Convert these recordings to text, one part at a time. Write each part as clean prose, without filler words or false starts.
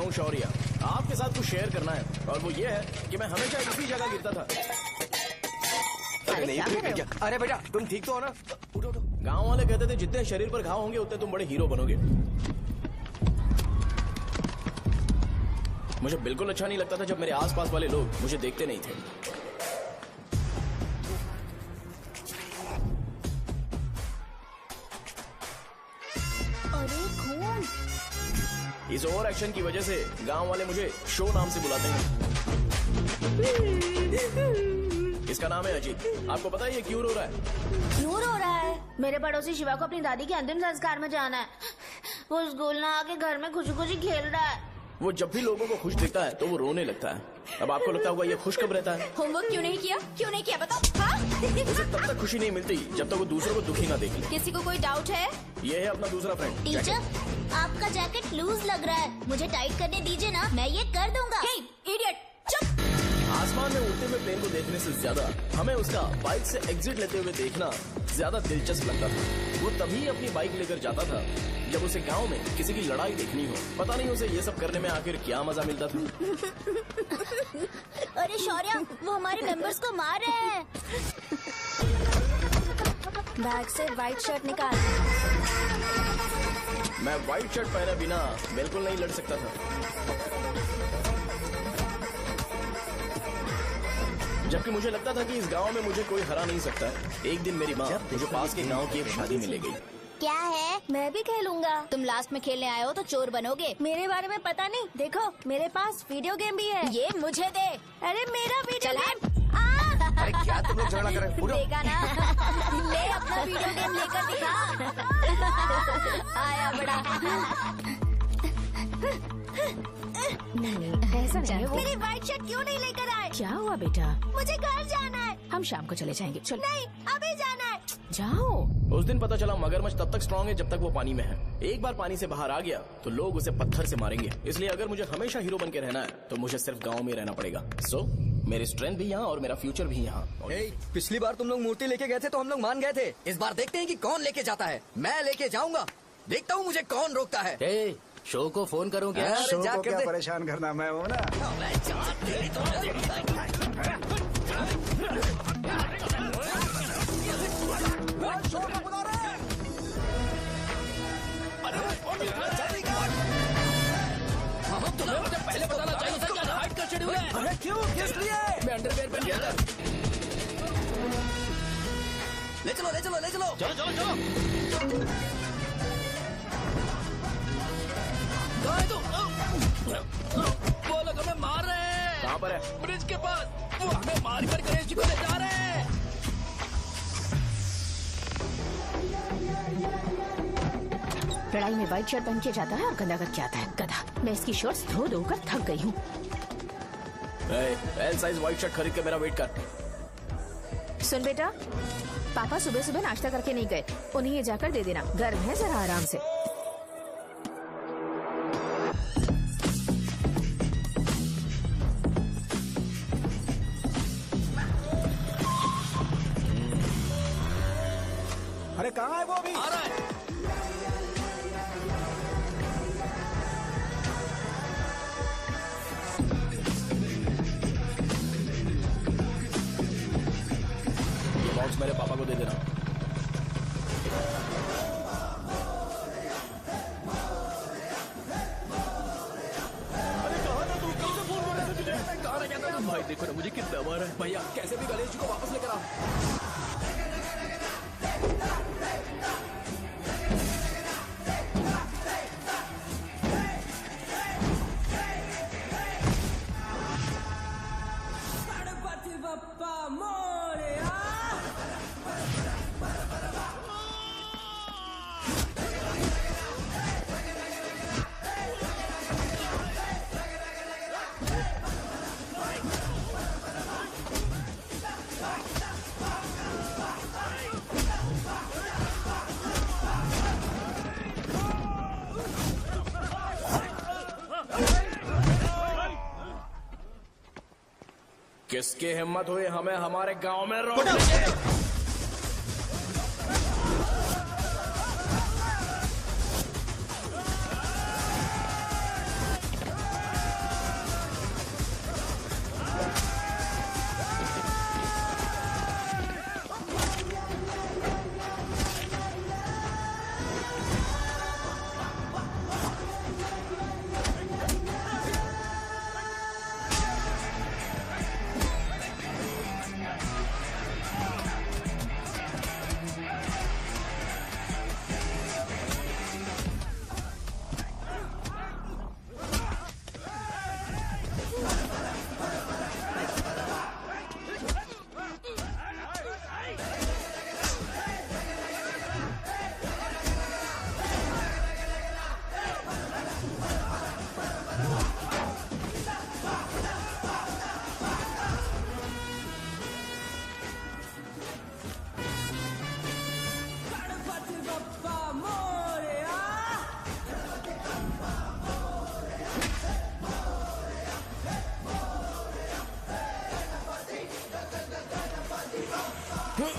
हूँ शौर्य। आपके साथ कुछ शेयर करना है और वो ये है कि मैं हमेशा इसी जगह गिरता था। अरे नहीं क्या? अरे बेटा तुम ठीक तो हो ना? उठो उठो। गांव वाले कहते थे जितने शरीर पर घाव होंगे उतने तुम बड़े हीरो बनोगे। मुझे बिल्कुल अच्छा नहीं लगता था जब मेरे आसपास वाले लोग मुझे देखते नहीं थे। अरे खून! इस ओवर एक्शन की वजह से गांव वाले मुझे शो नाम से बुलाते हैं। इसका नाम है अजीत। आपको पता है ये क्यों रो रहा है? क्यों रो रहा है? मेरे पड़ोसी शिवा को अपनी दादी के अंतिम संस्कार में जाना है। वो स्कूल ना आके घर में खुशी खुशी खेल रहा है। वो जब भी लोगों को खुश दिखता है तो वो रोने लगता है। अब आपको लगता होगा ये खुश कब रहता है? होमवर्क क्यों नहीं किया? क्यों नहीं किया बताओ? हाँ? उसे तब तक खुशी नहीं मिलती जब तक वो दूसरों को दुखी ना देख ले। किसी को कोई डाउट है? ये है अपना दूसरा फ्रेंड। टीचर, आपका जैकेट लूज लग रहा है, मुझे टाइट करने दीजिए ना, मैं ये कर दूंगा। हे, इडियट, चुप! आसमान में उड़ते हुए प्लेन को देखने से ज्यादा हमें उसका बाइक से एग्जिट लेते हुए देखना ज्यादा दिलचस्प लगता था। वो तभी अपनी बाइक लेकर जाता था जब उसे गांव में किसी की लड़ाई देखनी हो। पता नहीं उसे ये सब करने में आखिर क्या मजा मिलता था। अरे शौर्य, वो हमारे मेंबर्स को मार रहे हैं। बैग से व्हाइट शर्ट निकाल। मैं व्हाइट शर्ट पहने बिना बिल्कुल नहीं लड़ सकता था। जबकि मुझे लगता था कि इस गांव में मुझे कोई हरा नहीं सकता है। एक दिन मेरी माँ मुझे पास के गांव की एक शादी में ले गई। क्या है? मैं भी खेलूंगा। तुम लास्ट में खेलने आए हो तो चोर बनोगे। मेरे बारे में पता नहीं। देखो मेरे पास वीडियो गेम भी है। ये मुझे दे। अरे मेरा वीडियो चल गेम। अरे क्या तुम लोग झगड़ा कर रहे हो? देगा ना? ले अपना वीडियो गेम लेकर दिखा। आया बड़ा। नहीं ऐसा नहीं है। मेरी व्हाइट शर्ट क्यों नहीं लेकर आए? क्या हुआ बेटा? मुझे घर जाना है। हम शाम को चले जाएंगे। चल नहीं अभी जाना है। जाओ। उस दिन पता चला मगरमच्छ तब तक स्ट्रांग है जब तक वो पानी में है। एक बार पानी से बाहर आ गया तो लोग उसे पत्थर से मारेंगे। इसलिए अगर मुझे हमेशा हीरो बन के रहना है तो मुझे सिर्फ गाँव में रहना पड़ेगा। सो मेरी स्ट्रेंथ भी यहाँ और मेरा फ्यूचर भी यहाँ। पिछली बार तुम लोग मूर्ति लेके गए थे तो हम लोग मान गए थे। इस बार देखते हैं कि कौन लेके जाता है। मैं लेके जाऊंगा, देखता हूँ मुझे कौन रोकता है। शो को फोन करूं क्या? शो को क्या परेशान करना, मैं हूँ ना। पहले बताना चाहिए था क्या हाइट का शेड्यूल है। अरे क्यों? किस लिए? मैं अंडरवेयर पहन गया था। ले चलो ले चलो ले चलो। चलो चलो चलो। वो लोग हमें मार रहे हैं। कहाँ पर है? ब्रिज के पास। वो हमें मार कर गणेश जी को ले जा रहे हैं। लड़ाई में व्हाइट शर्ट पहन के जाता है और गंदा करके आता है। गधा। मैं इसकी शर्ट्स धो धोकर थक गई हूँ। एल साइज व्हाइट शर्ट खरीद के मेरा वेट कर। सुन बेटा, पापा सुबह सुबह नाश्ता करके नहीं गए। उन्हें ये जाकर दे देना। गर्म है, जरा आराम से। अरे कहाँ है वो अभी? आ रहा है। ये बॉक्स मेरे पापा को दे देना। भाई देखो ना मुझे कितना मार है। भैया कैसे भी गणेश जी को वापस लेकर आओ। किसकी हिम्मत हुई हमें हमारे गांव में रोकने की?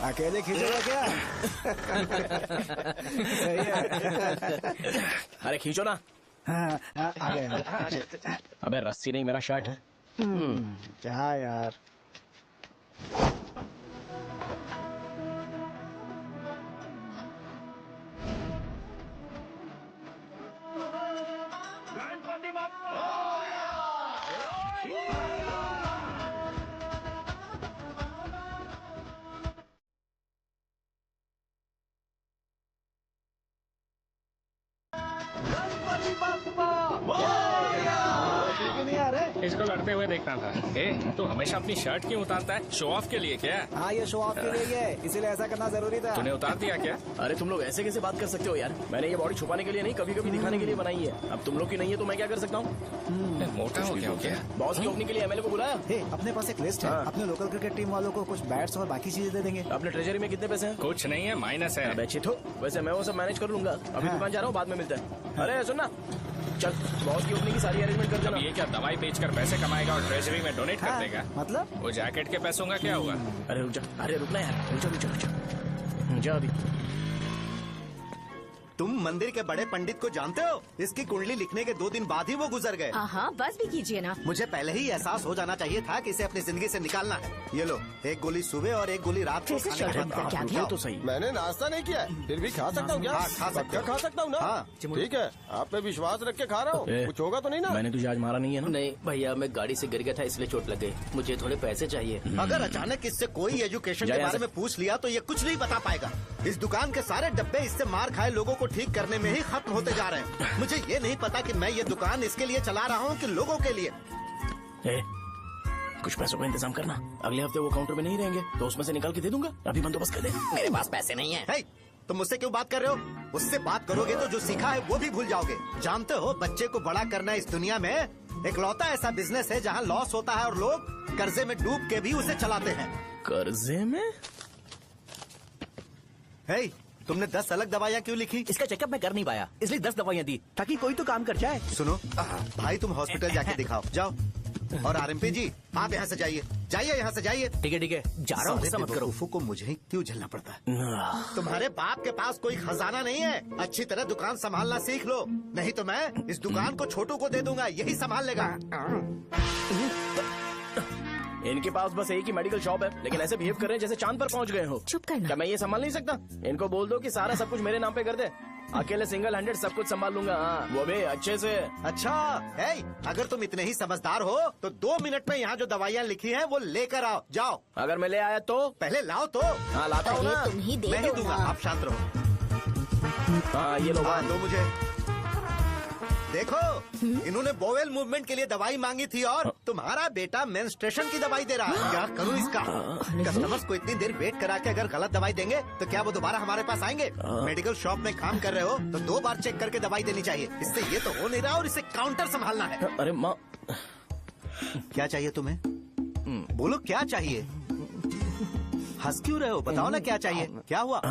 अकेले खींचोगा क्या? सही है। अरे खींचो ना। हाँ, आ गए। अबे रस्सी नहीं, मेरा शर्ट। क्या यार? इसको लड़ते हुए देखना था। ए, तू हमेशा अपनी शर्ट क्यों उतारता है? शो ऑफ के लिए क्या? हाँ, ये शो ऑफ के लिए ही है, इसीलिए ऐसा करना जरूरी था। तूने उतार दिया क्या? अरे तुम लोग ऐसे कैसे बात कर सकते हो यार? मैंने ये बॉडी छुपाने के लिए नहीं, कभी कभी दिखाने के लिए बनाई है। अब तुम लोग की नहीं है तो मैं क्या कर सकता हूँ? मोटा हो गया क्या? बॉस की ओपनिंग के लिए एमएलए को बुलाया। हे, अपने पास एक लिस्ट है। हाँ। अपने लोकल क्रिकेट टीम वालों को कुछ बैट्स और बाकी चीजें दे देंगे। अपने ट्रेजरी में कितने पैसे हैं? कुछ नहीं है, माइनस है। अबे चिट हो, वैसे मैं वो सब मैनेज कर लूंगा। अभी हाँ। दुकान जा रहा हूँ, बाद में मिलते हैं। अरे सुनना, चल बॉस की ओपनिंग की सारी अरेंजमेंट कर अब देना। ये क्या दवाई बेचकर पैसे कमाएगा और ट्रेजरी में डोनेट कर हाँ, देगा? मतलब? वो जैकेट के पैसों का क्या हुआ? अरे रुक जा, अरे रुकना यार, रुक जा अभी। तुम मंदिर के बड़े पंडित को जानते हो? इसकी कुंडली लिखने के 2 दिन बाद ही वो गुजर गए। हाँ, बस भी कीजिए ना। मुझे पहले ही एहसास हो जाना चाहिए था कि इसे अपनी जिंदगी से निकालना है। ये लो, एक गोली सुबह और एक गोली रात को कैसे खाने चल के रहा बाद है? क्या आप किया? रुक तो जाओ। सही। मैंने नाश्ता नहीं किया है, फिर भी खा सकता हूँ क्या? हाँ, खा सकते पक्का हो। खा सकता हूँ ना? हाँ। ठीक है, आप पे विश्वास रख के खा रहा हूँ। ए, कुछ होगा तो नहीं ना? मैंने तुझे आज मारा नहीं है ना? नहीं भैया, मैं गाड़ी से गिर गया था इसलिए चोट लग गई। मुझे थोड़े पैसे चाहिए। अगर अचानक इससे कोई एजुकेशन जा के यहाँ बारे से। में पूछ लिया तो ये कुछ नहीं बता पाएगा। इस दुकान के सारे डब्बे इससे मार खाए लोगों को ठीक करने में ही खत्म होते जा रहे हैं। मुझे ये नहीं पता कि मैं ये दुकान इसके लिए चला रहा हूँ कि लोगों के लिए। ए, कुछ पैसों का इंतजाम करना। अगले हफ्ते वो काउंटर में नहीं रहेंगे तो उसमें से निकाल के दे दूंगा। अभी बंदोबस्त कर दे। मेरे पास पैसे नहीं है। हे, तुम मुझसे क्यों बात कर रहे हो? उससे बात करोगे तो जो सीखा है वो भी भूल जाओगे। जानते हो, बच्चे को बड़ा करना इस दुनिया में एकलौता ऐसा बिजनेस है जहाँ लॉस होता है और लोग कर्जे में डूब के भी उसे चलाते हैं। कर्जे में? हे, तुमने 10 अलग दवाइयाँ क्यों लिखी? इसका चेकअप मैं कर नहीं पाया, इसलिए 10 दवाइयाँ दी ताकि कोई तो काम कर जाए। सुनो भाई, तुम हॉस्पिटल जाके दिखाओ, जाओ। और आरएमपी जी, आप यहाँ से जाइए, यहाँ से जाइए। ठीक है, जा रहा हूँ, गुस्सा मत करो। बेवकूफों को मुझे ही क्यों झेलना पड़ता है? तुम्हारे बाप के पास कोई खजाना नहीं है। अच्छी तरह दुकान संभालना सीख लो, नहीं तो मैं इस दुकान को छोटू को दे दूंगा, यही संभाल लेगा। इनके पास बस एक ही मेडिकल शॉप है, लेकिन ऐसे बिहेव कर रहे हैं जैसे चांद पर पहुंच गए हो। चुप करना। क्या मैं ये संभाल नहीं सकता? इनको बोल दो कि सारा सब कुछ मेरे नाम पे कर दे। अकेले सिंगल हैंडेड सब कुछ संभाल लूंगा। हाँ, वो भी अच्छे से। अच्छा है, अगर तुम इतने ही समझदार हो तो 2 मिनट में यहाँ जो दवाइयाँ लिखी हैं वो लेकर आओ, जाओ। अगर मैं ले आया तो? पहले लाओ तो। हाँ लाता हूँ ना। तुम ही दे मैं ही दो दूंगा, ना। आप शांत रहो। हाँ ये लो। हाँ, दो मुझे। देखो, इन्होंने बोवेल मूवमेंट के लिए दवाई मांगी थी और तुम्हारा बेटा मेंस्ट्रुएशन की दवाई दे रहा है। क्या करूं इसका? कस्टमर्स को इतनी देर वेट करा के अगर गलत दवाई देंगे तो क्या वो दोबारा हमारे पास आएंगे? मेडिकल शॉप में काम कर रहे हो तो 2 बार चेक करके दवाई देनी चाहिए। इससे ये तो हो नहीं रहा और इसे काउंटर संभालना है। अरे माँ, क्या चाहिए तुम्हें? बोलो क्या चाहिए? हंस क्यों रहे हो? बताओ ना क्या चाहिए? क्या हुआ?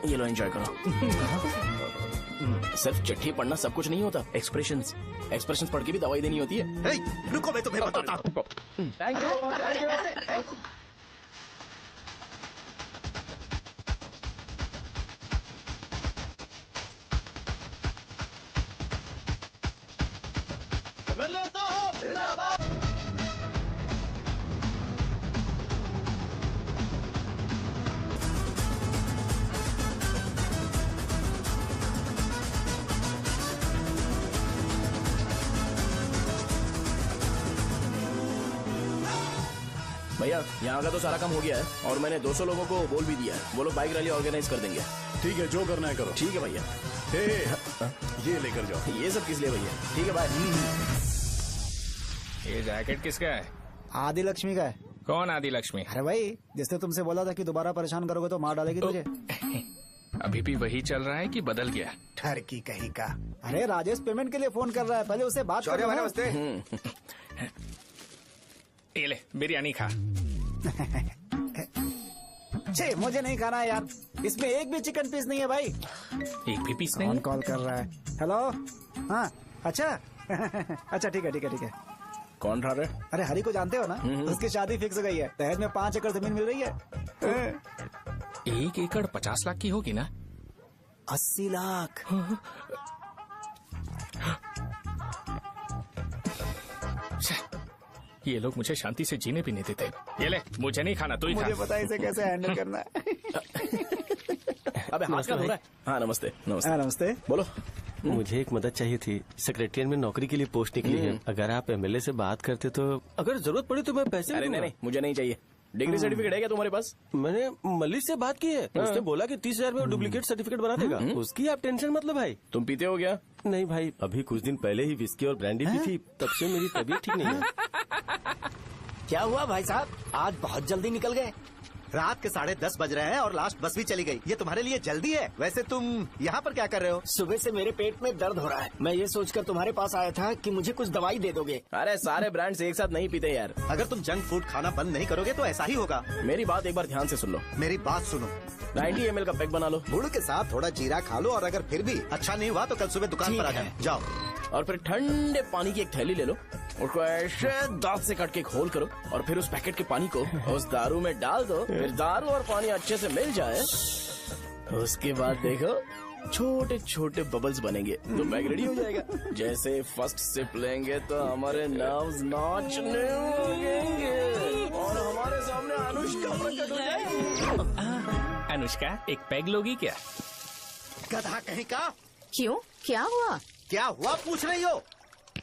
ये लो एंजॉय करो। सिर्फ चिट्ठी पढ़ना सब कुछ नहीं होता। एक्सप्रेशंस पढ़ के भी दवाई देनी होती है। हे, रुको, मैं तुम्हें बताता हूँ। Thank you. भैया यहाँ का तो सारा काम हो गया है और मैंने 200 लोगों को बोल भी दिया है। वो लोग बाइक रैली ऑर्गेनाइज कर देंगे। ठीक है, जो करना है करो। ठीक है भैया। ये लेकर जाओ। ये सब किस लिए भैया? ठीक है बाय। ये जैकेट किसका है? आदि लक्ष्मी का है। कौन आदि लक्ष्मी? अरे भाई, जिसने तुमसे बोला था कि दोबारा परेशान करोगे तो मार डालेगी तुझे। अभी भी वही चल रहा है कि बदल गया? ठरकी कहीं का। अरे राजेश पेमेंट के लिए फोन कर रहा है, पहले उससे बात करो। नमस्ते। ये ले बिरयानी खा। छे, मुझे नहीं खाना है यार, इसमें एक भी चिकन पीस नहीं है भाई। एक भी पीस कौन नहीं? कॉल कर रहा है? हेलो, हाँ अच्छा। अच्छा ठीक है ठीक है ठीक है। कौन रहा? अरे हरी को जानते हो ना? उसकी शादी फिक्स हो गई है, दहेज में 5 एकड़ जमीन मिल रही है। 1 एकड़ 50 लाख की होगी ना? 80 लाख। ये लोग मुझे शांति से जीने भी नहीं देते। ये ले, मुझे नहीं खाना, तू ही खा। मुझे पता है इसे कैसे हैंडल करना है। अबे हाथ का हो रहा है। हाँ नमस्ते नमस्ते। नमस्ते। बोलो। मुझे एक मदद चाहिए थी। सेक्रेटरिएट में नौकरी के लिए पोस्ट निकली है। अगर आप एमएलए से बात करते तो अगर जरूरत पड़ी तो मैं पैसे अरे नहीं, मुझे नहीं चाहिए। डिग्री सर्टिफिकेट है क्या तुम्हारे पास? मैंने मलिक से बात की है। उसने बोला कि 30,000 में डुप्लीकेट सर्टिफिकेट बना देगा। उसकी आप टेंशन मत लो भाई। तुम पीते हो क्या? नहीं भाई, अभी कुछ दिन पहले ही विस्की और ब्रांडी पी थी, तब से मेरी तबीयत ठीक नहीं है। क्या हुआ भाई साहब, आज बहुत जल्दी निकल गए? रात के 10:30 बज रहे हैं और लास्ट बस भी चली गई। ये तुम्हारे लिए जल्दी है। वैसे तुम यहाँ पर क्या कर रहे हो? सुबह से मेरे पेट में दर्द हो रहा है। मैं ये सोचकर तुम्हारे पास आया था कि मुझे कुछ दवाई दे दोगे। अरे सारे ब्रांड्स एक साथ नहीं पीते यार। अगर तुम जंक फूड खाना बंद नहीं करोगे तो ऐसा ही होगा। मेरी बात एक बार ध्यान से सुन लो। मेरी बात सुनो। 90 ml का पैक बना लो। गुड़ के साथ थोड़ा जीरा खा लो और अगर फिर भी अच्छा नहीं हुआ तो कल सुबह दुकान पर आ जाओ। और फिर ठंडे पानी की एक थैली ले लो, उसको ऐसे दांत से काट के घोल करो और फिर उस पैकेट के पानी को उस दारू में डाल दो। फिर दारू और पानी अच्छे से मिल जाए, उसके बाद देखो छोटे छोटे बबल्स बनेंगे तो पैक रेडी हो जाएगा। जैसे फर्स्ट सिप लेंगे तो हमारे नर्व्स नाचने लगेंगे और हमारे सामने अनुष्का प्रकट हो जाएगी। अनुष्का, एक पैग लोगी क्या? गधा कहीं का। क्यों, क्या हुआ? क्या हुआ पूछ रही हो?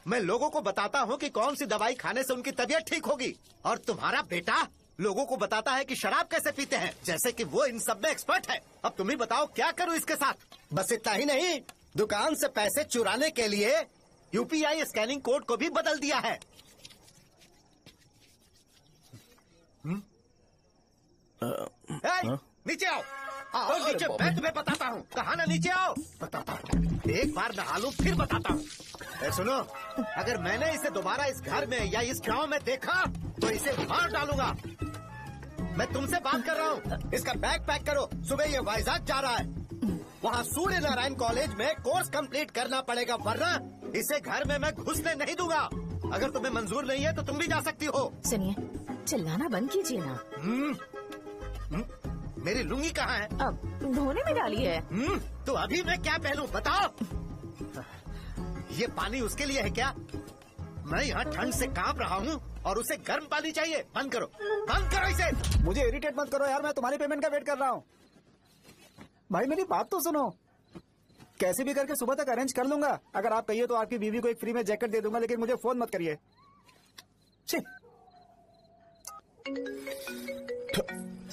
मैं लोगों को बताता हूँ कि कौन सी दवाई खाने से उनकी तबीयत ठीक होगी, और तुम्हारा बेटा लोगों को बताता है कि शराब कैसे पीते हैं, जैसे कि वो इन सब में एक्सपर्ट है। अब तुम ही बताओ क्या करूँ इसके साथ? बस इतना ही नहीं, दुकान से पैसे चुराने के लिए यूपीआई स्कैनिंग कोड को भी बदल दिया है। नीचे आओ, आओ नीचे, मैं तुम्हें बताता हूँ। कहा ना नीचे आओ, बताता हूँ। एक बार नहा लूं फिर बताता हूँ। सुनो, अगर मैंने इसे दोबारा इस घर में या इस गांव में देखा तो इसे मार डालूंगा। मैं तुमसे बात कर रहा हूँ। इसका बैग पैक करो, सुबह ये वाइजाग जा रहा है। वहाँ सूर्य नारायण कॉलेज में कोर्स कंप्लीट करना पड़ेगा, वरना इसे घर में मैं घुसने नहीं दूंगा। अगर तुम्हें मंजूर नहीं है तो तुम भी जा सकती हो। सुनिए, चिल्लाना बंद कीजिए ना। मेरी लुंगी कहाँ है? अब धोने में डाली है। तो अभी मैं क्या पहनूं बताओ? ये पानी उसके लिए है क्या? मैं यहाँ ठंड से कांप रहा हूँ और उसे गर्म पानी चाहिए। बंद करो, बंद करो इसे। मुझे इरिटेट मत करो यार, मैं तुम्हारी पेमेंट का वेट कर रहा हूँ। भाई मेरी बात तो सुनो, कैसे भी करके सुबह तक अरेंज कर लूंगा। अगर आप कहिए तो आपकी बीवी को एक फ्री में जैकेट दे दूंगा, लेकिन मुझे फोन मत करिए।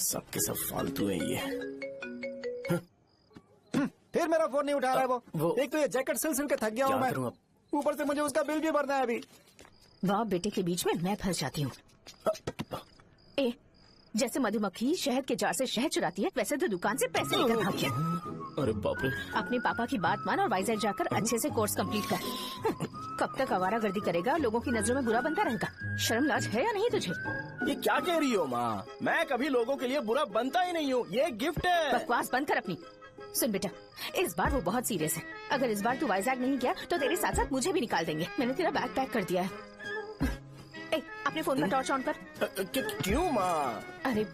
सबके सब फालतू है ये। फिर मेरा फोन नहीं उठा रहा है वो। एक तो ये जैकेट सिल सिल के थक गया हूँ मैं, ऊपर से मुझे उसका बिल भी भरना है अभी। बाप बेटे के बीच में मैं फंस जाती हूँ। ए, जैसे मधुमक्खी शहद के जार से शहद चुराती है, वैसे तो दुकान से पैसे लेकर भाग गया। अरे बाप रे। अपने पापा की बात मान और वाइजैक जाकर अच्छे से कोर्स कंप्लीट कर। कब तक आवारागर्दी करेगा, लोगों की नजरों में बुरा बनता रहेगा। शर्म लाज है या नहीं तुझे? ये क्या कह रही हो माँ? मैं कभी लोगों के लिए बुरा बनता ही नहीं हूँ, ये गिफ्ट है। बकवास बंद कर अपनी। सुन बेटा, इस बार वो बहुत सीरियस है। अगर इस बार तू वाइजैक नहीं गया तो तेरे साथ साथ मुझे भी निकाल देंगे। मैंने तेरा बैग पैक कर दिया है। ए, अपने फोन का टॉर्च ऑन कर। क्यों माँ? अरे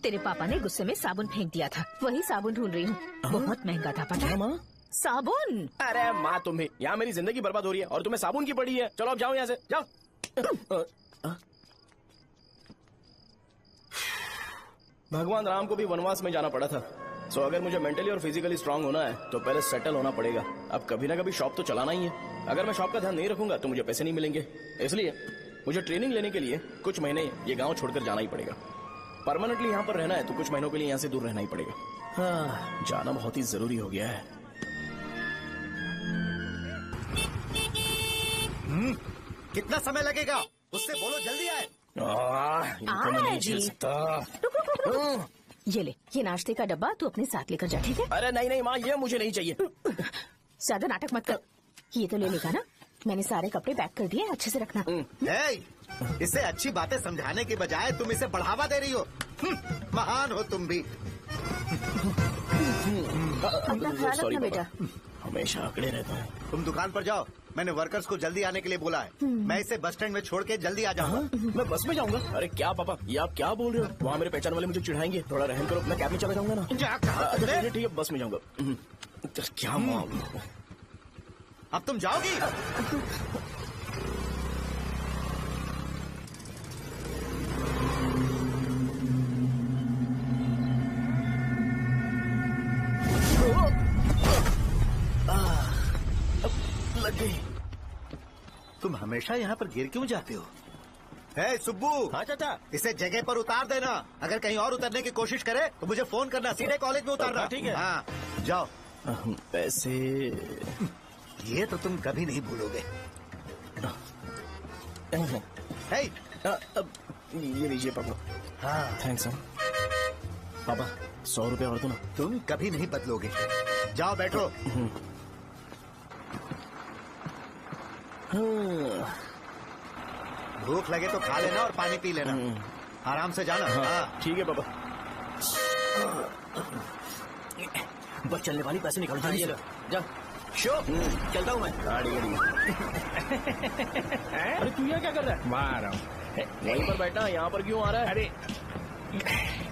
तेरे पापा ने गुस्से में साबुन फेंक दिया था, वही साबुन ढूंढ रही हूँ। बहुत महंगा था, पता है माँ? साबुन। अरे माँ तुम भी, यहाँ मेरी जिंदगी बर्बाद हो रही है और तुम्हें साबुन की पड़ी है। चलो अब जाओ यहाँ से, जाओ। भगवान राम को भी वनवास में जाना पड़ा था। सो अगर मुझे मेंटली और फिजिकली स्ट्रांग होना है तो पहले सेटल होना पड़ेगा। अब कभी ना कभी शॉप तो चलाना ही है। अगर मैं शॉप का ध्यान नहीं रखूंगा तो मुझे पैसे नहीं मिलेंगे। इसलिए मुझे ट्रेनिंग लेने के लिए कुछ महीने ये गांव छोड़कर जाना ही पड़ेगा। परमानेंटली यहाँ पर रहना है तो कुछ महीनों के लिए यहाँ से दूर रहना ही पड़ेगा। हाँ, जाना बहुत ही जरूरी हो गया है। कितना समय लगेगा? उससे बोलो जल्दी आए। इनको मैं नहीं झेल सकता। ये ले, ये नाश्ते का डब्बा तू अपने साथ लेकर जा, ठीक है? अरे नहीं नहीं माँ, ये मुझे नहीं चाहिए। ज्यादा नाटक मत कर, ये तो ले लेगा ना? मैंने सारे कपड़े पैक कर दिए, अच्छे से रखना। इसे अच्छी बातें समझाने की बजाय तुम इसे बढ़ावा दे रही हो। महान हो तुम भी। अपना ख्याल रखना बेटा। हमेशा अकड़े रहता हूँ। तुम दुकान पर जाओ, मैंने वर्कर्स को जल्दी आने के लिए बोला है। मैं इसे बस स्टैंड में छोड़ के जल्दी आ जाऊंगा। मैं बस में जाऊंगा? अरे क्या पापा, ये आप क्या बोल रहे हो? वहाँ मेरे पहचान वाले मुझे चिढ़ाएंगे। थोड़ा रहम करो, मैं कैब में चला जाऊंगा ना। अच्छा ठीक है, बस में जाऊंगा। क्या मामला? अब तुम जाओगी? तुम हमेशा यहाँ पर गिर क्यों जाते हो? हे सुब्बू। हाँ चाचा। इसे जगह पर उतार देना। अगर कहीं और उतरने की कोशिश करे तो मुझे फोन करना, सीधे कॉलेज में उतारना। ठीक है। हाँ जाओ। पैसे ये तो तुम कभी नहीं भूलोगे। हे, ये लीजिए पापा। हाँ थैंक्स पापा, 100 रुपए और दो ना। तुम कभी नहीं बदलोगे। जाओ बैठो। भूख लगे तो खा लेना और पानी पी लेना। आराम से जाना। हाँ ठीक है पापा। बस चलने वाली पैसे निकाल दो। जा शो, चलता हूँ मैं। गाड़ी अरे तू यहाँ क्या कर रहा है? मार रहा हूँ। वहीं पर बैठा, यहाँ पर क्यों आ रहा है? अरे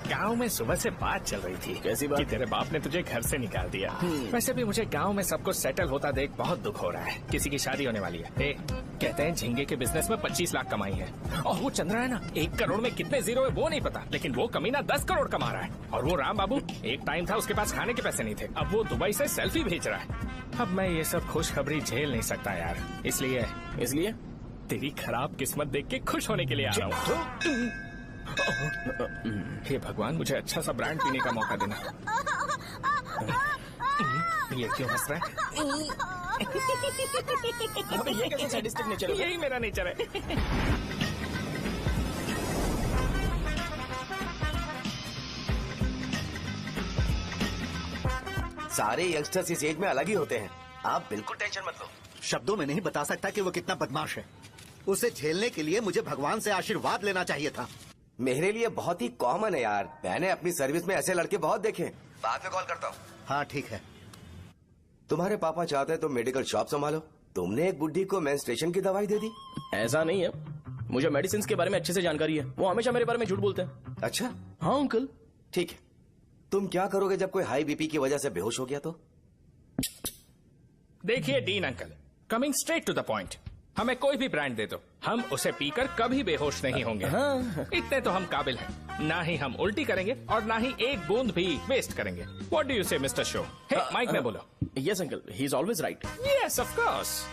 गांव में सुबह से बात चल रही थी। कैसी बात? कि तेरे बाप ने तुझे घर से निकाल दिया। वैसे भी मुझे गांव में सब कुछ सेटल होता देख बहुत दुख हो रहा है। किसी की शादी होने वाली है। कहते हैं झींगे के बिजनेस में 25 लाख कमाई है। और वो चंद्रा है ना, 1 करोड़ में कितने जीरो है वो नहीं पता, लेकिन वो कमीना 10 करोड़ कमा रहा है। और वो राम बाबू, एक टाइम था उसके पास खाने के पैसे नहीं थे, अब वो दुबई से सेल्फी भेज रहा है। अब मैं ये सब खुशखबरी झेल नहीं सकता यार, इसलिए तेरी खराब किस्मत देख के खुश होने के लिए आ रहा हूँ। हे भगवान, मुझे अच्छा सा ब्रांड पीने का मौका देना। ये क्यों हंस रहा है? ये कैसे सैडिस्टिक नेचर है? यही मेरा नेचर है। सारे यंगस्टर्स इस एज में अलग ही होते हैं। आप बिल्कुल टेंशन मत लो। शब्दों में नहीं बता सकता कि वो कितना बदमाश है। उसे झेलने के लिए मुझे भगवान से आशीर्वाद लेना चाहिए था। मेरे लिए बहुत ही कॉमन है यार, मैंने अपनी सर्विस में ऐसे लड़के बहुत देखे। बाद में कॉल करता हूँ। हाँ ठीक है। तुम्हारे पापा चाहते हैं तुम मेडिकल शॉप संभालो। तुमने एक बुढ़ी को मेंस्ट्रुएशन की दवाई दे दी। ऐसा नहीं है, मुझे मेडिसिन के बारे में अच्छे से जानकारी है। वो हमेशा मेरे बारे में झूठ बोलते हैं। अच्छा हाँ अंकल। ठीक है, तुम क्या करोगे जब कोई हाई बीपी की वजह से बेहोश हो गया तो? देखिए Dean uncle, coming straight to the point, हमें कोई भी ब्रांड दे दो, हम उसे पीकर कभी बेहोश नहीं होंगे। इतने तो हम काबिल हैं। ना ही हम उल्टी करेंगे और ना ही एक बूंद भी वेस्ट करेंगे। व्हाट डू यू से मिस्टर शो? हे माइक में बोलो। Yes uncle, he is always right. Yes of course.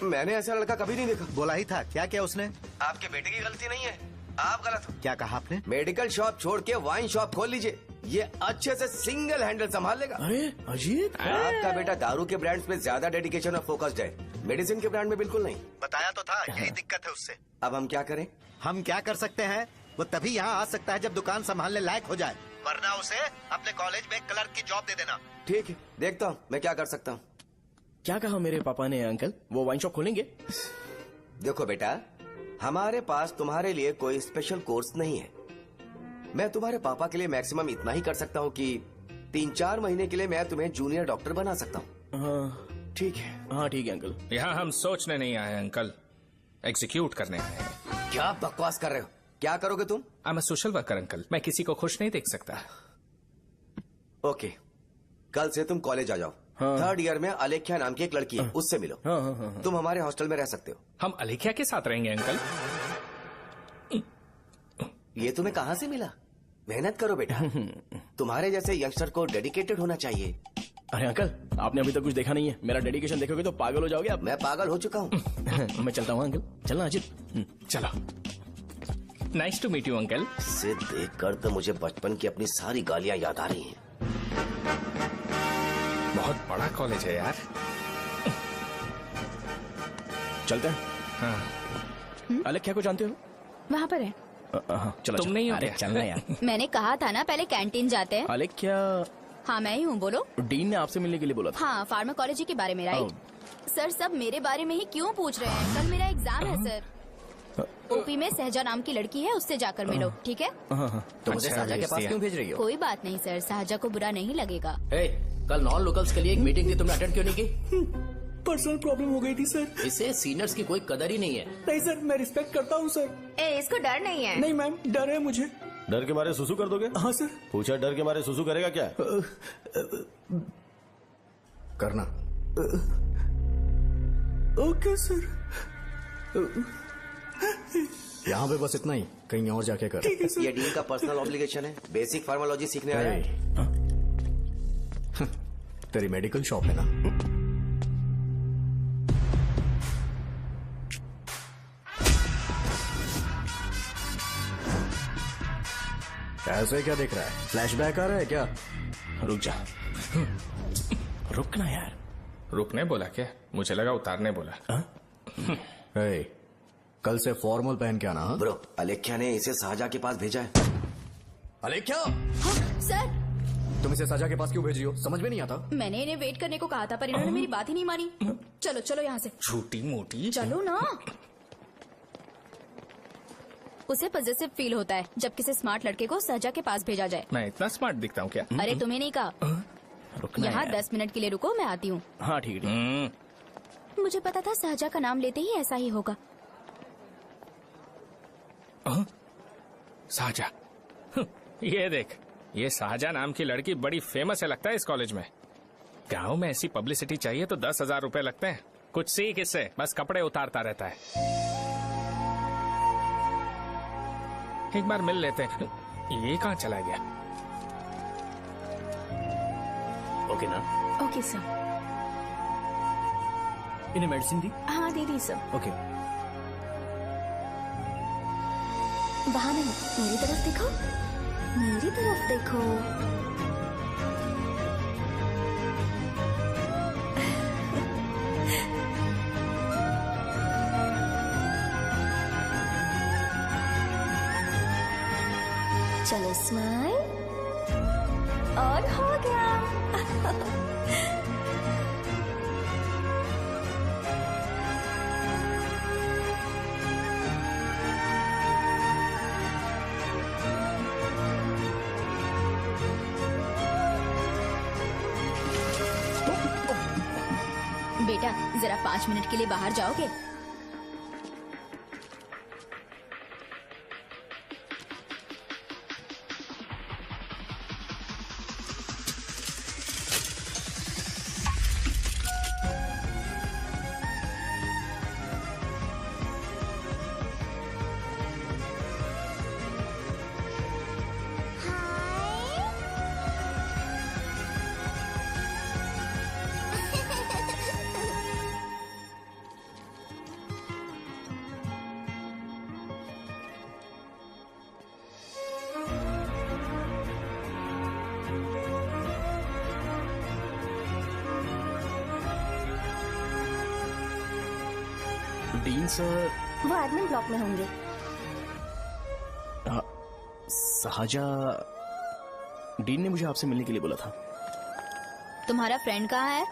मैंने ऐसा लड़का कभी नहीं देखा। बोला ही था। क्या क्या उसने? आपके बेटे की गलती नहीं है, आप गलत हो। क्या कहा आपने? मेडिकल शॉप छोड़ के वाइन शॉप खोल लीजिए, ये अच्छे से सिंगल हैंडल संभाल लेगा। अरे अजीब। आपका बेटा दारू के ब्रांड्स पे ज्यादा डेडिकेशन और फोकस्ड है, मेडिसिन के ब्रांड में बिल्कुल नहीं। बताया तो था, यही दिक्कत है उससे। अब हम क्या करें? हम क्या कर सकते हैं? वो तभी यहाँ आ सकता है जब दुकान संभालने लायक हो जाए, वरना उसे अपने कॉलेज में क्लर्क की जॉब दे देना। ठीक है, देखता हूँ मैं क्या कर सकता हूँ। क्या कहा मेरे पापा ने अंकल? वो वाइन शॉप खोलेंगे? देखो बेटा, हमारे पास तुम्हारे लिए कोई स्पेशल कोर्स नहीं है। मैं तुम्हारे पापा के लिए मैक्सिमम इतना ही कर सकता हूँ कि 3-4 महीने के लिए मैं तुम्हें जूनियर डॉक्टर बना सकता हूँ। ठीक है। हाँ ठीक है अंकल। यहाँ हम सोचने नहीं आए अंकल, एग्जीक्यूट करने आए हैं। क्या बकवास कर रहे हो? क्या करोगे तुम? I am a social worker uncle, मैं किसी को खुश नहीं देख सकता। ओके, कल से तुम कॉलेज आ जाओ। 3rd ईयर में अलेख्या नाम की एक लड़की है, उससे मिलो। तुम हमारे हॉस्टल में रह सकते हो। हम अलेख्या के साथ रहेंगे अंकल। ये तुम्हें कहाँ से मिला? मेहनत करो बेटा, तुम्हारे जैसे यंगस्टर को डेडिकेटेड होना चाहिए। अरे अंकल, आपने अभी तक कुछ देखा नहीं है। मेरा डेडिकेशन देखोगे तो पागल हो जाओगे आप। मैं पागल हो चुका हूँ। मैं चलता हूँ अंकल। चलना अजित। चलो। Nice to meet you uncle. इसे देखकर तो मुझे बचपन की अपनी सारी गालियाँ याद आ रही हैं। बहुत बड़ा कॉलेज है यार। चलते हैं। हाँ। अलेख्या को जानते हो? वहाँ पर है। चलो। तुम नहीं हो अरे क्या? चलना यार। मैंने कहा था ना पहले कैंटीन जाते हैं। अलेख्या? हाँ मैं ही हूँ, बोलो। डीन ने आपसे मिलने के लिए बोला था। हाँ, फार्माकोलॉजी के बारे में, राइट? सर सब मेरे बारे में ही क्यों पूछ रहे हैं? कल मेरा एग्जाम है सर। ओपी में सहजा नाम की लड़की है, उससे जाकर मिलो, ठीक है? तो मुझे अच्छा, साजा के पास भेज क्यों भेज रही हो? कोई बात नहीं सर, सहजा को बुरा नहीं लगेगा। कल नॉन लोकल्स के लिए एक मीटिंग थी, तुमने अटेंड क्यों नहीं की? पर्सनल प्रॉब्लम हो गई थी सर। इससे सीनियर्स की कोई कदर ही नहीं है। नहीं सर, मैं रिस्पेक्ट करता हूँ सर। इसको डर नहीं है। नहीं मैम, डर है मुझे। डर के मारे सुसु कर दोगे? हाँ सर। पूछा डर के मारे सुसु करेगा क्या? करना। Okay sir. यहाँ पे बस इतना ही, कहीं और जाके कर। ये डीन का पर्सनल ऑब्लिगेशन है, बेसिक फार्मोलॉजी सीखने आया है। तेरी मेडिकल शॉप है ना? ऐसे क्या देख रहा है? फ्लैशबैक आ रहा है क्या? रुक जा। रुकना यार। रुकने बोला क्या? मुझे लगा उतारने बोला। hey, कल से फॉर्मल पहन के आना। ब्रो, अलेख्या ने इसे शाहजहा के पास भेजा है। अलेख्या! हाँ, सर। तुम इसे शाहजहा के पास क्यों भेज रही हो? समझ में नहीं आता। मैंने इन्हें वेट करने को कहा था, पर इन्होंने मेरी बात ही नहीं मानी। चलो चलो यहाँ से। छोटी मोटी। चलो ना। उसे पॉजिटिव फील होता है जब किसी स्मार्ट लड़के को शाहजहा के पास भेजा जाए। मैं इतना स्मार्ट दिखता हूँ क्या? अरे तुम्हें नहीं कहा। रुकना यहाँ यार। 10 मिनट के लिए रुको, मैं आती हूँ। हाँ ठीक है। मुझे पता था शाहजहा का नाम लेते ही ऐसा ही होगा। शाहजहा। ये देख, ये शाहजहा नाम की लड़की बड़ी फेमस है लगता है इस कॉलेज में। गांव में ऐसी पब्लिसिटी चाहिए तो 10,000 रुपए लगते हैं। कुछ सीख इससे, बस कपड़े उतारता रहता है। एक बार मिल लेते हैं। ये कहाँ चला गया? ओके ना? Okay sir. इन्हें मेडिसिन दी? हाँ दे दी सर। ओके। वहाँ नहीं, मेरी तरफ देखो, मेरी तरफ देखो। चलो स्माइल, और हो गया। बेटा जरा 5 मिनट के लिए बाहर जाओगे? डीन सर वो एडमिन ब्लॉक में होंगे। शाहजहा, डीन ने मुझे आपसे मिलने के लिए बोला था। तुम्हारा फ्रेंड कहाँ है?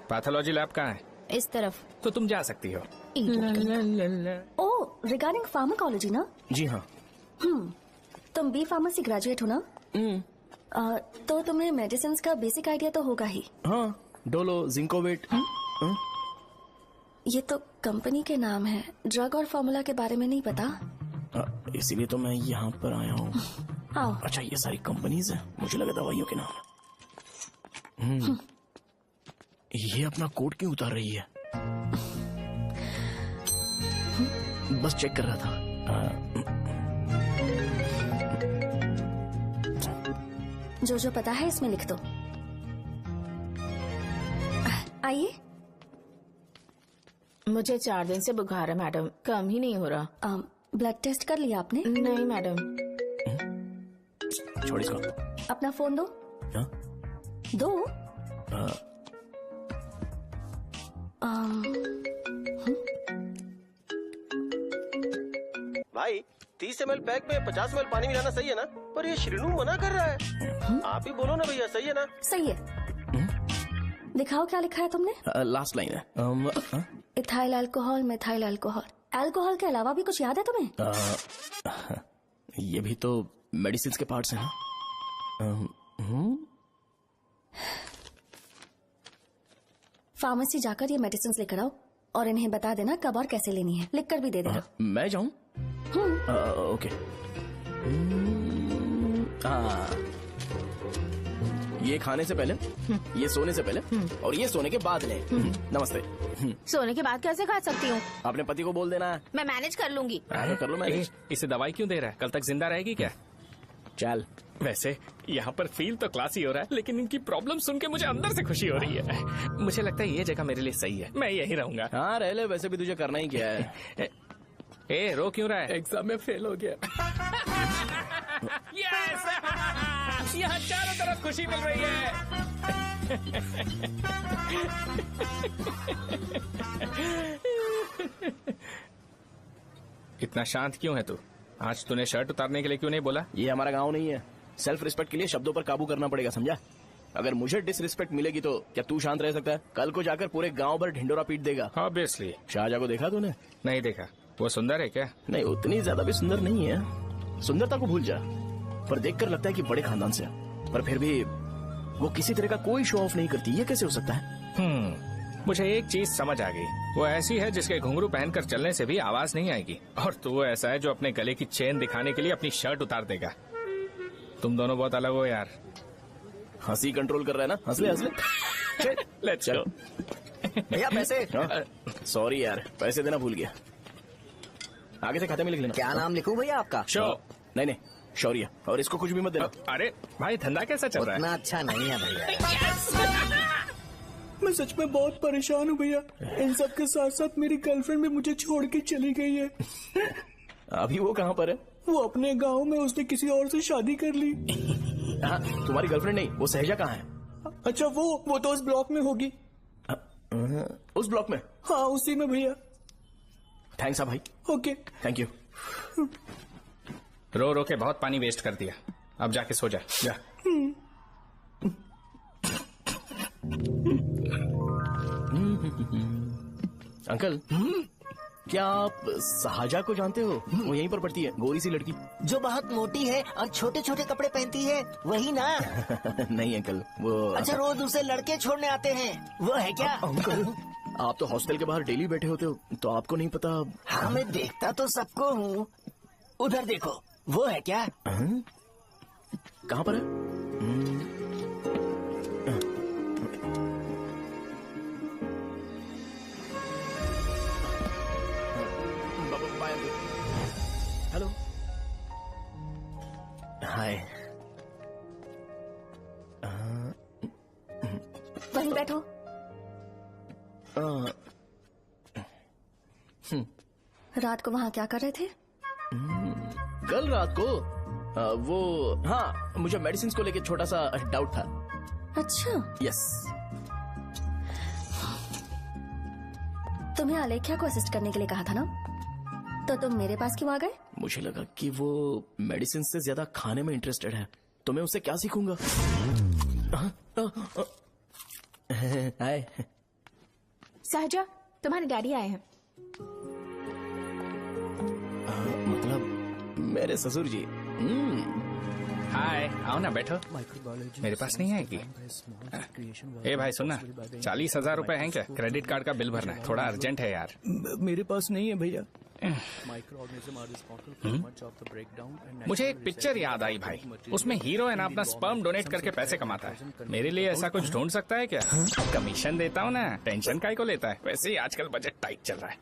पैथोलॉजी लैब कहाँ है? इस तरफ। तो तुम जा सकती हो। ओ, रिगार्डिंग फार्माकोलॉजी ना? जी हाँ। तुम बी फार्मेसी ग्रेजुएट हो ना? तो तुम्हें मेडिसिन का बेसिक आइडिया तो होगा ही। हाँ, डोलो, जिंकोवेट। ये तो कंपनी के नाम है, ड्रग और फॉर्मूला के बारे में नहीं पता। इसीलिए तो मैं यहाँ पर आया हूँ। आओ। अच्छा, ये सारी कंपनीज है, मुझे लगा दवाइयों के नाम। ये अपना कोट क्यों उतार रही है? बस चेक कर रहा था। जो जो पता है इसमें लिख दो। आइए। मुझे 4 दिन से बुखार है मैडम, कम ही नहीं हो रहा। ब्लड टेस्ट कर लिया आपने? नहीं मैडम। छोड़ इसको। अपना फोन दो। दो। भाई 30 ml पैक में 50 ml पानी मिलाना सही है ना? पर ये श्रीनू मना कर रहा है। आप ही बोलो ना भैया, सही है ना? सही है। दिखाओ क्या लिखा है तुमने? लास्ट लाइन है। Ethyl alcohol, methyl alcohol. Alcohol के अलावा भी कुछ याद है तुम्हें? ये भी तो मेडिसिन के पार्ट्स हैं ना? फार्मेसी जाकर ये मेडिसिन लेकर आओ और इन्हें बता देना कब और कैसे लेनी है, लिख कर भी दे देना। मैं जाऊं? ओके। ये खाने से पहले, ये सोने से पहले और ये सोने के बाद ले। नमस्ते। सोने के बाद कैसे खा सकती हूँ? अपने पति को बोल देना। मैं मैनेज कर लूंगी। कर लो मैनेज। इसे दवाई क्यों दे रहा है? कल तक जिंदा रहेगी क्या? चल। वैसे यहाँ पर फील तो क्लासी हो रहा है, लेकिन इनकी प्रॉब्लम सुन के मुझे अंदर से खुशी हो रही है। मुझे लगता है ये जगह मेरे लिए सही है, मैं यहीं रहूंगा। हाँ रह ले, वैसे भी तुझे करना ही क्या है। ए रो क्यों रहा है? एग्जाम में फेल हो गया। यस! यहाँ चारों तरफ खुशी मिल रही है। इतना शांत क्यों है तू? आज तूने शर्ट उतारने के लिए क्यों नहीं बोला? ये हमारा गांव नहीं है। सेल्फ रिस्पेक्ट के लिए शब्दों पर काबू करना पड़ेगा, समझा? अगर मुझे डिसरिस्पेक्ट मिलेगी तो क्या तू शांत रह सकता है? कल को जाकर पूरे गांव भर ढिंडोरा पीट देगा। ऑब्वियसली। शाहजहां को देखा तूने? नहीं देखा। वो सुंदर है क्या? नहीं, उतनी ज्यादा भी सुंदर नहीं है। सुंदरता को भूल जा, पर देखकर लगता है कि बड़े खानदान से है। पर फिर भी वो किसी तरह का कोई शो ऑफ नहीं करती। ये कैसे हो सकता है? मुझे एक चीज समझ आ गई। वो ऐसी है जिसके घुंघरू पहनकर चलने से भी आवाज नहीं आएगी, और तू ऐसा है जो अपने गले की चेन दिखाने के लिए अपनी शर्ट उतार देगा। तुम दोनों बहुत अलग हो यार। हंसी कंट्रोल कर रहा है ना? हंस ले, हंस ले। Let's go. भैया पैसे। सॉरी यार, पैसे देना भूल गया। आगे से खाते में लिख लेना। क्या नाम लिखूं भैया आपका? शो। नहीं, शौर्य। और इसको कुछ भी मत देना। अरे भाई, धंधा कैसा चल रहा है? उतना अच्छा नहीं है भैया। मैं सच में बहुत परेशान हूँ भैया। इन सब के साथ साथ मेरी गर्लफ्रेंड भी मुझे छोड़ के चली गई है। अभी वो कहाँ पर है? वो अपने गांव में, उसने किसी और से शादी कर ली। हाँ, तुम्हारी गर्लफ्रेंड नहीं, वो सहजा कहाँ है? अच्छा, वो तो उस ब्लॉक में होगी। उस ब्लॉक में? हाँ, उसी में भैया। थैंक्स भाई। Okay, thank you. रो रो के बहुत पानी वेस्ट कर दिया, अब जाके सो जा। जा। अंकल, क्या आप शाहजहां को जानते हो? वो यहीं पर पढ़ती है, गोरी सी लड़की जो बहुत मोटी है और छोटे छोटे कपड़े पहनती है, वही ना? नहीं अंकल, वो अच्छा, रोज उसे लड़के छोड़ने आते हैं, वो है क्या? अंकल, आप तो हॉस्टल के बाहर डेली बैठे होते हो, तो आपको नहीं पता? हाँ, मैं देखता तो सबको हूँ। उधर देखो, वो है क्या? कहाँ पर है? हेलो, हाय। वहीं बैठो। रात को वहाँ क्या कर रहे थे? कल रात को वो, हाँ, मुझे मेडिसिन को लेके छोटा सा डाउट था। अच्छा। यस। तुम्हें आलेख्या को असिस्ट करने के लिए कहा था ना, तो तुम मेरे पास क्यों आ गए? मुझे लगा कि वो मेडिसिन से ज्यादा खाने में इंटरेस्टेड है, तो मैं उससे क्या सीखूंगा? हाय। सहजा, तुम्हारे डैडी आए हैं। मतलब मेरे ससुर जी। हाय, आओ ना, बैठो। मेरे पास नहीं आएगी? ए भाई सुनना, 40,000 रुपए हैं क्या? क्रेडिट कार्ड का बिल भरना है, थोड़ा अर्जेंट है यार। मेरे पास नहीं है भैया। मुझे एक पिक्चर याद आई भाई, उसमें हीरो है ना अपना स्पर्म डोनेट करके पैसे कमाता है। मेरे लिए ऐसा कुछ ढूंढ सकता है क्या? कमीशन देता हूँ ना, टेंशन काहे को लेता है? वैसे ही आजकल बजट टाइट चल रहा है।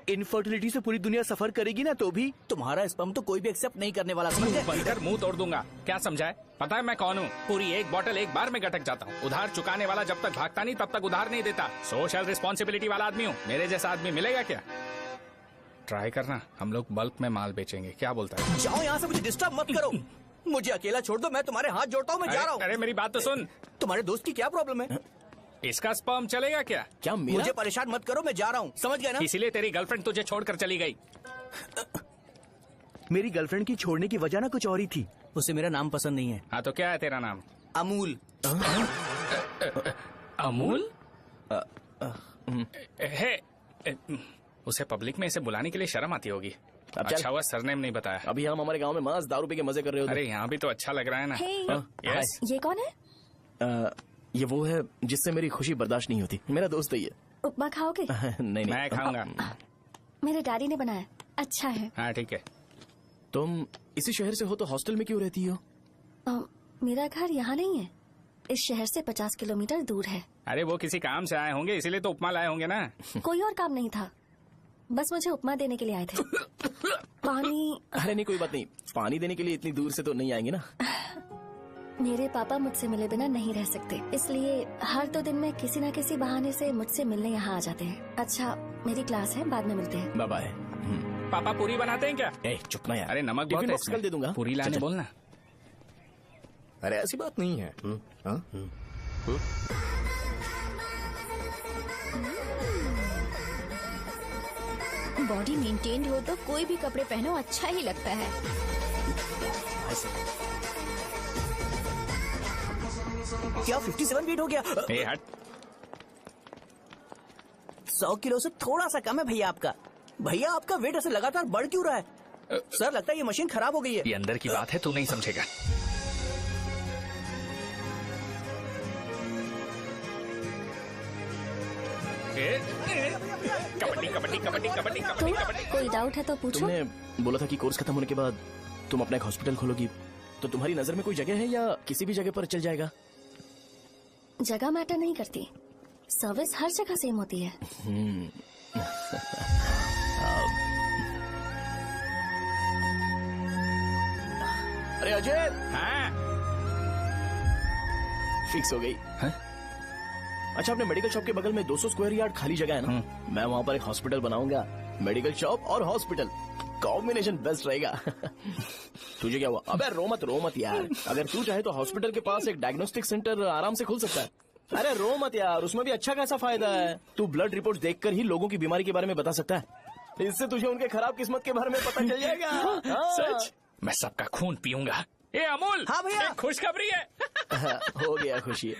इनफर्टिलिटी से पूरी दुनिया सफर करेगी ना, तो भी तुम्हारा स्पर्म तो कोई भी एक्सेप्ट नहीं करने वाला, समझे? बनकर मुंह तोड़ दूंगा। क्या समझा है? पता है मैं कौन हूँ? पूरी एक बोतल एक बार में गटक जाता हूँ। उधार चुकाने वाला जब तक भागता नहीं तब तक उधार नहीं देता। सोशल रिस्पॉन्सिबिलिटी वाला आदमी हूँ। मेरे जैसा आदमी मिलेगा क्या? ट्राई करना, हम लोग बल्क में माल बेचेंगे। क्या बोलता है? जाओ यहाँ से, मुझे डिस्टर्ब मत करो। मुझे अकेला छोड़ दो, मैं तुम्हारे हाथ जोड़ता हूँ, मैं जा रहा हूँ। अरे मेरी बात तो सुन। तुम्हारे दोस्त की क्या प्रॉब्लम है? इसका स्पर्म चलेगा क्या? क्या मेरा? मुझे परेशान मत करो, मैं जा रहा हूँ, समझ गए ना? इसीलिए तेरी गर्लफ्रेंड तुझे छोड़कर चली गई। मेरी गर्लफ्रेंड की छोड़ने की वजह ना कुछ और ही थी। उसे मेरा नाम पसंद नहीं है। हाँ तो क्या है तेरा नाम? अमूल। अमूल? है, उसे पब्लिक में इसे बुलाने के लिए शर्म आती होगी। अब चल। अच्छा हुआ सरनेम नहीं बताया। अभी हम हमारे गांव में मस्त दारू पी के मजे कर रहे होते। अरे यहाँ भी तो अच्छा लग रहा है ना। Hey. यस। ये कौन है? ये वो है जिससे मेरी खुशी बर्दाश्त नहीं होती। मेरा दोस्त है ये। उपमा खाओगे? नहीं मैं खाऊंगा। मेरे डैडी ने बनाया, अच्छा है। हाँ ठीक है। तुम इसी शहर से हो तो हॉस्टल में क्यों रहती हो? मेरा घर यहाँ नहीं है, इस शहर से 50 किलोमीटर दूर है। अरे वो किसी काम से आए होंगे इसीलिए तो उपमा लाए होंगे ना। कोई और काम नहीं था, बस मुझे उपमा देने के लिए आए थे। पानी? अरे नहीं कोई बात नहीं, पानी देने के लिए इतनी दूर से तो नहीं आएंगे ना। मेरे पापा मुझसे मिले बिना नहीं रह सकते, इसलिए हर 2 दिन में किसी न किसी बहाने से मुझसे मिलने यहाँ आ जाते हैं। अच्छा मेरी क्लास है, बाद में मिलते हैं। Bye bye. पापा पूरी बनाते हैं क्या? चुप ना यार। अरे नमक बहुत टिफिन है बॉक्स कल दे दूंगा। पूरी लाने बोलना। अरे ऐसी बात नहीं है। बॉडी मेंटेन्ड हो तो कोई भी कपड़े पहनो अच्छा ही लगता है। क्या 57 वेट हो गया? ए हट। 100 किलो से थोड़ा सा कम है भैया आपका। भैया आपका वेट ऐसे लगातार बढ़ क्यों रहा है? सर लगता है ये मशीन खराब हो गई है। ये अंदर की बात है, तू नहीं समझेगा। कबड्डी कबड्डी कबड्डी कबड्डी कबड्डी कबड्डी। कोई डाउट है तो पूछो। तुमने बोला था कि कोर्स खत्म होने के बाद तुम अपना एक हॉस्पिटल खोलोगी, तो तुम्हारी नजर में कोई जगह है या किसी भी जगह पर चल जाएगा? जगह मैटर नहीं करती, सर्विस हर जगह सेम होती है। अरे अजय। हाँ। फिक्स हो गई। अच्छा अपने मेडिकल शॉप के बगल में 200 स्क्वायर यार्ड खाली जगह है ना, मैं वहाँ पर एक हॉस्पिटल बनाऊंगा। मेडिकल शॉप और हॉस्पिटल कॉम्बिनेशन बेस्ट रहेगा। तुझे क्या हुआ? अबे रो मत यार। अगर तू चाहे तो हॉस्पिटल के पास एक डायग्नोस्टिक सेंटर आराम से खुल सकता है। अरे रो मत यार, उसमें भी अच्छा खासा फायदा है। तू ब्लड रिपोर्ट देखकर ही लोगों की बीमारी के बारे में बता सकता है। इससे तुझे उनके खराब किस्मत के बारे में पता चल जाएगा। सच? मैं सबका खून पीऊंगा। ए अमूल। हाँ भैया। खुशखबरी है। हो गया खुशी।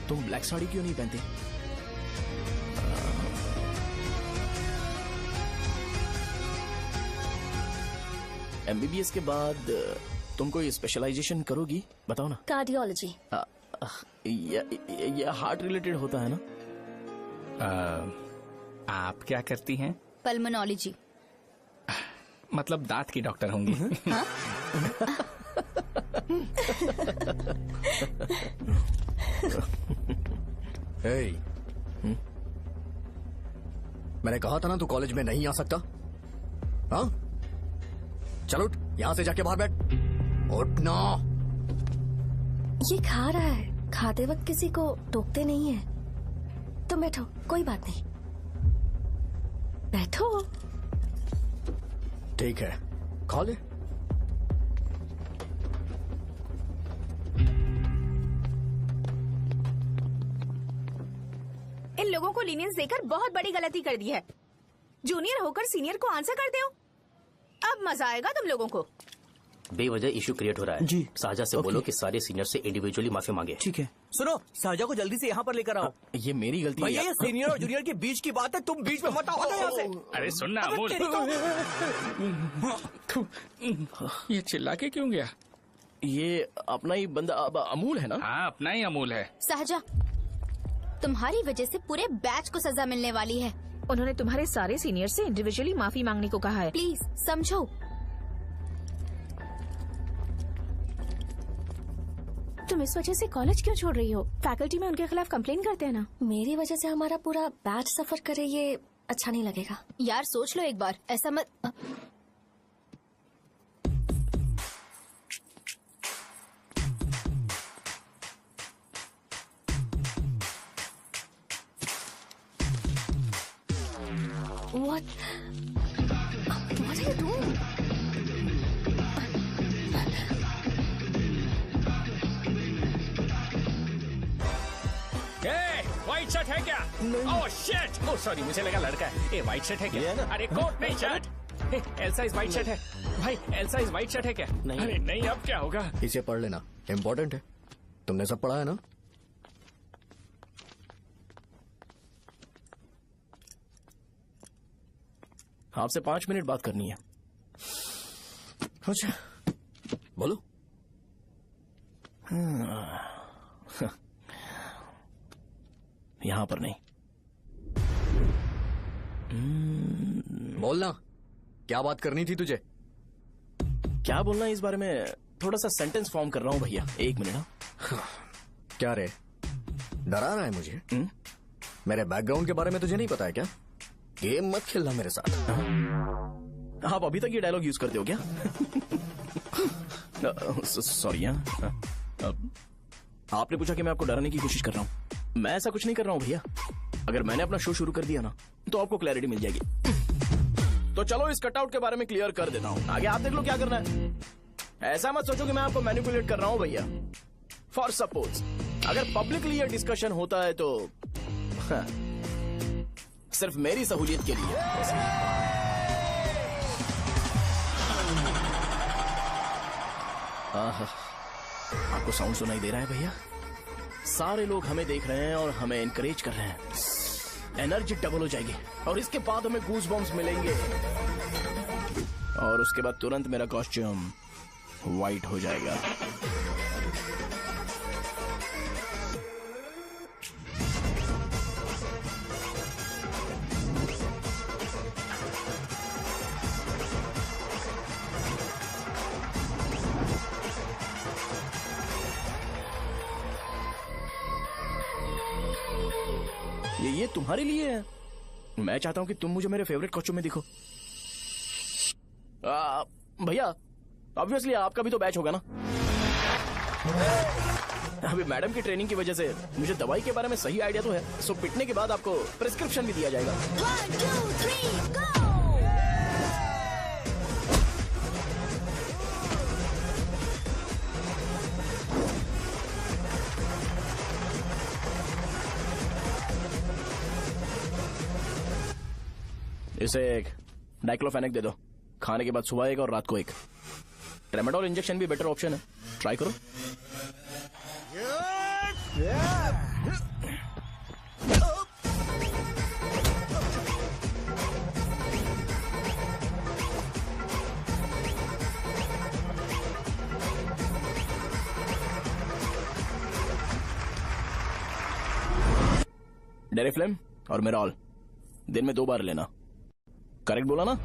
तुम ब्लैक साड़ी क्यों नहीं पहनते? एमबीबीएस के बाद तुम कोई स्पेशलाइजेशन करोगी? बताओ ना। कार्डियोलॉजी। ये हार्ट रिलेटेड होता है ना? आप क्या करती हैं? पल्मोनोलॉजी। मतलब दांत की डॉक्टर होंगी। हाँ? hey, मैंने कहा था ना तू कॉलेज में नहीं आ सकता। हाँ चल उठ, यहाँ से जाके बाहर बैठ। उठ ना। ये खा रहा है, खाते वक्त किसी को टोकते नहीं है। तुम बैठो, कोई बात नहीं, बैठो। ठीक है खा ले। इन लोगों को लीनियंस देकर बहुत बड़ी गलती कर दी है। जूनियर होकर सीनियर को आंसर करते हो। अब मजा आएगा तुम लोगों को। बेवजह इशू क्रिएट हो रहा है जी। साजा से बोलो कि सारे सीनियर से इंडिविजुअली माफी मांगे। ठीक है। सुनो, साजा को जल्दी से यहाँ पर लेकर आओ। ये मेरी गलती है। भैया ये सीनियर और जूनियर के बीच की बात है, तुम बीच में मत आओ यहाँ से। अरे सुनना अमूल। ये चिल्ला के क्यों गया? ये अपना ही बंदा अमूल है ना? हाँ अपना ही अमूल है। साजा, तुम्हारी वजह से पूरे बैच को सजा मिलने वाली है। उन्होंने तुम्हारे सारे सीनियर से इंडिविजुअली माफी मांगने को कहा है। प्लीज समझो। तुम इस वजह से कॉलेज क्यों छोड़ रही हो? फैकल्टी में उनके खिलाफ कंप्लेन करते हैं ना। मेरी वजह से हमारा पूरा बैच सफर करे, ये अच्छा नहीं लगेगा। यार सोच लो एक बार, ऐसा मत। What are you doing? White shirt है क्या? Oh shit! ओह सॉरी, मुझे लगा लड़का है। ये व्हाइट शर्ट है क्या? अरे कोट नहीं shirt. L size white shirt है भाई। एल साइज व्हाइट शर्ट है क्या? अरे नहीं, अब क्या होगा? इसे पढ़ लेना, इम्पोर्टेंट है। तुमने सब पढ़ा है ना? आपसे 5 मिनट बात करनी है। अच्छा बोलो। यहां पर नहीं। बोलना, क्या बात करनी थी तुझे? क्या बोलना है इस बारे में? थोड़ा सा सेंटेंस फॉर्म कर रहा हूं भैया, 1 मिनट। क्या रे, डरा रहा है मुझे? मेरे बैकग्राउंड के बारे में तुझे नहीं पता है क्या? गेम मत खेलना मेरे साथ। आप अभी तक ये डायलॉग यूज करते हो क्या? सॉरी। आपने पूछा कि मैं आपको डराने की कोशिश कर रहा हूं। मैं ऐसा कुछ नहीं कर रहा हूं भैया। अगर मैंने अपना शो शुरू कर दिया ना तो आपको क्लैरिटी मिल जाएगी। तो चलो इस कटआउट के बारे में क्लियर कर देता हूं, आगे आप देख लो क्या करना है। ऐसा मत सोचो कि मैं आपको मैनिपुलेट कर रहा हूं भैया। फॉर सपोज अगर पब्लिकली ये डिस्कशन होता है तो सिर्फ मेरी सहूलियत के लिए। आपको साउंड सुनाई दे रहा है भैया? सारे लोग हमें देख रहे हैं और हमें एनकरेज कर रहे हैं। एनर्जी डबल हो जाएगी और इसके बाद हमें गूज बम्स मिलेंगे और उसके बाद तुरंत मेरा कॉस्ट्यूम वाइट हो जाएगा। ये तुम्हारे लिए है। मैं चाहता हूं कि तुम मुझे मेरे फेवरेट कॉस्ट्यूम में दिखो। भैया ऑब्वियसली आपका भी तो बैच होगा ना। अभी मैडम की ट्रेनिंग की वजह से मुझे दवाई के बारे में सही आइडिया तो है। सो पिटने के बाद आपको प्रिस्क्रिप्शन भी दिया जाएगा। 1 2 3 गो। इसे एक डाइक्लोफेनेक दे दो। खाने के बाद सुबह एक और रात को एक। ट्रेमाडोल इंजेक्शन भी बेटर ऑप्शन है, ट्राई करो। डेरिफ्लेम और मेरॉल दिन में 2 बार लेना। करेक्ट बोला ना?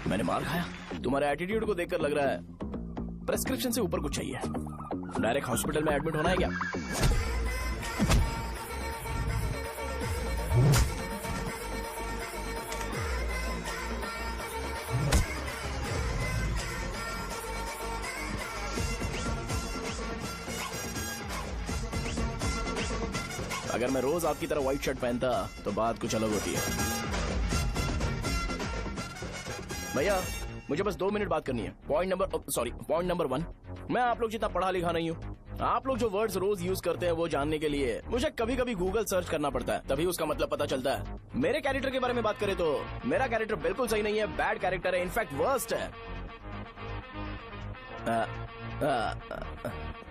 मैंने मार खाया? तुम्हारे एटीट्यूड को देखकर लग रहा है प्रेस्क्रिप्शन से ऊपर कुछ चाहिए। डायरेक्ट हॉस्पिटल में एडमिट होना है क्या? अगर मैं रोज आपकी तरह व्हाइट शर्ट पहनता तो बात कुछ अलग होती है। भैया मुझे बस 2 मिनट बात करनी है। पॉइंट नंबर 1, मैं आप लोग जितना पढ़ा लिखा नहीं हूँ। आप लोग जो वर्ड्स रोज यूज करते हैं वो जानने के लिए मुझे कभी कभी गूगल सर्च करना पड़ता है, तभी उसका मतलब पता चलता है। मेरे कैरेक्टर के बारे में बात करें तो मेरा कैरेक्टर बिल्कुल सही नहीं है, बैड कैरेक्टर है, इनफैक्ट वर्स्ट है।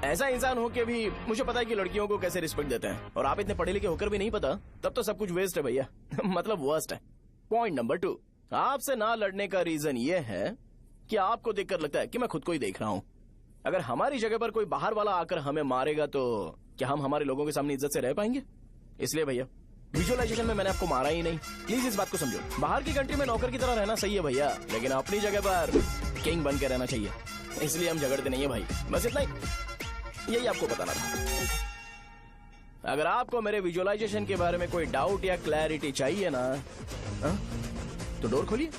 ऐसा इंसान हो के भी मुझे पता है कि लड़कियों को कैसे रिस्पेक्ट देते हैं, और आप इतने पढ़े लिखे होकर भी नहीं पता, तब तो सब कुछ वेस्ट है भैया। मतलब वर्स्ट है। पॉइंट नंबर 2, आपसे ना लड़ने का रीजन ये है कि आपको देखकर लगता है कि मैं खुद को ही देख रहा हूं। अगर हमारी जगह पर कोई बाहर वाला आकर हमें मारेगा तो क्या हम हमारे लोगों के सामने इज्जत से रह पाएंगे? इसलिए भैया विजुअलाइजेशन में मैंने आपको मारा ही नहीं। प्लीज इस बात को समझो। बाहर की कंट्री में नौकर की तरह रहना सही है भैया, लेकिन अपनी जगह पर किंग बन के रहना चाहिए। इसलिए हम झगड़ते नहीं है भाई, बस इतना ही, यही आपको बताना था। अगर आपको मेरे विजुअलाइजेशन के बारे में कोई डाउट या क्लैरिटी चाहिए ना, तो डोर खोलिए।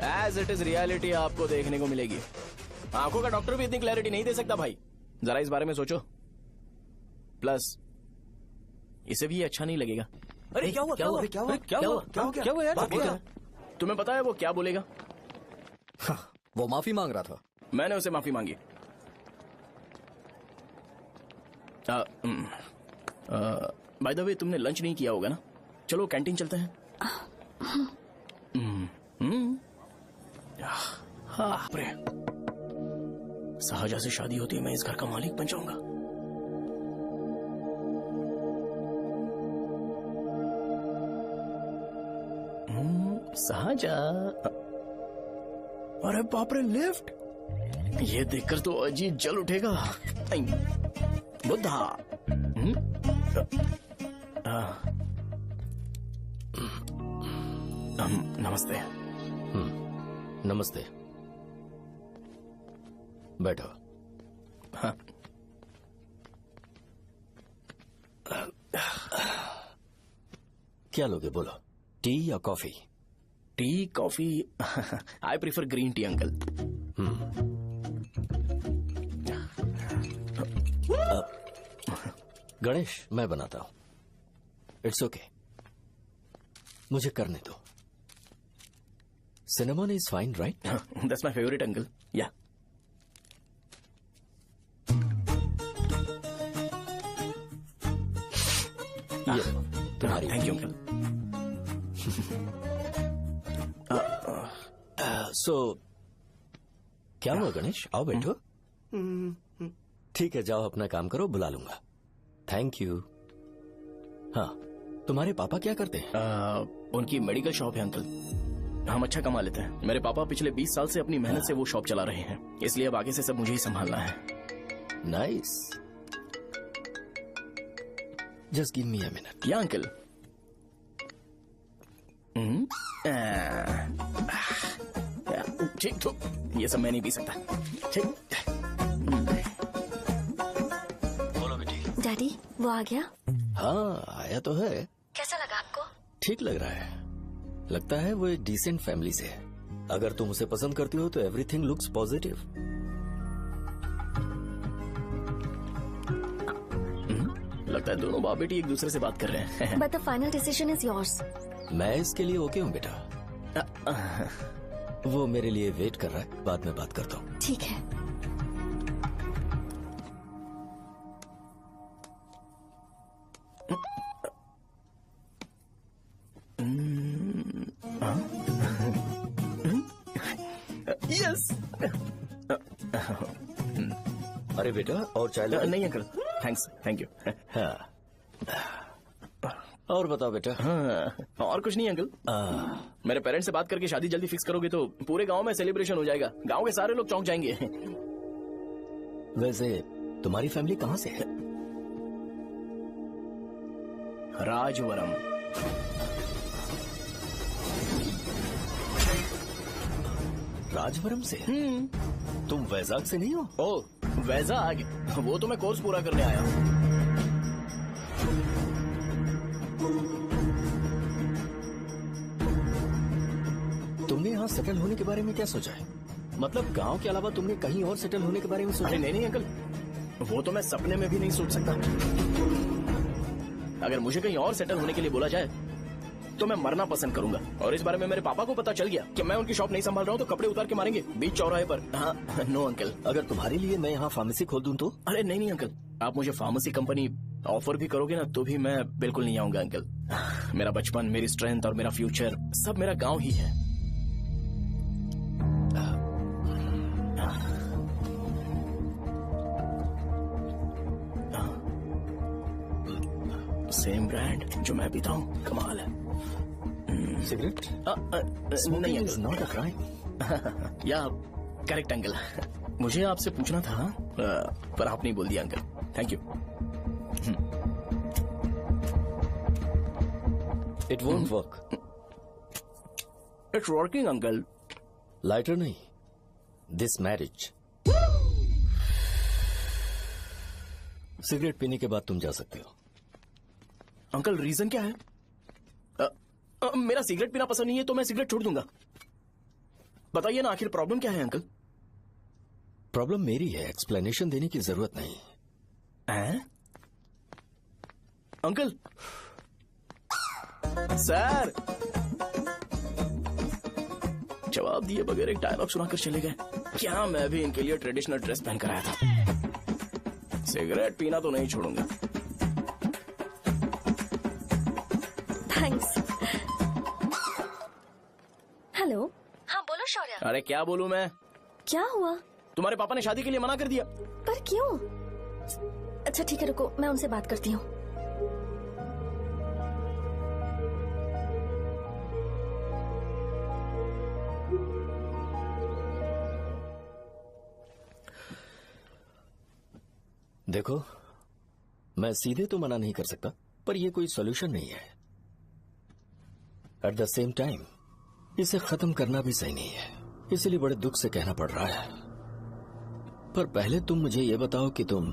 एज इट इज रियलिटी आपको देखने को मिलेगी। आंखों का डॉक्टर भी इतनी क्लैरिटी नहीं दे सकता भाई, जरा इस बारे में सोचो। प्लस इसे भी अच्छा नहीं लगेगा। अरे क्या हुआ? क्या हुआ? क्या हुआ? क्या हुआ? क्या हुआ यार? तुम्हें पता है वो क्या बोलेगा? वो माफी मांग रहा था। मैंने उसे माफी मांगी। बाय द वे तुमने लंच नहीं किया होगा ना? चलो कैंटीन चलते हैं। सहजा से शादी होती है, मैं इस घर का मालिक बन जाऊंगा। सहजा, अरे बाप रे, लिफ्ट! ये देखकर तो अजीत जल उठेगा। बुद्धा। नमस्ते। नमस्ते, बैठो। हाँ। क्या लोगे बोलो, टी या coffee? T, coffee? I prefer green tea uncle. Ganesh, मैं बनाता हूं। इट्स ओके, मुझे करने दो। Cinnamon is fine, right? That's my favourite uncle. या तुम्हारी। Thank you uncle. सो क्या हुआ गणेश? आओ बैठो। ठीक है, जाओ अपना काम करो, बुला लूंगा। Thank you. हाँ, तुम्हारे पापा क्या करते हैं? उनकी मेडिकल शॉप है अंकल। हम अच्छा कमा लेते हैं। मेरे पापा पिछले 20 साल से अपनी मेहनत से वो शॉप चला रहे हैं, इसलिए अब आगे से सब मुझे ही संभालना है। Nice. Just give me a minute. या अंकल। ठीक, तो ये सब मैं नहीं पी सकता। ठीक। बोलो बेटी। डैडी, वो आ गया? हाँ, आया तो है। कैसा लगा आपको? ठीक लग रहा है। लगता है वो एक डिसेंट फैमिली से है। अगर तुम उसे पसंद करती हो तो एवरीथिंग लुक्स पॉजिटिव। लगता है दोनों बाप बेटी एक दूसरे से बात कर रहे हैं। But the final decision is yours. मैं इसके लिए ओके हूँ बेटा। वो मेरे लिए वेट कर रहा है, बाद में बात करता हूँ। ठीक है। यस। अरे बेटा, और चाय लो। नहीं अंकल, थैंक्स, थैंक यू। हाँ, और बताओ बेटा। हाँ, और कुछ नहीं अंकल। मेरे पेरेंट्स से बात करके शादी जल्दी फिक्स करोगे तो पूरे गांव में सेलिब्रेशन हो जाएगा। गांव के सारे लोग चौंक जाएंगे। वैसे तुम्हारी फैमिली कहाँ से है? राजवरम। राजवरम से? तुम वैजाग से नहीं हो? ओ, वैजाग? वो तो मैं कोर्स पूरा करने आया हूँ। तुमने यहाँ सेटल होने के बारे में क्या सोचा है? मतलब गांव के अलावा तुमने कहीं और सेटल होने के बारे में सोचा? नहीं नहीं अंकल, वो तो मैं सपने में भी नहीं सोच सकता। अगर मुझे कहीं और सेटल होने के लिए बोला जाए तो मैं मरना पसंद करूंगा। और इस बारे में मेरे पापा को पता चल गया कि मैं उनकी शॉप नहीं संभाल रहा हूँ तो कपड़े उतार के मारेंगे बीच चौराहे पर। हाँ, नो अंकल। अगर तुम्हारे लिए मैं यहाँ फार्मेसी खोल दूं तो? अरे नहीं नहीं अंकल, आप मुझे फार्मेसी कंपनी ऑफर भी करोगे ना तो भी मैं बिल्कुल नहीं आऊंगा अंकल। मेरा बचपन, मेरी स्ट्रेंथ और मेरा फ्यूचर सब मेरा गाँव ही है। सेम ब्रांड जो मैं पीता हूँ, कमाल है। सिगरेट? नहीं इज नॉट अ क्राइम। या करेक्ट अंकल, मुझे आपसे पूछना था पर आप नहीं बोल दिया uncle. Thank you. It won't work. It's working uncle. Lighter नहीं, दिस मैरिज। सिगरेट पीने के बाद तुम जा सकते हो। अंकल रीजन क्या है? मेरा सिगरेट पीना पसंद नहीं है तो मैं सिगरेट छोड़ दूंगा। बताइए ना आखिर प्रॉब्लम क्या है अंकल? प्रॉब्लम मेरी है, एक्सप्लेनेशन देने की जरूरत नहीं है। अंकल सर जवाब दिए बगैर एक डायलॉग सुनाकर चले गए। क्या मैं भी इनके लिए ट्रेडिशनल ड्रेस पहन कर आया था। सिगरेट पीना तो नहीं छोड़ूंगा। थैंक्स। हेलो। हाँ बोलो शौर्य। अरे क्या बोलूं मैं? क्या हुआ? तुम्हारे पापा ने शादी के लिए मना कर दिया। पर क्यों? अच्छा ठीक है रुको, मैं उनसे बात करती हूँ। देखो, मैं सीधे तो मना नहीं कर सकता, पर यह कोई सॉल्यूशन नहीं है। एट द सेम टाइम इसे खत्म करना भी सही नहीं है, इसलिए बड़े दुख से कहना पड़ रहा है। पर पहले तुम मुझे ये बताओ कि तुम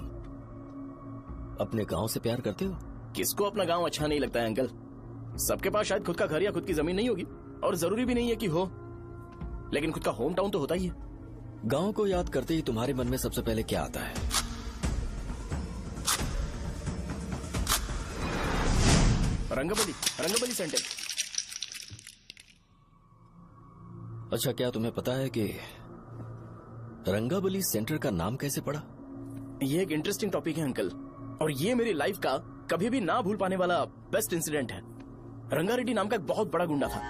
अपने गांव से प्यार करते हो? किसको अपना गांव अच्छा नहीं लगता है अंकल? सबके पास शायद खुद का घर या खुद की जमीन नहीं होगी, और जरूरी भी नहीं है कि हो, लेकिन खुद का होम टाउन तो होता ही है। गांव को याद करते ही तुम्हारे मन में सबसे पहले क्या आता है? रंगबली सेंटर। अच्छा, क्या तुम्हें पता है कि रंगाबली सेंटर का नाम कैसे पड़ा? ये एक इंटरेस्टिंग टॉपिक है अंकल, और ये मेरी लाइफ का कभी भी ना भूल पाने वाला बेस्ट इंसिडेंट है। रंगारेड्डी नाम का एक बहुत बड़ा गुंडा था,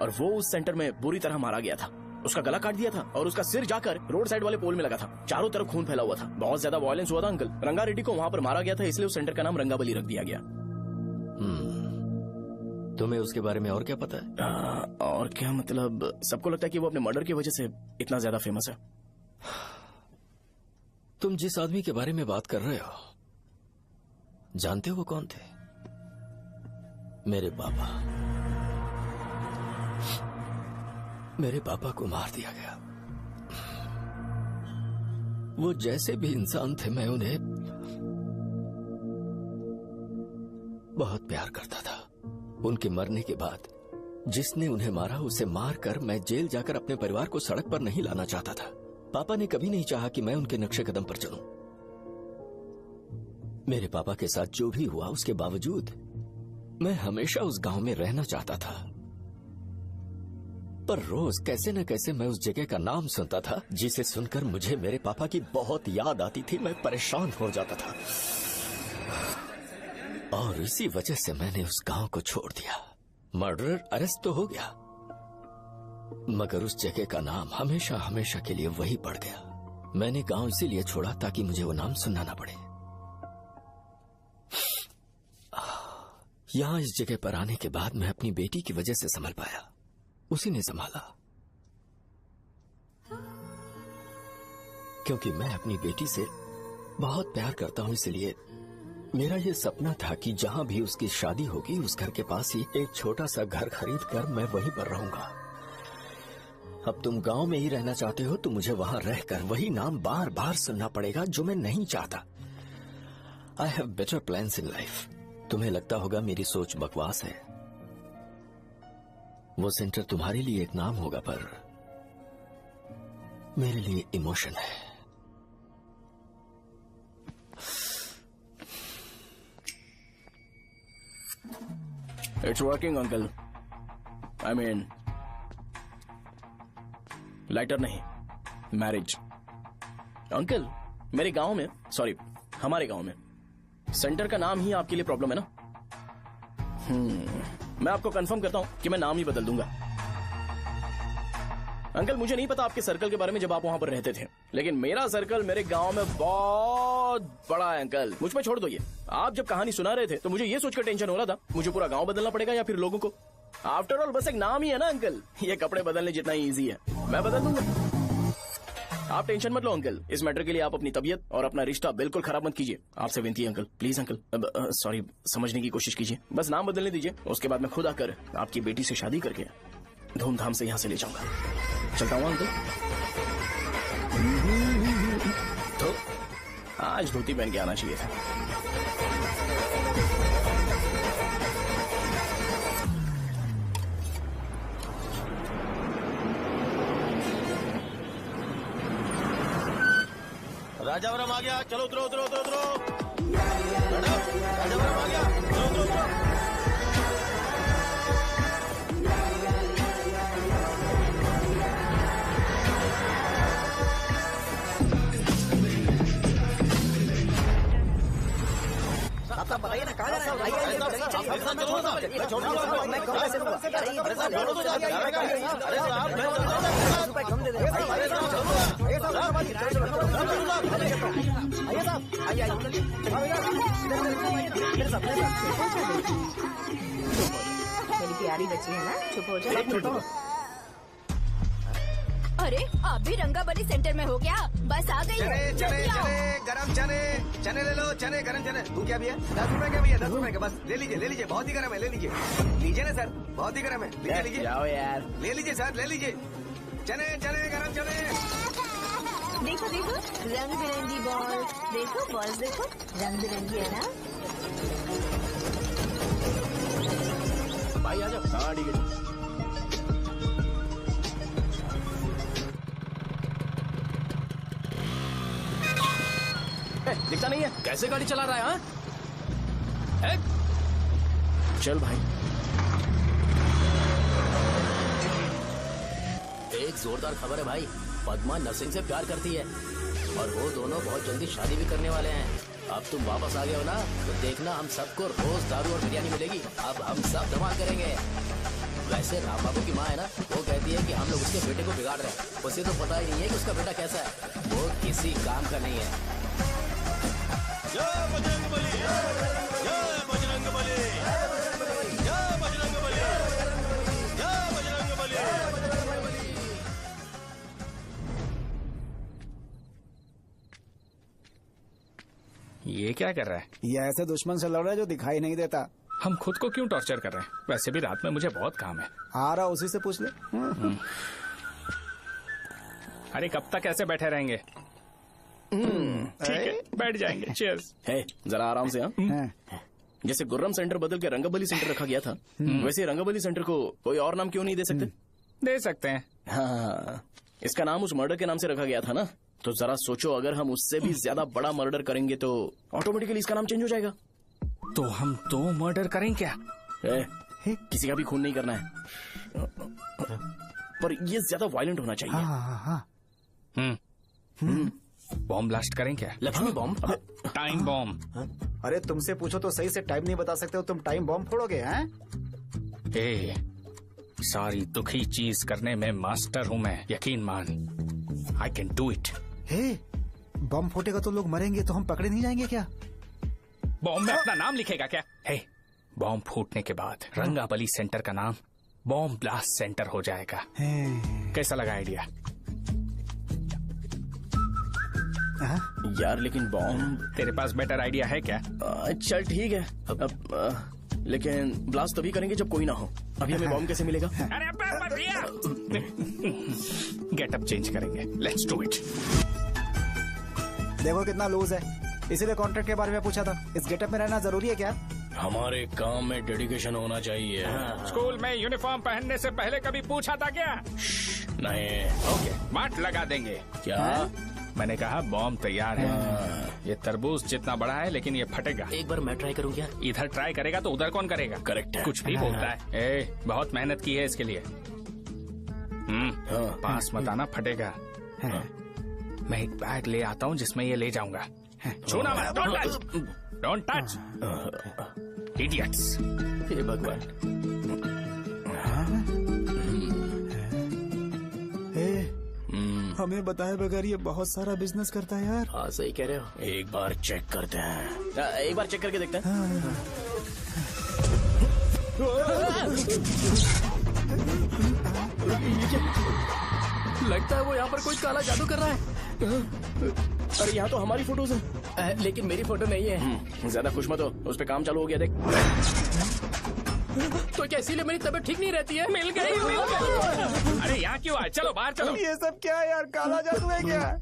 और वो उस सेंटर में बुरी तरह मारा गया था। उसका गला काट दिया था और उसका सिर जाकर रोड साइड वाले पोल में लगा था। चारों तरफ खून फैला हुआ था, बहुत ज्यादा वायलेंस हुआ था अंकल। रंगारेड्डी को वहां पर मारा गया था, इसलिए उस सेंटर का नाम रंगाबली रख दिया गया। तुम्हें उसके बारे में और क्या पता है? और क्या मतलब, सबको लगता है कि वो अपने मर्डर की वजह से इतना ज्यादा फेमस है। तुम जिस आदमी के बारे में बात कर रहे हो, जानते हो वो कौन थे? मेरे पापा। मेरे पापा को मार दिया गया। वो जैसे भी इंसान थे, मैं उन्हें बहुत प्यार करता था। उनके मरने के बाद जिसने उन्हें मारा उसे मारकर मैं जेल जाकर अपने परिवार को सड़क पर नहीं लाना चाहता था। पापा ने कभी नहीं चाहा कि मैं उनके नक्शे कदम पर चलूं। मेरे पापा के साथ जो भी हुआ, उसके बावजूद मैं हमेशा उस गांव में रहना चाहता था। पर रोज कैसे न कैसे मैं उस जगह का नाम सुनता था, जिसे सुनकर मुझे मेरे पापा की बहुत याद आती थी। मैं परेशान हो जाता था, और इसी वजह से मैंने उस गांव को छोड़ दिया। मर्डरर अरेस्ट तो हो गया, मगर उस जगह का नाम हमेशा हमेशा के लिए वही पड़ गया। मैंने गांव इसीलिए छोड़ा ताकि मुझे वो नाम सुनना ना पड़े। यहां इस जगह पर आने के बाद मैं अपनी बेटी की वजह से संभल पाया, उसी ने संभाला। क्योंकि मैं अपनी बेटी से बहुत प्यार करता हूं, इसलिए मेरा ये सपना था कि जहां भी उसकी शादी होगी, उस घर के पास ही एक छोटा सा घर खरीद कर मैं वहीं पर रहूंगा। अब तुम गांव में ही रहना चाहते हो तो मुझे वहां रहकर वही नाम बार बार सुनना पड़ेगा, जो मैं नहीं चाहता। I have better plans in life. तुम्हें लगता होगा मेरी सोच बकवास है। वो सेंटर तुम्हारे लिए एक नाम होगा, पर मेरे लिए इमोशन है। It's working uncle. I mean, lighter नहीं, मैरिज। अंकल, मेरे गांव में, सॉरी हमारे गांव में सेंटर का नाम ही आपके लिए प्रॉब्लम है ना? मैं आपको कंफर्म करता हूं कि मैं नाम ही बदल दूंगा। अंकल, मुझे नहीं पता आपके सर्कल के बारे में जब आप वहां पर रहते थे, लेकिन मेरा सर्कल मेरे गांव में बहुत बड़ा है अंकल। मुझ पे छोड़ दो ये। आप जब कहानी सुना रहे थे तो मुझे ये सोचकर टेंशन हो रहा था, मुझे पूरा गांव बदलना पड़ेगा या फिर लोगों को। आफ्टर ऑल बस एक नाम ही है ना अंकल, ये कपड़े बदलने जितना ही इजी है, मैं बदल दूंगा। आप टेंशन मत लो अंकल, इस मैटर के लिए आप अपनी तबीयत और अपना रिश्ता बिल्कुल खराब मत कीजिए। आपसे विनती है अंकल, प्लीज अंकल। सॉरी, समझने की कोशिश कीजिए, बस नाम बदलने दीजिए, उसके बाद मैं खुद आकर आपकी बेटी से शादी करके धूमधाम से यहाँ से ले जाऊंगा। चलता हूँ अंकल। तो आज धोती पहन के आना चाहिए था। राजावरम आ गया, चलो उतरो उतरो उतरो उतरो। राजावरम आ गया, चलो उतरो उतरो। साहब बताइए ना कहाँ जाना है? मैं कम पैसे दूंगा। मेरी प्यारी बच्ची है ना, चुप हो जाओ। अरे आप भी रंगाबली सेंटर में हो क्या? बस आ गई चने चने चने गरम चने चने ले लो, चने गरम चने। तू क्या भैया? 10 रुपए का भैया, 10 रुपए का, बस ले लीजिए, बहुत ही गरम है, ले लीजिए ना सर, बहुत ही गरम है, लीजिए जाओ यार, ले लीजिए सर, ले लीजिए। चने चने गरम चने। देखो देखो रंग बिरंगी बॉल, देखो बॉल्स देखो रंग बिरंगी है ना। भाई आ जाओ। हाँ ठीक है। दिखता नहीं है, कैसे गाड़ी चला रहा है? हाँ चल भाई। एक जोरदार खबर है भाई, पद्मा नरसिंह से प्यार करती है और वो दोनों बहुत जल्दी शादी भी करने वाले हैं। अब तुम वापस आ गए हो ना, तो देखना हम सबको रोज दारू और बिरयानी मिलेगी। अब हम सब धमाल करेंगे। वैसे राम बाबू की माँ है ना, वो कहती है कि हम लोग उसके बेटे को बिगाड़ रहे हैं। उसे तो पता ही नहीं है कि उसका बेटा कैसा है, वो किसी काम का नहीं है। जय बजरंगबली, जय बजरंगबली, जय बजरंगबली, जय बजरंगबली। ये क्या कर रहा है? ये ऐसे दुश्मन से लड़ रहा है जो दिखाई नहीं देता। हम खुद को क्यों टॉर्चर कर रहे हैं? वैसे भी रात में मुझे बहुत काम है। आ रहा उसी से पूछ ले। अरे कब तक ऐसे बैठे रहेंगे? ठीक है, बैठ जाएंगे। चीयर्स। है जरा आराम से। हाँ जैसे गुर्रम सेंटर बदल के रंगाबली सेंटर रखा गया था, वैसे रंगाबली सेंटर को कोई और नाम क्यों नहीं दे सकते? दे सकते हैं। हाँ, इसका नाम उस मर्डर के नाम से रखा गया था ना, तो जरा सोचो अगर हम उससे भी ज्यादा बड़ा मर्डर करेंगे तो ऑटोमेटिकली इसका नाम चेंज हो जाएगा। तो हम 2 मर्डर करें क्या? किसी का भी खून नहीं करना है, पर ये ज्यादा वायलेंट होना चाहिए। बॉम्ब ब्लास्ट करें क्या? Lakshmi bomb, time bomb. अरे तुमसे पूछो तो सही से टाइम नहीं बता सकते हो, तुम टाइम बॉम्ब फोड़ोगे? हैं? सारी दुखी चीज करने में मास्टर हूँ मैं, यकीन मान। I can do it. Bomb फूटेगा तो लोग मरेंगे, तो हम पकड़े नहीं जाएंगे क्या? बॉम्ब में अपना नाम लिखेगा क्या? बॉम्ब फूटने के बाद रंगाबली सेंटर का नाम बॉम्ब ब्लास्ट सेंटर हो जाएगा। कैसा लगा आइडिया? यार लेकिन बॉम्ब, तेरे पास बेटर आइडिया है क्या? चल ठीक है, लेकिन ब्लास्ट तभी करेंगे जब कोई ना हो। अभी हमें बॉम्ब कैसे मिलेगा? अरे भैया, गेटअप चेंज करेंगे। Let's do it. देखो कितना लूज है, इसीलिए कॉन्ट्रैक्ट के बारे में पूछा था। इस गेटअप में रहना जरूरी है क्या? हमारे काम में डेडिकेशन होना चाहिए। स्कूल में यूनिफॉर्म पहनने से पहले कभी पूछा था क्या? नहीं। ओके, मार्ट लगा देंगे। क्या? मैंने कहा बॉम्ब तैयार है। ये तरबूज जितना बड़ा है लेकिन ये फटेगा। एक बार मैं ट्राई करूं क्या? इधर ट्राई करेगा तो उधर कौन करेगा? करेक्ट है। कुछ भी बोलता है। बहुत मेहनत की है इसके लिए। पास मत आना, फटेगा। मैं एक बैग ले आता हूँ जिसमें ये ले जाऊंगा। छूना मत, डोंट टच, इडियट्स। हे भगवान। हमें बताए बगैर ये बहुत सारा बिजनेस करता है यार। हाँ सही कह रहे हो। एक बार चेक करते हैं। एक बार चेक करके देखते हैं। लगता है वो यहाँ पर कोई काला जादू कर रहा है। अरे यहाँ तो हमारी फोटोज हैं, लेकिन मेरी फोटो नहीं है। ज्यादा खुश मत हो, उस पे काम चालू हो गया देख। तो क्या इसीलिए मेरी तबीयत ठीक नहीं रहती है? मिल गई, मिल गई। अरे यहाँ क्यों आए? चलो बाहर चलो। ये सब क्या है यार, काला जादू है क्या?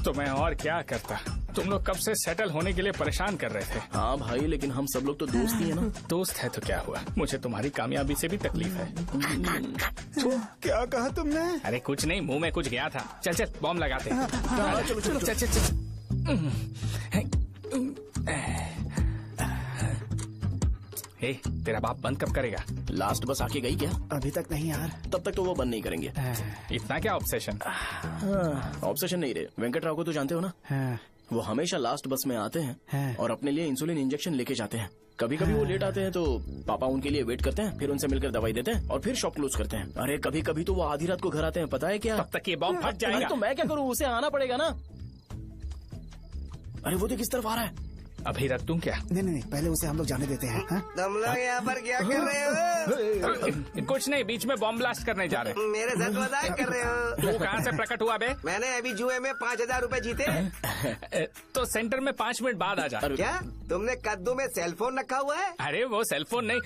तो मैं और क्या करता? तुम लोग कब से सेटल होने के लिए परेशान कर रहे थे। हाँ भाई, लेकिन हम सब लोग तो दोस्त ही है ना। दोस्त है तो क्या हुआ, मुझे तुम्हारी कामयाबी से भी तकलीफ है। क्या कहा तुमने? अरे कुछ नहीं, मुंह में कुछ गया था। चल चल बॉम्ब लगाते हैं। चलो चलो चल चल चल। हे, तेरा बाप बंद कब करेगा? लास्ट बस आके गई क्या? अभी तक नहीं यार। तब तक तो वो बंद नहीं करेंगे। इतना क्या ऑब्सेशन? ऑब्सेशन नहीं रे, वेंकट राव को तो जानते हो ना। वो हमेशा लास्ट बस में आते हैं और अपने लिए इंसुलिन इंजेक्शन लेके जाते हैं। कभी कभी वो लेट आते हैं तो पापा उनके लिए वेट करते हैं, फिर उनसे मिलकर दवाई देते हैं और फिर शॉप क्लोज करते हैं। अरे कभी कभी तो वो आधी रात को घर आते हैं, पता है क्या? तब तक ये बॉम्ब फट जाएगा। तो मैं क्या करूँ, उसे आना पड़ेगा ना। अरे वो तो किस तरफ आ रहा है? अभी रख दूं क्या? नहीं, पहले उसे हम लोग जाने देते हैं। तुम लोग यहाँ पर क्या कर रहे हो? कुछ नहीं, बीच में बॉम्ब ब्लास्ट करने जा रहे। मेरे साथ मजाक कर रहे हो? तू कहाँ से प्रकट हुआ बे? मैंने अभी जुए में 5000 रूपए जीते। तो सेंटर में 5 मिनट बाद आ जा। क्या तुमने कद्दू में सेल फोन रखा हुआ है? अरे वो सेल फोन नहीं,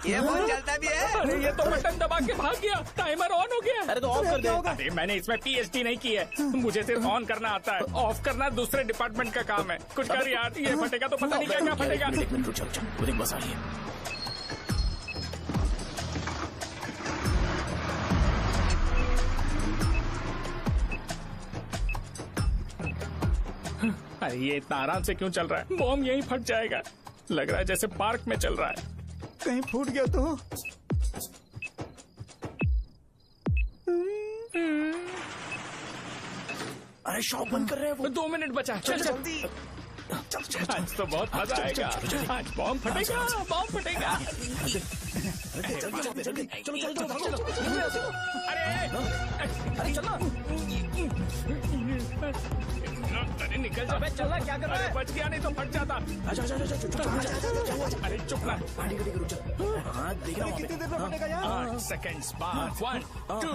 ये फोन चलता भी है। अरे ये तो बटन दबा के भाग गया, टाइमर ऑन हो गया। अरे तो ऑफ कर दे। अरे मैंने इसमें PhD नहीं की है, मुझे सिर्फ ऑन करना आता है, ऑफ करना दूसरे डिपार्टमेंट का काम है। कुछ कर यार, ये फटेगा तो पता नहीं क्या फटेगा। एक मिनट रुक जा, वो देख बस आ रही है। अरे ये इतना आराम से क्यों चल रहा है? बॉम्ब यहीं फट जाएगा। लग रहा है जैसे पार्क में चल रहा है। कहीं फूट गया तो? अरे शॉप बंद कर रहे हैं वो। 2 मिनट बचा, चल जल्दी। आज तो बहुत मजा आएगा, आज बॉम्ब फटेगा, बॉम्ब फटेगा। चलो अरे चलो, अरे निकल जा। चला क्या कर रहा है? बच गया, नहीं तो फट जाता। अरे चुप ना। हाँ देख रहा हूँ। कितनी देर में फटेगा यार? 8 सेकंड्स बाद 1 2।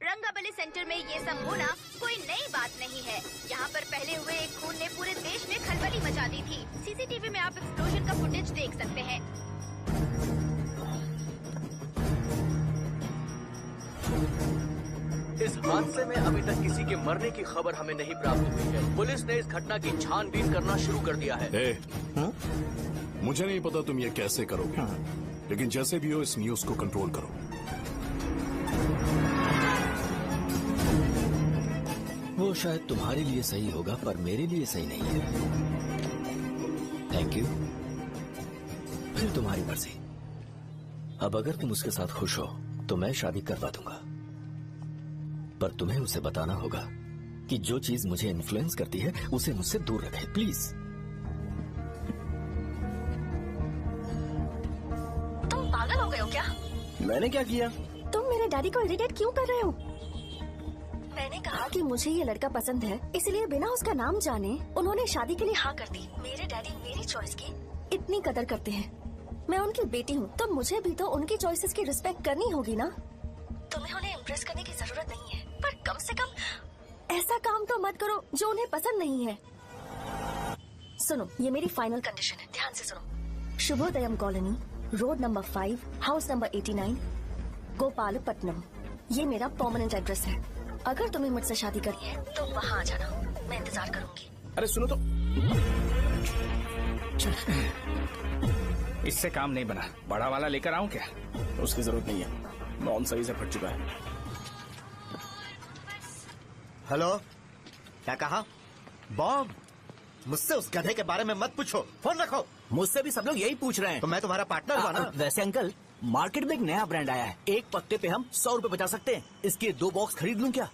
रंगाबली सेंटर में ये सब होना कोई नई बात नहीं है। यहाँ पर पहले हुए एक खून ने पूरे देश में खलबली मचा दी थी। CCTV में आप एक्सप्लोजन का फुटेज देख सकते हैं। इस हादसे में अभी तक किसी के मरने की खबर हमें नहीं प्राप्त हुई है। पुलिस ने इस घटना की छानबीन करना शुरू कर दिया है। मुझे नहीं पता तुम ये कैसे करोगे, लेकिन जैसे भी हो इस न्यूज को कंट्रोल करो। वो शायद तुम्हारे लिए सही होगा पर मेरे लिए सही नहीं है। Thank you. फिर तुम्हारी मर्जी। अब अगर तुम उसके साथ खुश हो तो मैं शादी करवा दूंगा, पर तुम्हें उसे बताना होगा कि जो चीज मुझे इन्फ्लुएंस करती है उसे मुझसे दूर रखे, प्लीज। तुम पागल हो गए हो क्या? मैंने क्या किया? तुम मेरे डैडी को इरिटेट क्यों कर रहे हो? मैंने कहा कि मुझे ये लड़का पसंद है, इसलिए बिना उसका नाम जाने उन्होंने शादी के लिए हाँ कर दी। मेरे डैडी मेरी चॉइस की इतनी कदर करते हैं। मैं उनकी बेटी हूँ तो मुझे भी तो उनकी चॉइसेस की रिस्पेक्ट करनी होगी ना। तुम्हें उन्हें इम्प्रेस करने की जरूरत नहीं है, पर कम से कम ऐसा काम तो मत करो जो उन्हें पसंद नहीं है। सुनो, ये मेरी फाइनल कंडीशन है, ध्यान से सुनो। Shubhodayam colony, road number 5, house number 89, Gopalapatnam. ये मेरा परमानेंट एड्रेस है। अगर तुम्हें मुझसे शादी करनी है तो वहाँ आ जाना, मैं इंतजार करूंगी। अरे सुनो तो, इससे काम नहीं बना। बड़ा वाला लेकर आऊं क्या? उसकी जरूरत नहीं है, बॉम्ब सही से फट चुका है। हेलो, क्या कहा? बॉम्ब? मुझसे उस गधे के बारे में मत पूछो, फोन रखो। मुझसे भी सब लोग यही पूछ रहे हैं। तो मैं तुम्हारा पार्टनर हुआ ना? वैसे अंकल, मार्केट में एक नया ब्रांड आया है, एक पत्ते पे हम 100 रुपए बचा सकते हैं। इसके 2 बॉक्स खरीद लूं क्या?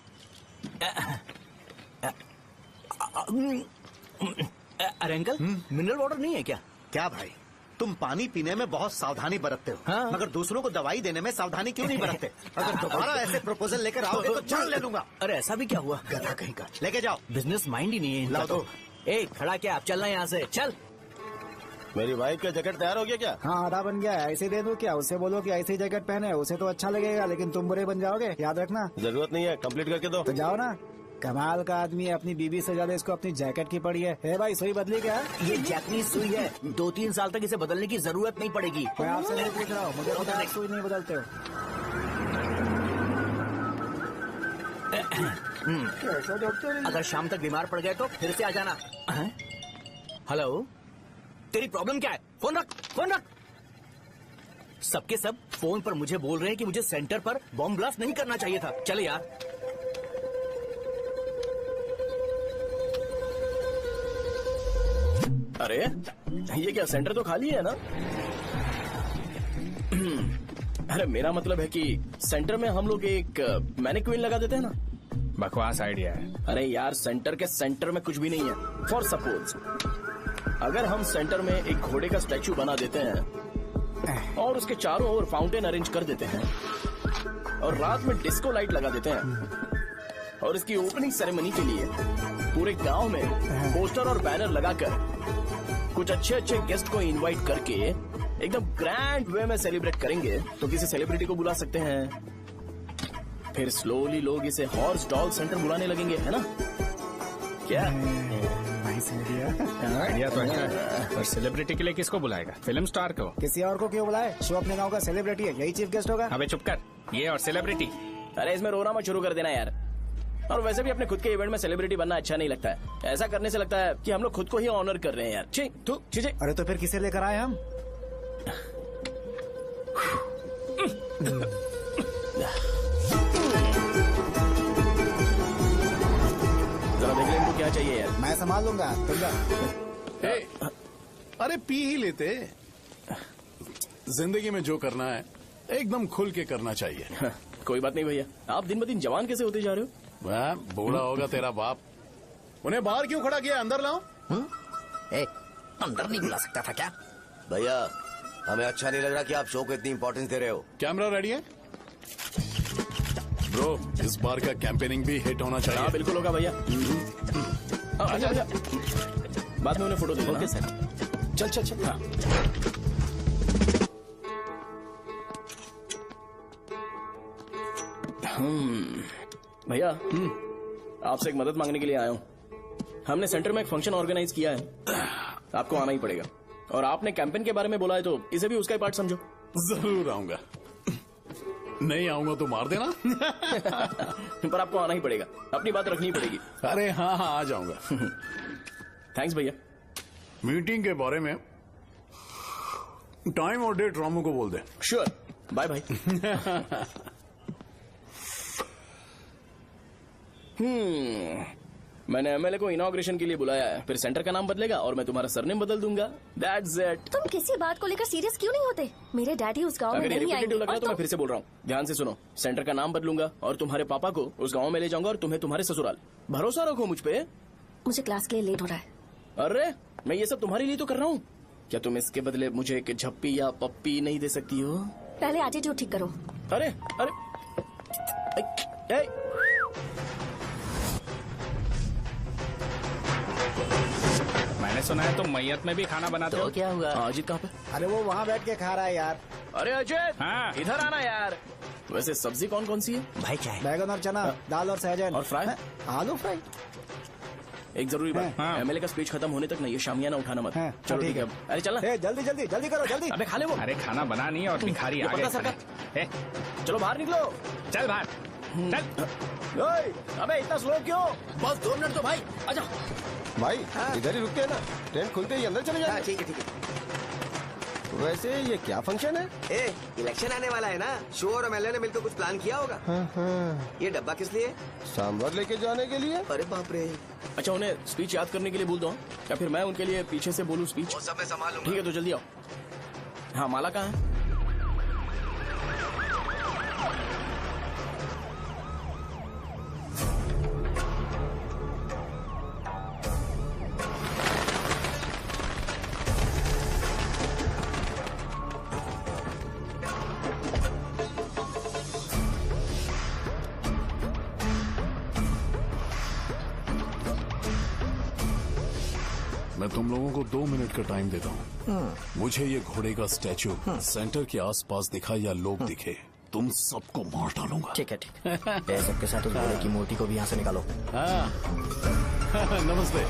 अरे अंकल, मिनरल वाटर नहीं है क्या? क्या भाई, तुम पानी पीने में बहुत सावधानी बरतते हो, हाँ? मगर दूसरों को दवाई देने में सावधानी क्यों नहीं बरतते? अगर दोबारा ऐसे प्रपोजल लेकर आओगे तो जान ले लूंगा। अरे ऐसा भी क्या हुआ? गधा कहीं का, लेके जाओ। बिजनेस माइंड ही नहीं है इनका लाओ तो। ए खड़ा क्या, आप चलना यहाँ से, चल। मेरी वाइफ का जैकेट तैयार हो गया क्या? हाँ, आधा बन गया है। ऐसे दे दूं क्या? उससे बोलो कि ऐसे ही जैकेट पहने, उसे तो अच्छा लगेगा, लेकिन तुम बुरे बन जाओगे, याद रखना। जरूरत नहीं है, कंप्लीट करके दो। तो जाओ ना। कमाल का आदमी है, अपनी बीबी से ज्यादा इसको अपनी जैकेट की पड़ी है। भाई सुई बदली क्या? ये जैपनीज सुई है, 2-3 साल तक इसे बदलने की जरूरत नहीं पड़ेगी। मैं आपसे नहीं पूछ रहा हूँ, मुझे पता है सुई नहीं बदलते हो। अगर शाम तक बीमार पड़ गए तो फिर से आ जाना। हेलो, तेरी प्रॉब्लम क्या है? फोन रख, फोन रख। सबके सब फोन पर मुझे बोल रहे हैं कि मुझे सेंटर पर बॉम्ब ब्लास्ट नहीं करना चाहिए था। चले यार। अरे ये क्या, सेंटर तो खाली है ना? अरे मेरा मतलब है कि सेंटर में हम लोग एक मैनिक्विन लगा देते हैं ना। बकवास आइडिया है। अरे यार, सेंटर के सेंटर में कुछ भी नहीं है। फॉर सपोज अगर हम सेंटर में एक घोड़े का स्टैचू बना देते हैं और उसके चारों ओर फाउंटेन अरेंज कर देते हैं और रात में डिस्को लाइट लगा देते हैं और इसकी ओपनिंग सेरेमनी के लिए पूरे गांव में पोस्टर और बैनर लगाकर कुछ अच्छे अच्छे गेस्ट को इनवाइट करके एकदम ग्रैंड वे में सेलिब्रेट करेंगे, तो किसी सेलिब्रिटी को बुला सकते हैं। फिर स्लोली लोग इसे हॉर्स डॉग सेंटर बुलाने लगेंगे, है ना? क्या आइडिया तो है, पर सेलिब्रिटी के लिए किसको बुलाएगा? फिल्म स्टार को। किसी और को क्यों बुलाए? शो अपने गांव का सेलिब्रिटी है, यही चीफ गेस्ट होगा। अबे चुप कर, ये और सेलिब्रिटी। अरे इसमें रोना मत शुरू कर देना यार। और वैसे भी अपने खुद के इवेंट में सेलिब्रिटी बनना अच्छा नहीं लगता है। ऐसा करने से लगता है कि हम लोग खुद को ही ऑनर कर रहे हैं यार। छी। अरे तो फिर किसे लेकर आए हम? जरा देख ले इनको क्या चाहिए यार। मैं संभाल लूंगा, तुम जा। अरे पी ही लेते। जिंदगी में जो करना है एकदम खुल के करना चाहिए। कोई बात नहीं भैया, आप दिन ब दिन जवान कैसे होते जा रहे हो? वह बूढ़ा होगा तेरा बाप। उन्हें बाहर क्यों खड़ा किया? अंदर लाओ। अंदर नहीं बुला सकता था क्या? भैया हमें अच्छा नहीं लग रहा कि आप शो को इतनी इंपॉर्टेंस दे रहे हो। कैमरा रेडी है ब्रो? इस बार का कैंपेनिंग भी हिट होना चाहिए। हाँ बिल्कुल होगा भैया। अच्छा बाद में उन्हें फोटो दे देना। Okay sir. चल। हाँ। भैया आपसे एक मदद मांगने के लिए आया हूँ। हमने सेंटर में एक फंक्शन ऑर्गेनाइज किया है, आपको आना ही पड़ेगा। और आपने कैंपेन के बारे में बोला है तो इसे भी उसका ही पार्ट समझो। जरूर आऊंगा। नहीं आऊंगा तो मार देना। पर आपको आना ही पड़ेगा, अपनी बात रखनी पड़ेगी। अरे हाँ आ जाऊंगा। थैंक्स भैया। मीटिंग के बारे में टाइम और डेट रामू को बोल दे। श्योर, बाय भाई। मैंने एमएलए को इनॉग्रेशन के लिए बुलाया है, फिर सेंटर का नाम बदलेगा और मैं तुम्हारा सरनेम बदल दूंगा। That's it. तुम किसी बात को लेकर सीरियस क्यों नहीं होते? मेरे डैडी उस गांव में अगर ये नहीं आएंगे। रिपीटेटिव लग रहा है तो मैं फिर से बोल रहा हूँ, ध्यान से सुनो। सेंटर का नाम बदलूंगा और तुम्हारे पापा को उस गाँव में ले जाऊंगा और तुम्हें तुम्हारे ससुराल। भरोसा रखो मुझ पे। मुझे क्लास के लिए लेट हो रहा है। अरे मैं ये सब तुम्हारे लिए तो कर रहा हूँ। क्या तुम इसके बदले मुझे एक झप्पी या पप्पी नहीं दे सकती हो? पहले एटीट्यूड ठीक करो। अरे मैंने सुना है तुम मैयत में भी खाना बनाते हो। क्या हुआ? अजीत कहाँ पे? अरे वो वहाँ बैठ के खा रहा है यार। अरे अजय हाँ। इधर आना यार। वैसे सब्जी कौन कौन सी है? भाई चाय। बैगन और चना, दाल और सहजन और फ्राई, आलू फ्राई। एक जरूरी बात, एमएलए का स्पीच खत्म होने तक ना ये शामियाना उठाना मत। चलो ठीक है। अरे चलना। जल्दी करो जल्दी। अबे खा ले वो। अरे खाना बना नहीं और भिखारी आ गए। चलो बाहर निकलो। चल बाहर चल। अबे इतना स्लो क्यों? बस 2 मिनट तो भाई। आजा भाई इधर ही रुकते हैं ना, ट्रेन खुलते ही अंदर चले जाए। ठीक है। वैसे ये क्या फंक्शन है? इलेक्शन आने वाला है ना, शो और एमएलए ने मिलकर कुछ प्लान किया होगा। ये डब्बा किस लिए? सांभर लेके जाने के लिए। अरे बाप रे। अच्छा उन्हें स्पीच याद करने के लिए बोल दो या फिर मैं उनके लिए पीछे से बोलूं स्पीच? वो सब मैं संभालूंगा। ठीक है तो जल्दी आओ। हाँ माला कहाँ है? मैं तुम लोगों को 2 मिनट का टाइम देता हूँ। मुझे ये घोड़े का स्टैचू सेंटर के आसपास दिखा या लोग दिखे, तुम सबको मार डालूंगा। ठीक है ठीक है। सबके साथ उस घोड़े की मूर्ति को भी यहाँ से निकालो। नमस्ते।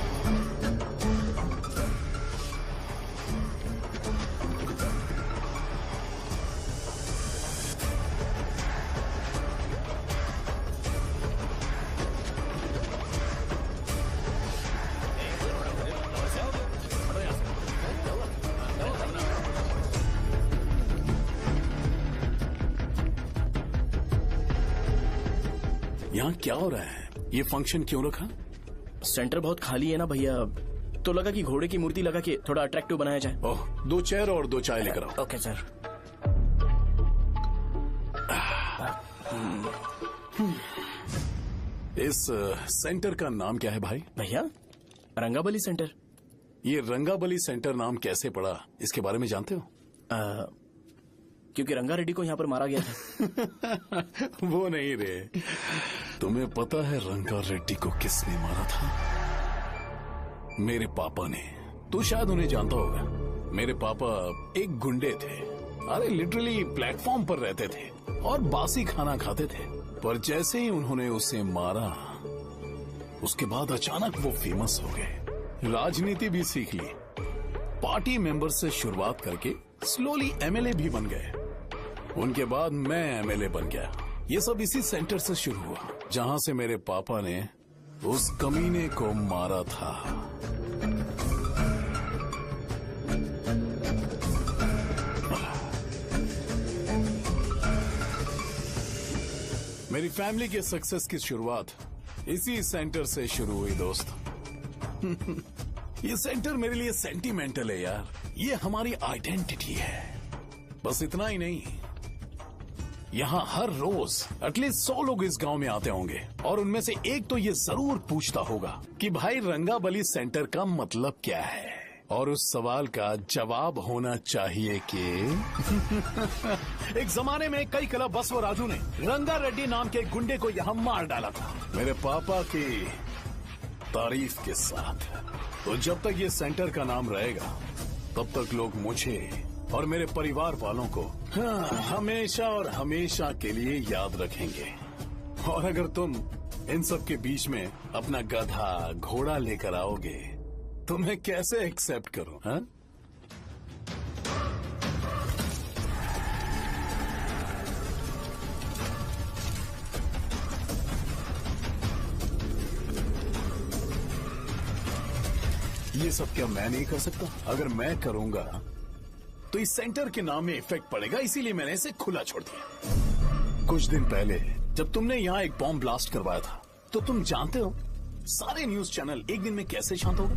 यहाँ क्या हो रहा है? ये फंक्शन क्यों रखा? सेंटर बहुत खाली है ना भैया, तो लगा कि घोड़े की मूर्ति लगा के थोड़ा अट्रैक्टिव बनाया जाए। ओह, 2 चेयर और 2 चाय लेकर आओ। Okay sir. इस सेंटर का नाम क्या है भाई? भैया रंगाबली सेंटर। ये रंगाबली सेंटर नाम कैसे पड़ा, इसके बारे में जानते हो? क्योंकि रंगा रेड्डी को यहाँ पर मारा गया था। वो नहीं रे, तुम्हें पता है रंगा रेड्डी को किसने मारा था? मेरे पापा ने। तू शायद उन्हें जानता होगा। मेरे पापा एक गुंडे थे। अरे लिटरली प्लेटफॉर्म पर रहते थे और बासी खाना खाते थे। पर जैसे ही उन्होंने उसे मारा, उसके बाद अचानक वो फेमस हो गए। राजनीति भी सीख ली, पार्टी मेंबर से शुरुआत करके स्लोली एमएलए भी बन गए। उनके बाद मैं एमएलए बन गया। ये सब इसी सेंटर से शुरू हुआ, जहां से मेरे पापा ने उस कमीने को मारा था। मेरी फैमिली के सक्सेस की शुरुआत इसी सेंटर से शुरू हुई दोस्त। ये सेंटर मेरे लिए सेंटिमेंटल है यार। ये हमारी आइडेंटिटी है। बस इतना ही नहीं, यहाँ हर रोज एटलीस्ट 100 लोग इस गांव में आते होंगे और उनमें से एक तो ये जरूर पूछता होगा कि भाई रंगाबली सेंटर का मतलब क्या है। और उस सवाल का जवाब होना चाहिए कि एक जमाने में कई क्लब बस व राजू ने रंगा रेड्डी नाम के गुंडे को यहाँ मार डाला था, मेरे पापा की तारीफ के साथ। तो जब तक ये सेंटर का नाम रहेगा, तब तक लोग मुझे और मेरे परिवार वालों को हमेशा और हमेशा के लिए याद रखेंगे। और अगर तुम इन सब के बीच में अपना गधा घोड़ा लेकर आओगे तो मैं कैसे एक्सेप्ट करूं? हाँ? ये सब क्या मैं नहीं कर सकता? अगर मैं करूंगा तो इस सेंटर के नाम में इफेक्ट पड़ेगा, इसीलिए मैंने इसे खुला छोड़ दिया। कुछ दिन पहले जब तुमने यहाँ एक बॉम्ब ब्लास्ट करवाया था, तो तुम जानते हो सारे न्यूज चैनल एक दिन में कैसे शांत हो गए?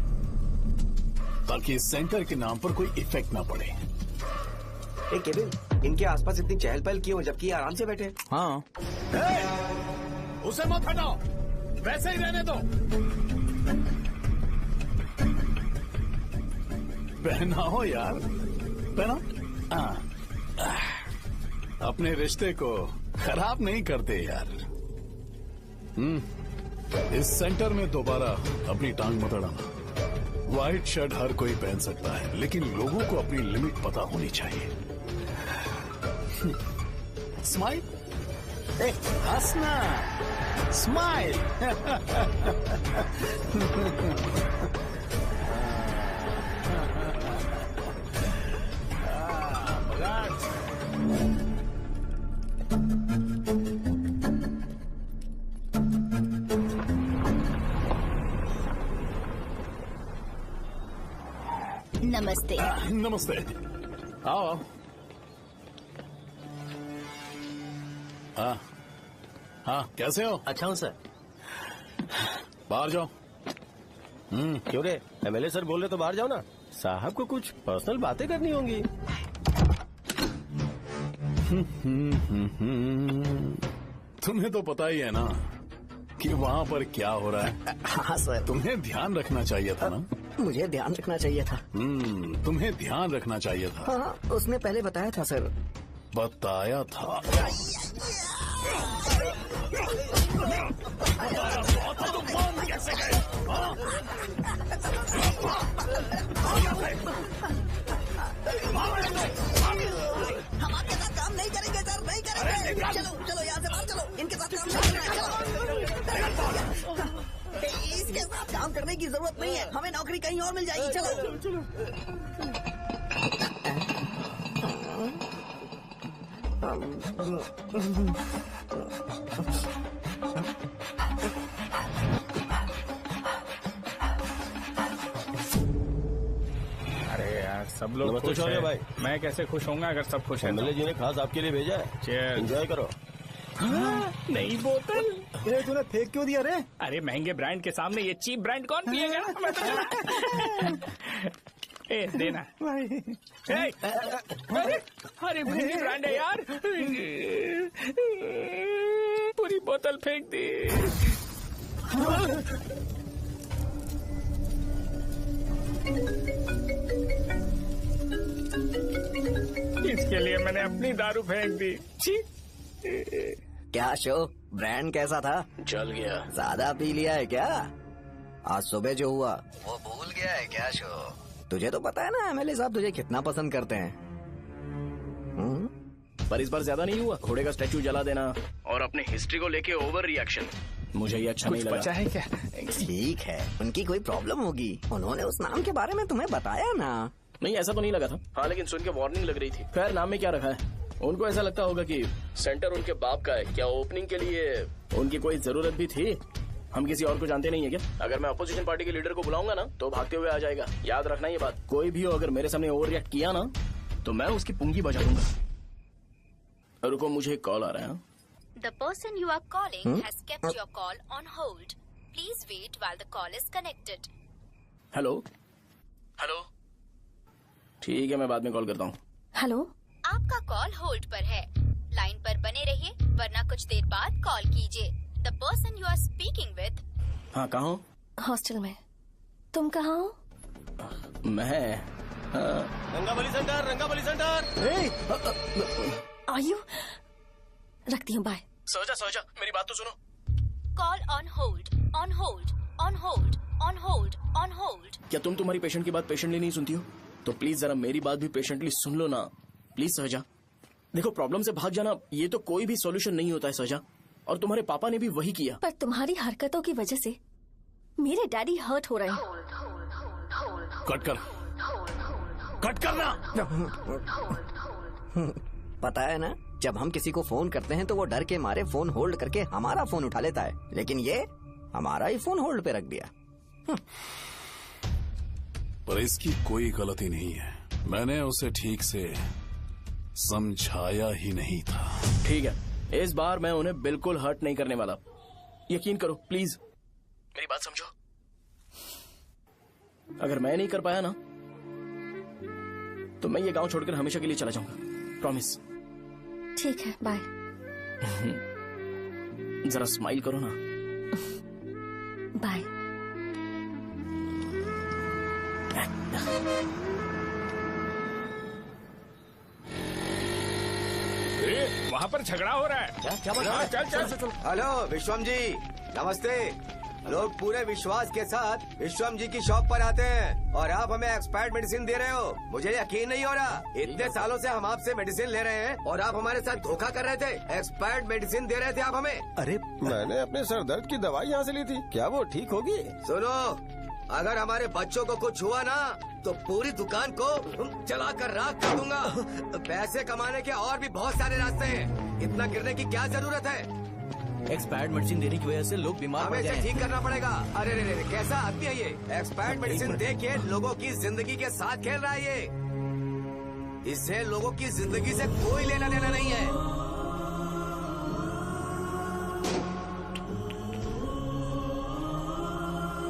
ताकि इस सेंटर के नाम पर कोई इफेक्ट ना पड़े। केविन, इनके आसपास इतनी चहल पहल क्यों, जबकि ये आराम से बैठे? हाँ। उसे मत हटाओ, वैसे ही रहने दो। पहनाओ यार, पहना। अपने रिश्ते को खराब नहीं करते यार। इस सेंटर में दोबारा अपनी टांग मत अड़ाना। व्हाइट शर्ट हर कोई पहन सकता है, लेकिन लोगों को अपनी लिमिट पता होनी चाहिए। स्माइल, हंसना, स्माइल। नमस्ते। नमस्ते, आओ। हाँ, कैसे हो? अच्छा हूँ सर। बाहर जाओ। क्यों रे, एमएलए सर बोल रहे तो बाहर जाओ ना। साहब को कुछ पर्सनल बातें करनी होंगी। तुम्हें तो पता ही है ना कि वहाँ पर क्या हो रहा है। हाँ सर। तुम्हें ध्यान रखना चाहिए था ना। मुझे ध्यान रखना चाहिए था। तुम्हें ध्यान रखना चाहिए था। हाँ, उसने पहले बताया था सर। बताया था? कैसे गए? काम करने की जरूरत नहीं है, हमें नौकरी कहीं और मिल जाएगी। चलो अरे यार सब लोग नमस्ते खुश शौर्य हैं। भाई। मैं कैसे खुश होऊंगा अगर सब खुश हैं? एमएलए जी ने खास आपके लिए भेजा है, एंजॉय करो। नई बोतल। ये तूने फेंक क्यों दिया रे? अरे महंगे ब्रांड के सामने ये चीप ब्रांड कौन पिएगा? मैं तो ए देना। ए, अरे महंगी ब्रांड है यार, पूरी बोतल फेंक दी। इसके लिए मैंने अपनी दारू फेंक दी। छी। क्या शो, ब्रांड कैसा था? जल गया। ज्यादा पी लिया है क्या? आज सुबह जो हुआ वो भूल गया है क्या शो? तुझे तो पता है ना एमएलए साहब तुझे कितना पसंद करते हैं। पर इस बार ज्यादा नहीं हुआ? घोड़े का स्टैचू जला देना और अपने हिस्ट्री को लेके ओवर रिएक्शन। मुझे ये अच्छा नहीं लगा। बचा है क्या? ठीक है, उनकी कोई प्रॉब्लम होगी, उन्होंने उस नाम के बारे में तुम्हें बताया ना? नहीं, ऐसा तो नहीं लगा था। हाँ, लेकिन सुन के वार्निंग लग रही थी। खैर, नाम में क्या रखा है? उनको ऐसा लगता होगा कि सेंटर उनके बाप का है। क्या ओपनिंग के लिए उनकी कोई जरूरत भी थी? हम किसी और को जानते नहीं है क्या? अगर मैं अपोजिशन पार्टी के लीडर को बुलाऊंगा ना तो भागते हुए आ जाएगा। याद रखना ये बात। कोई भी हो अगर मेरे सामने ओवर रिएक्ट किया ना तो मैं उसकी पुंगी बजा दूंगा। रुको, मुझे एक कॉल आ रहा है। The person you are calling has kept your call on hold. Please wait while the call is connected. Hello hello, ठीक है, मैं बाद में कॉल करता हूँ। हेलो, आपका कॉल होल्ड पर है, लाइन पर बने रहिए वरना कुछ देर बाद कॉल कीजिए। The person you are speaking with। हाँ, कहाँ हो? हॉस्टल में। तुम कहाँ हो? मैं रंगाबली सेंटर, रंगाबली सेंटर। आयु, रखती हूँ, बाय। सोचा मेरी बात तो सुनो। Call on hold, on hold, on hold, on hold, on hold. क्या तुम तुम्हारी पेशेंट की बात पेशेंटली नहीं सुनती हो? तो प्लीज जरा मेरी बात भी पेशेंटली सुन लो ना। प्लीज सहजा, देखो प्रॉब्लम से भाग जाना ये तो कोई भी सॉल्यूशन नहीं होता है सहजा, और तुम्हारे पापा ने भी वही किया। पर तुम्हारी हरकतों की वजह से मेरे डैडी हर्ट हो रहे हैं। कट करना। पता है ना, जब हम किसी को फोन करते हैं तो वो डर के मारे फोन होल्ड करके हमारा फोन उठा लेता है, लेकिन ये हमारा ही फोन होल्ड पे रख दिया। पर इसकी कोई गलती नहीं है, मैंने उसे ठीक से समझाया ही नहीं था। ठीक है, इस बार मैं उन्हें बिल्कुल हर्ट नहीं करने वाला। यकीन करो प्लीज, मेरी बात समझो। अगर मैं नहीं कर पाया ना तो मैं ये गांव छोड़कर हमेशा के लिए चला जाऊंगा। प्रॉमिस। ठीक है, बाय। जरा स्माइल करो ना। बाय। वहाँ पर झगड़ा हो रहा है। क्या बात? हाँ, चल। हेलो विश्वम जी, नमस्ते। लोग पूरे विश्वास के साथ विश्वम जी की शॉप पर आते हैं और आप हमें एक्सपायर्ड मेडिसिन दे रहे हो। मुझे यकीन नहीं हो रहा, इतने सालों से हम आपसे मेडिसिन ले रहे हैं और आप हमारे साथ धोखा कर रहे थे। एक्सपायर्ड मेडिसिन दे रहे थे आप हमें। अरे मैंने अपने सर दर्द की दवाई यहाँ से ली थी, क्या वो ठीक होगी? सुनो, अगर हमारे बच्चों को कुछ हुआ ना तो पूरी दुकान को जला कर राख कर दूंगा। पैसे कमाने के और भी बहुत सारे रास्ते हैं, इतना गिरने की क्या जरूरत है? एक्सपायर्ड मेडिसिन देने की वजह से लोग बीमार पड़ हमें जाए। इसे ठीक करना पड़ेगा। अरे रे रे, कैसा आदमी है ये? एक्सपायर्ड मेडिसिन दे के लोगों की जिंदगी के साथ खेल रहा है ये। इससे लोगों की जिंदगी से कोई लेना देना नहीं है।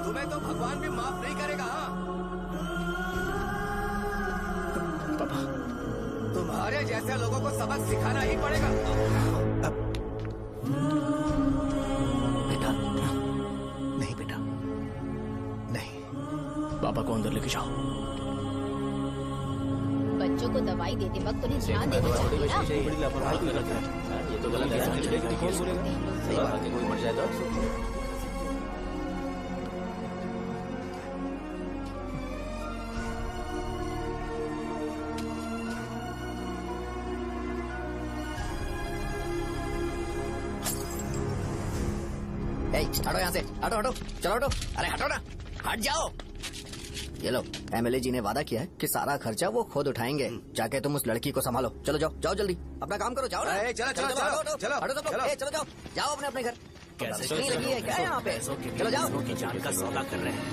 तुम्हें तो भगवान भी माफ नहीं करेगा। पापा, तुम्हारे जैसे लोगों को सबक सिखाना ही पड़ेगा। नहीं बेटा, नहीं। पापा को अंदर लेके जाओ। बच्चों को दवाई देते वक्त उन्हें ध्यान देना चाहिए ना। ये तो गलत है। सही बात है, कोई मर जाए तो। हटो यहाँ से, हटो हटो, चलो हटो। अरे हटो ना। हट जाओ। ये लो, एमएलए जी ने वादा किया है कि सारा खर्चा वो खुद उठाएंगे। जाके तुम उस लड़की को संभालो। चलो जाओ, जाओ जल्दी, अपना काम करो। जाओ ना। चलो चलो चलो हटो सब लोग। चलो जाओ, जाओ अपने अपने घर। कैसे नहीं लगी है क्या यहाँ पे? चलो जाओ। की जान का सौदा कर रहे हैं।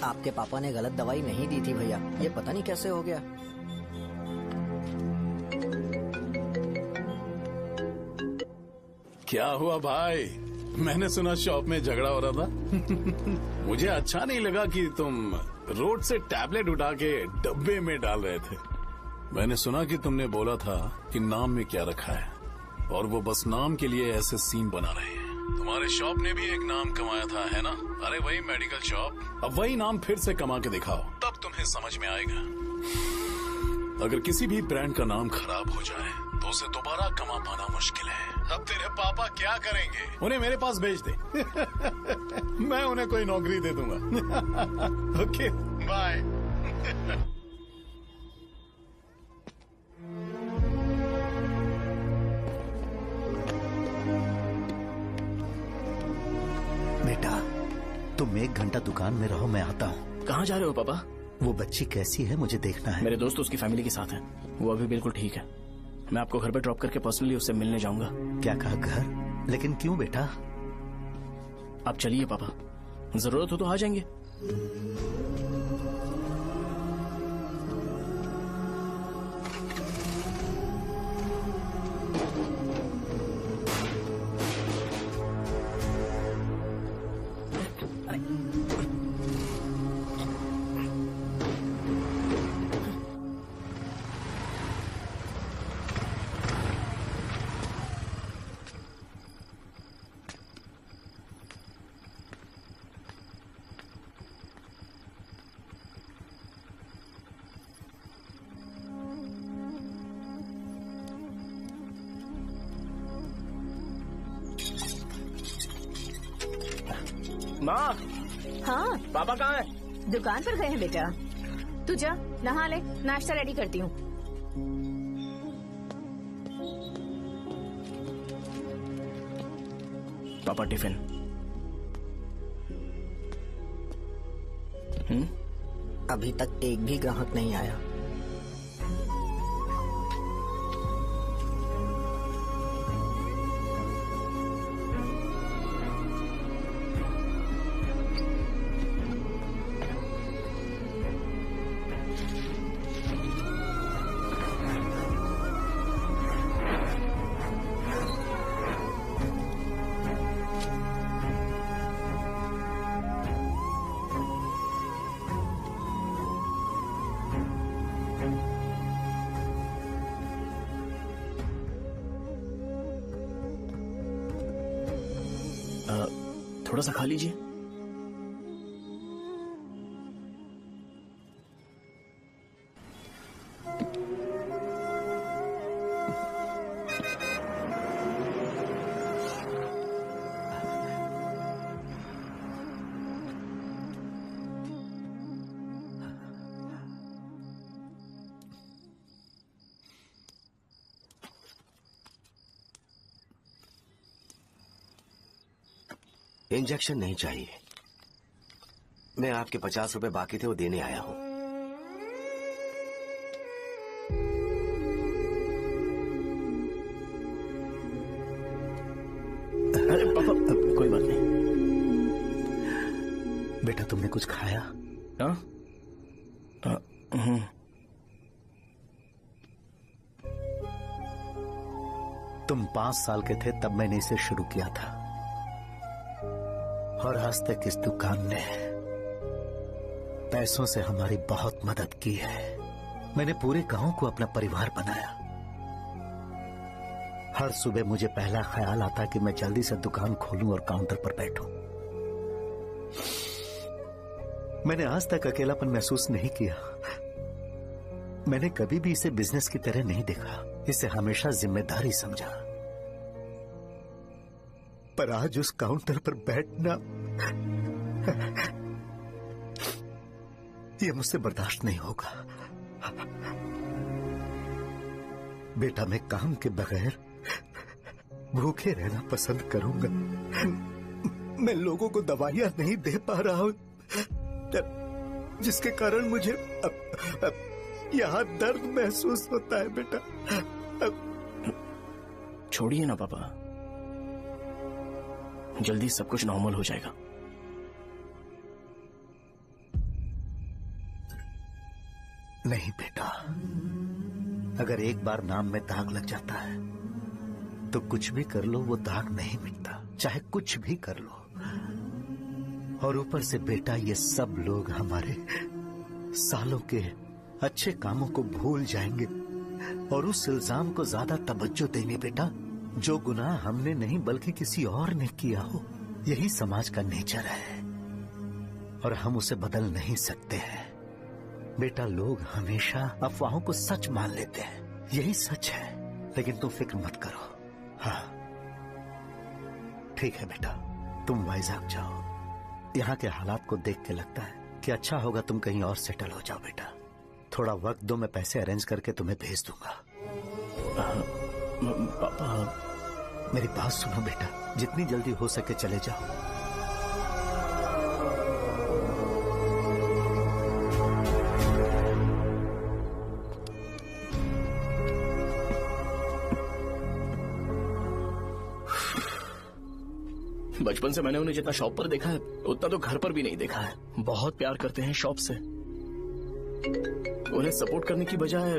आपके पापा ने गलत दवाई नहीं दी थी भैया, ये पता नहीं कैसे हो गया। क्या हुआ भाई? मैंने सुना शॉप में झगड़ा हो रहा था। मुझे अच्छा नहीं लगा कि तुम रोड से टैबलेट उठा के डब्बे में डाल रहे थे। मैंने सुना कि तुमने बोला था कि नाम में क्या रखा है, और वो बस नाम के लिए ऐसे सीन बना रहे हैं। तुम्हारे शॉप ने भी एक नाम कमाया था, है ना? अरे वही मेडिकल शॉप, अब वही नाम फिर से कमा के दिखाओ, तब तुम्हें समझ में आएगा। अगर किसी भी ब्रांड का नाम खराब हो जाए तो उसे दोबारा कमा पाना मुश्किल है। अब तेरे पापा क्या करेंगे? उन्हें मेरे पास भेज दे। मैं उन्हें कोई नौकरी दे दूंगा। Okay bye. बेटा, तुम 1 घंटा दुकान में रहो, मैं आता हूँ। कहाँ जा रहे हो पापा? वो बच्ची कैसी है मुझे देखना है। मेरे दोस्त उसकी फैमिली के साथ है, वो अभी बिल्कुल ठीक है। मैं आपको घर पे ड्रॉप करके पर्सनली उससे मिलने जाऊंगा। क्या कहा घर? लेकिन क्यों बेटा? आप चलिए पापा, जरूरत हो तो आ जाएंगे। माँ। हाँ पापा कहाँ हैं? दुकान पर गए हैं बेटा। तू जा नहा ले, नाश्ता रेडी करती हूँ। पापा टिफिन। अभी तक एक भी ग्राहक नहीं आया। थोड़ा सा खा लीजिए। इंजेक्शन नहीं चाहिए। मैं आपके 50 रुपए बाकी थे, वो देने आया हूं। अरे पापा, कोई बात नहीं। बेटा तुमने कुछ खाया? हाँ? तुम 5 साल के थे तब मैंने इसे शुरू किया था, और आज तक इस दुकान ने पैसों से हमारी बहुत मदद की है। मैंने पूरे गांव को अपना परिवार बनाया। हर सुबह मुझे पहला ख्याल आता कि मैं जल्दी से दुकान खोलूं और काउंटर पर बैठूं। मैंने आज तक अकेलापन महसूस नहीं किया। मैंने कभी भी इसे बिजनेस की तरह नहीं देखा, इसे हमेशा जिम्मेदारी समझा। पर आज उस काउंटर पर बैठना ये मुझसे बर्दाश्त नहीं होगा। बेटा मैं काम के बगैर भूखे रहना पसंद करूंगा। मैं लोगों को दवाइयाँ नहीं दे पा रहा हूँ, जिसके कारण मुझे यहाँ दर्द महसूस होता है बेटा। छोड़िए ना पापा, जल्दी सब कुछ नॉर्मल हो जाएगा। नहीं बेटा, अगर एक बार नाम में दाग लग जाता है तो कुछ भी कर लो वो दाग नहीं मिटता, चाहे कुछ भी कर लो। और ऊपर से बेटा ये सब लोग हमारे सालों के अच्छे कामों को भूल जाएंगे और उस इल्जाम को ज्यादा तवज्जो देंगे बेटा, जो गुनाह हमने नहीं बल्कि किसी और ने किया हो। यही समाज का नेचर है और हम उसे बदल नहीं सकते हैं बेटा। लोग हमेशा अफवाहों को सच मान लेते हैं, यही सच है। लेकिन तुम फिक्र मत करो। हाँ ठीक है बेटा, तुम वाइजैक जाओ। यहाँ के हालात को देख के लगता है कि अच्छा होगा तुम कहीं और सेटल हो जाओ बेटा। थोड़ा वक्त दो, मैं पैसे अरेंज करके तुम्हें भेज दूंगा। पापा मेरी बात सुनो बेटा, जितनी जल्दी हो सके चले जाओ। बचपन से मैंने उन्हें जितना शॉप पर देखा है उतना तो घर पर भी नहीं देखा है। बहुत प्यार करते हैं शॉप से। उन्हें सपोर्ट करने की बजाय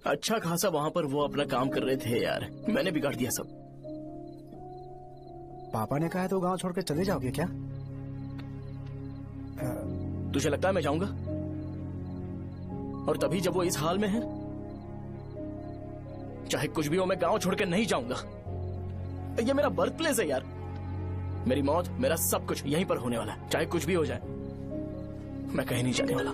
अच्छा खासा वहां पर वो अपना काम कर रहे थे यार। मैंने बिगाड़ दिया सब। पापा ने कहा है तो गांव छोड़कर चले जाओगे क्या? तुझे लगता है मैं जाऊंगा? और तभी जब वो इस हाल में है, चाहे कुछ भी हो मैं गांव छोड़कर नहीं जाऊंगा। ये मेरा बर्थ प्लेस है यार। मेरी मौत, मेरा सब कुछ यहीं पर होने वाला है। चाहे कुछ भी हो जाए मैं कहीं नहीं जाने वाला।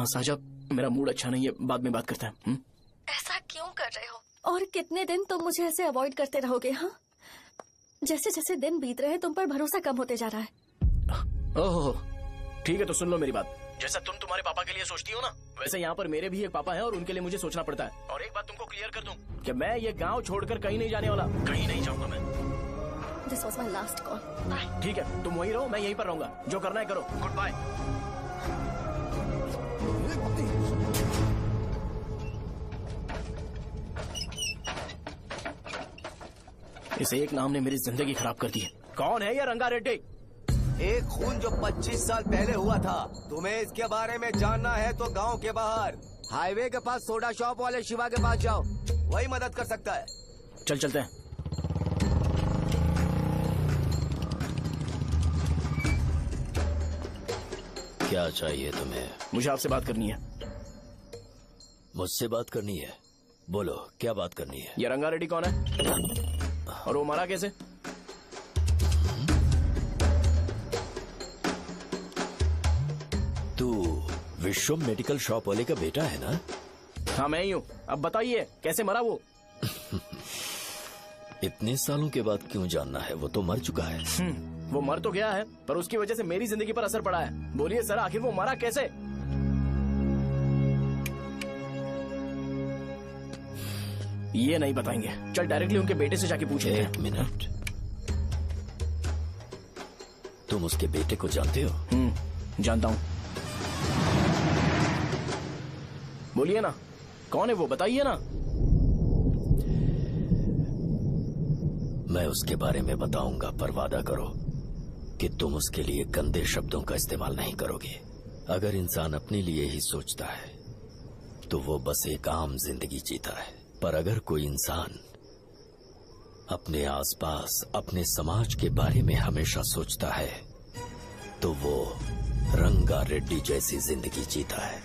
साजा, मेरा मूड अच्छा नहीं है, बाद में बात करते हैं। ऐसा क्यों कर रहे हो? और कितने दिन तुम मुझे ऐसे अवॉइड करते रहोगे? हाँ, जैसे जैसे दिन बीत रहे हैं तुम पर भरोसा कम होते जा रहा है। ओह ठीक है, तो सुन लो मेरी बात। जैसा तुम तुम्हारे पापा के लिए सोचती हो ना, वैसे यहाँ पर मेरे भी एक पापा हैं और उनके लिए मुझे सोचना पड़ता है। और एक बात तुमको क्लियर कर दूं कि मैं ये गांव छोड़कर कहीं नहीं जाने वाला, कहीं नहीं जाऊंगा मैं। This was my last call. ठीक है, तुम वहीं रहो, मैं यहीं पर रहूंगा। जो करना है करो। Goodbye. इस एक नाम ने मेरी जिंदगी खराब कर दी है। कौन है ये रंगा रेड्डी? एक खून जो 25 साल पहले हुआ था। तुम्हें इसके बारे में जानना है तो गांव के बाहर हाईवे के पास सोडा शॉप वाले शिवा के पास जाओ, वही मदद कर सकता है। चल चलते हैं। क्या चाहिए तुम्हें? मुझे आपसे बात करनी है। मुझसे बात करनी है? बोलो क्या बात करनी है? ये रंगा रेड्डी कौन है और वो मरा कैसे? तू विश्वम मेडिकल शॉप वाले का बेटा है ना? हाँ मैं ही हूँ। अब बताइए कैसे मरा वो? इतने सालों के बाद क्यों जानना है? वो तो मर चुका है। वो मर तो गया है पर उसकी वजह से मेरी जिंदगी पर असर पड़ा है। बोलिए सर, आखिर वो मरा कैसे? ये नहीं बताएंगे। चल डायरेक्टली उनके बेटे से जाके पूछे। एक मिनट, तुम उसके बेटे को जानते हो? जानता हूँ। बोलिए ना, कौन है वो? बताइए ना। मैं उसके बारे में बताऊंगा, पर वादा करो कि तुम उसके लिए गंदे शब्दों का इस्तेमाल नहीं करोगे। अगर इंसान अपने लिए ही सोचता है तो वो बस एक आम जिंदगी जीता है, पर अगर कोई इंसान अपने आसपास, अपने समाज के बारे में हमेशा सोचता है तो वो रंगा रेड्डी जैसी जिंदगी जीता है।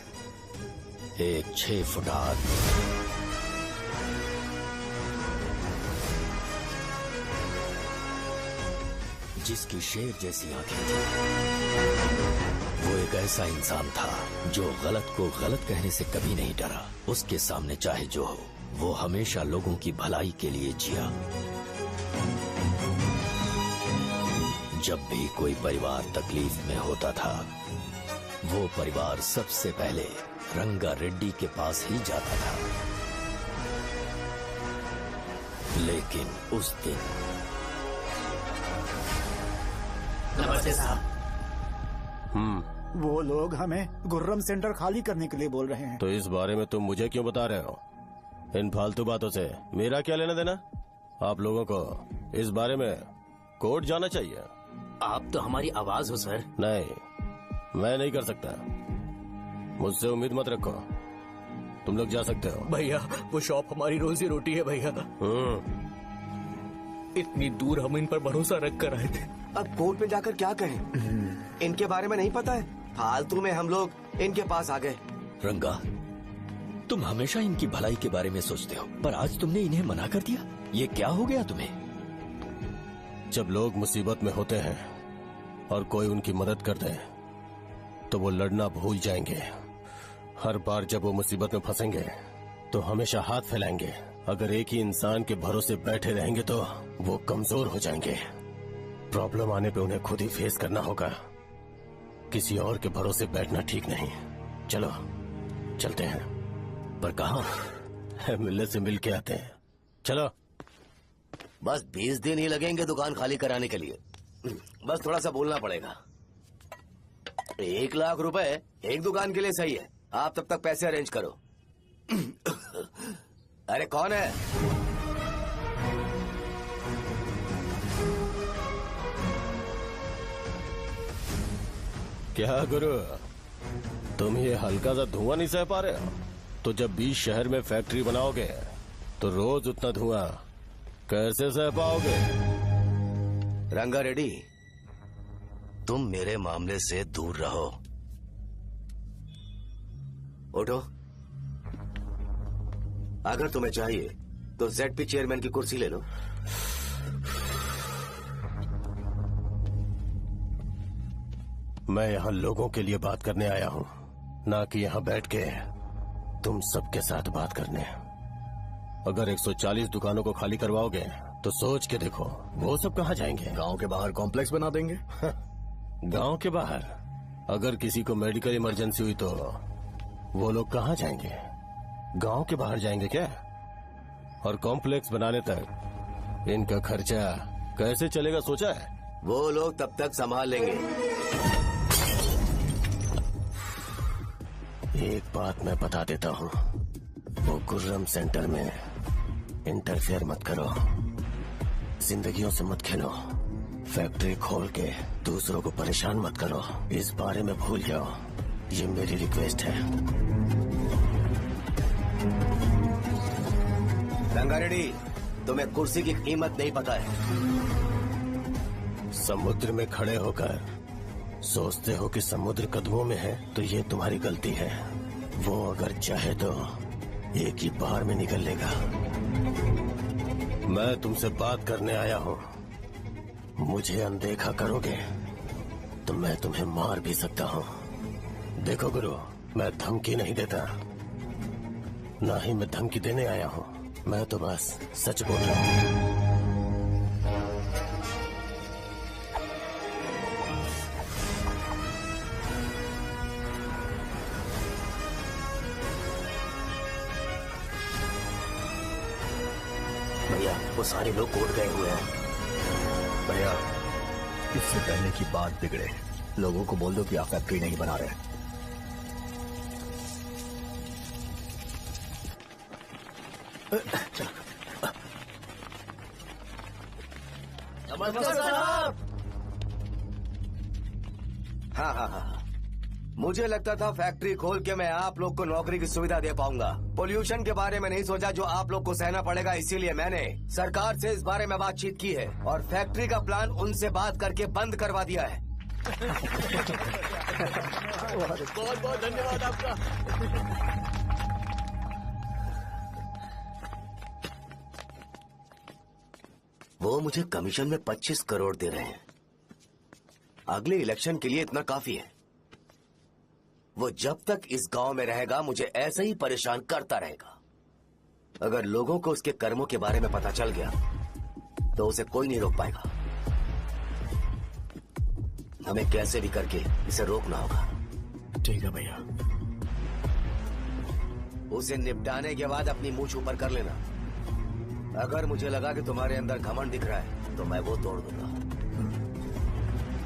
एक 6 फुट आदमी, जिसकी शेर जैसी आंखें थी। वो एक ऐसा इंसान था जो गलत को गलत कहने से कभी नहीं डरा। उसके सामने चाहे जो हो, वो हमेशा लोगों की भलाई के लिए जिया। जब भी कोई परिवार तकलीफ में होता था, वो परिवार सबसे पहले रंगा रेड्डी के पास ही जाता था। लेकिन उस दिन नमस्ते साहब। वो लोग हमें गुर्रम सेंटर खाली करने के लिए बोल रहे हैं। तो इस बारे में तुम मुझे क्यों बता रहे हो? इन फालतू बातों से मेरा क्या लेना देना? आप लोगों को इस बारे में कोर्ट जाना चाहिए। आप तो हमारी आवाज हो सर। नहीं, मैं नहीं कर सकता। मुझसे उम्मीद मत रखो। तुम लोग जा सकते हो। भैया वो शॉप हमारी रोजी रोटी है भैया। इतनी दूर हम इन पर भरोसा रख कर आए थे। अब कोर्ट में जाकर क्या कहें? इनके बारे में नहीं पता है। फालतू में हम लोग इनके पास आ गए। रंगा, तुम हमेशा इनकी भलाई के बारे में सोचते हो, पर आज तुमने इन्हें मना कर दिया। ये क्या हो गया तुम्हें? जब लोग मुसीबत में होते हैं और कोई उनकी मदद कर दे तो वो लड़ना भूल जाएंगे। हर बार जब वो मुसीबत में फंसेंगे तो हमेशा हाथ फैलाएंगे। अगर एक ही इंसान के भरोसे बैठे रहेंगे तो वो कमजोर हो जाएंगे। प्रॉब्लम आने पे उन्हें खुद ही फेस करना होगा। किसी और के भरोसे बैठना ठीक नहीं। चलो चलते हैं। पर कहाँ? मिलने से मिल के आते हैं। चलो। बस 20 दिन ही लगेंगे दुकान खाली कराने के लिए। बस थोड़ा सा बोलना पड़ेगा। 1 लाख रुपए एक दुकान के लिए सही है। आप तब तक पैसे अरेंज करो। अरे कौन है? क्या गुरु, तुम ये हल्का सा धुआं नहीं सह पा रहे हो? तो जब 20 शहर में फैक्ट्री बनाओगे तो रोज उतना धुआं कैसे सह पाओगे? रंगा रेड्डी, तुम मेरे मामले से दूर रहो। उठो। अगर तुम्हें चाहिए तो ZP चेयरमैन की कुर्सी ले लो। मैं यहाँ लोगों के लिए बात करने आया हूँ, ना कि यहाँ बैठ के तुम सबके साथ बात करने। अगर 140 दुकानों को खाली करवाओगे तो सोच के देखो वो सब कहाँ जाएंगे? गांव के बाहर कॉम्प्लेक्स बना देंगे। गांव के बाहर? अगर किसी को मेडिकल इमरजेंसी हुई तो वो लोग कहाँ जाएंगे? गांव के बाहर जाएंगे क्या? और कॉम्प्लेक्स बनाने तक इनका खर्चा कैसे चलेगा सोचा है? वो लोग तब तक संभाल लेंगे। एक बात मैं बता देता हूँ, वो गुर्रम सेंटर में इंटरफेयर मत करो। जिंदगियों से मत खेलो। फैक्ट्री खोल के दूसरों को परेशान मत करो। इस बारे में भूल जाओ। ये मेरी रिक्वेस्ट है। रंगा रेड्डी, तुम्हें कुर्सी की कीमत नहीं पता है। समुद्र में खड़े होकर सोचते हो कि समुद्र कदमों में है तो ये तुम्हारी गलती है। वो अगर चाहे तो एक ही बार में निकल लेगा। मैं तुमसे बात करने आया हूँ। मुझे अनदेखा करोगे तो मैं तुम्हें मार भी सकता हूँ। देखो गुरु, मैं धमकी नहीं देता, ना ही मैं धमकी देने आया हूँ। मैं तो बस सच बोल रहा हूँ। भैया वो सारे लोग कोर्ट गए हुए हैं। भैया इससे पहले की बात बिगड़े, लोगों को बोल दो कि आप फैक्ट्री नहीं बना रहे। नमस्ते साहब। हाँ, मुझे लगता था फैक्ट्री खोल के मैं आप लोग को नौकरी की सुविधा दे पाऊंगा। पोल्यूशन के बारे में नहीं सोचा जो आप लोग को सहना पड़ेगा, इसीलिए मैंने सरकार से इस बारे में बातचीत की है और फैक्ट्री का प्लान उनसे बात करके बंद करवा दिया है। बहुत बहुत धन्यवाद आपका। वो मुझे कमीशन में 25 करोड़ दे रहे हैं। अगले इलेक्शन के लिए इतना काफी है। वो जब तक इस गांव में रहेगा मुझे ऐसे ही परेशान करता रहेगा। अगर लोगों को उसके कर्मों के बारे में पता चल गया तो उसे कोई नहीं रोक पाएगा। हमें कैसे भी करके इसे रोकना होगा। ठीक है भैया। उसे निपटाने के बाद अपनी मूंछ ऊपर कर लेना। अगर मुझे लगा कि तुम्हारे अंदर घमंड दिख रहा है तो मैं वो तोड़ दूंगा।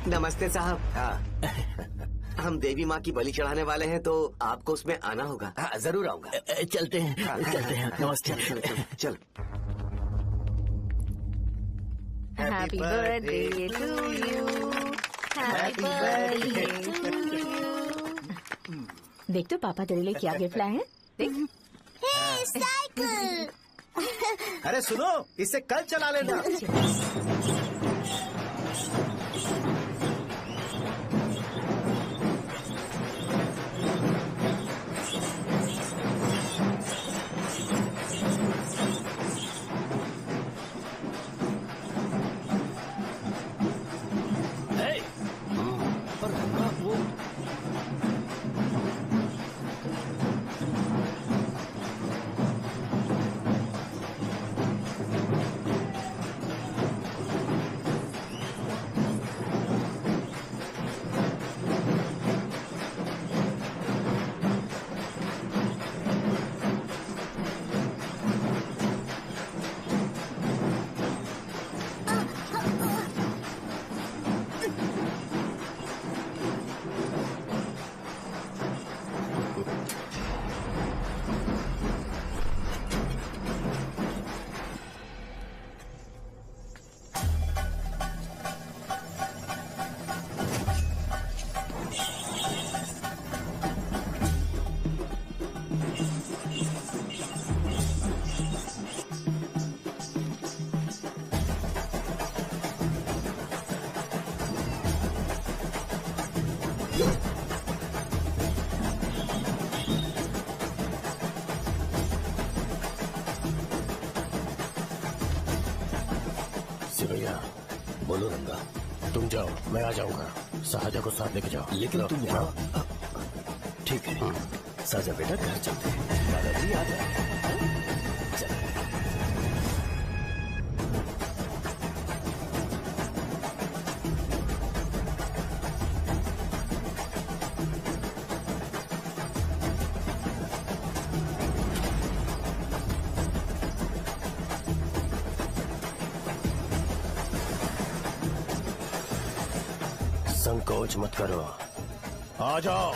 नमस्ते साहब। हाँ हम देवी माँ की बलि चढ़ाने वाले हैं, तो आपको उसमें आना होगा। हाँ जरूर आऊंगा। चलते हैं चलते हैं। नमस्ते। चल। Happy birthday to you, happy birthday to you. देख तो पापा तेरे लिए क्या गिफ्ट लाए हैं, देख। साइकिल। अरे सुनो, इसे कल चला लेना। भैया बोलो रंगा, तुम जाओ मैं आ जाऊंगा। साजा को साथ लेके जाओ। लेकिन तुम जाओ। ठीक है साजा बेटा, घर चलते हैं। दादाजी आ जाए। चल। संकोच मत करो, आ जाओ।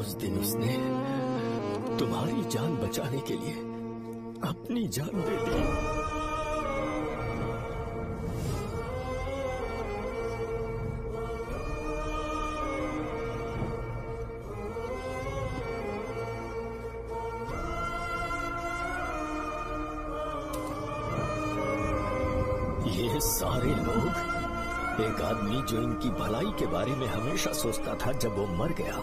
उस दिन उसने तुम्हारी जान बचाने के लिए अपनी जान दे दी। ये सारे लोग, एक आदमी जो इनकी भलाई के बारे में हमेशा सोचता था, जब वो मर गया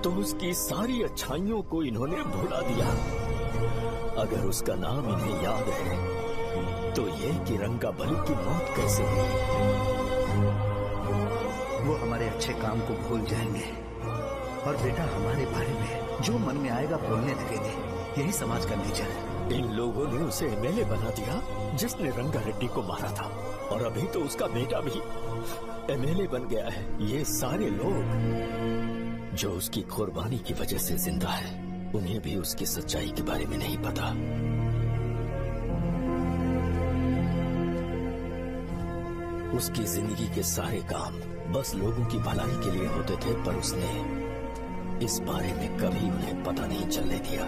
तो उसकी सारी अच्छाइयों को इन्होंने भुला दिया। अगर उसका नाम इन्हें याद है तो ये कि रंगाबली की मौत कैसे हुई। वो हमारे अच्छे काम को भूल जाएंगे और बेटा हमारे बारे में जो मन में आएगा बोलने लगेंगे। यही समाज का नेचर है। इन लोगों ने उसे एमएलए बना दिया जिसने रंगा रेड्डी को मारा था, और अभी तो उसका बेटा भी एमएलए बन गया है। ये सारे लोग जो उसकी कुर्बानी की वजह से जिंदा है, उन्हें भी उसकी सच्चाई के बारे में नहीं पता। उसकी जिंदगी के सारे काम बस लोगों की भलाई के लिए होते थे, पर उसने इस बारे में कभी उन्हें पता नहीं चलने दिया।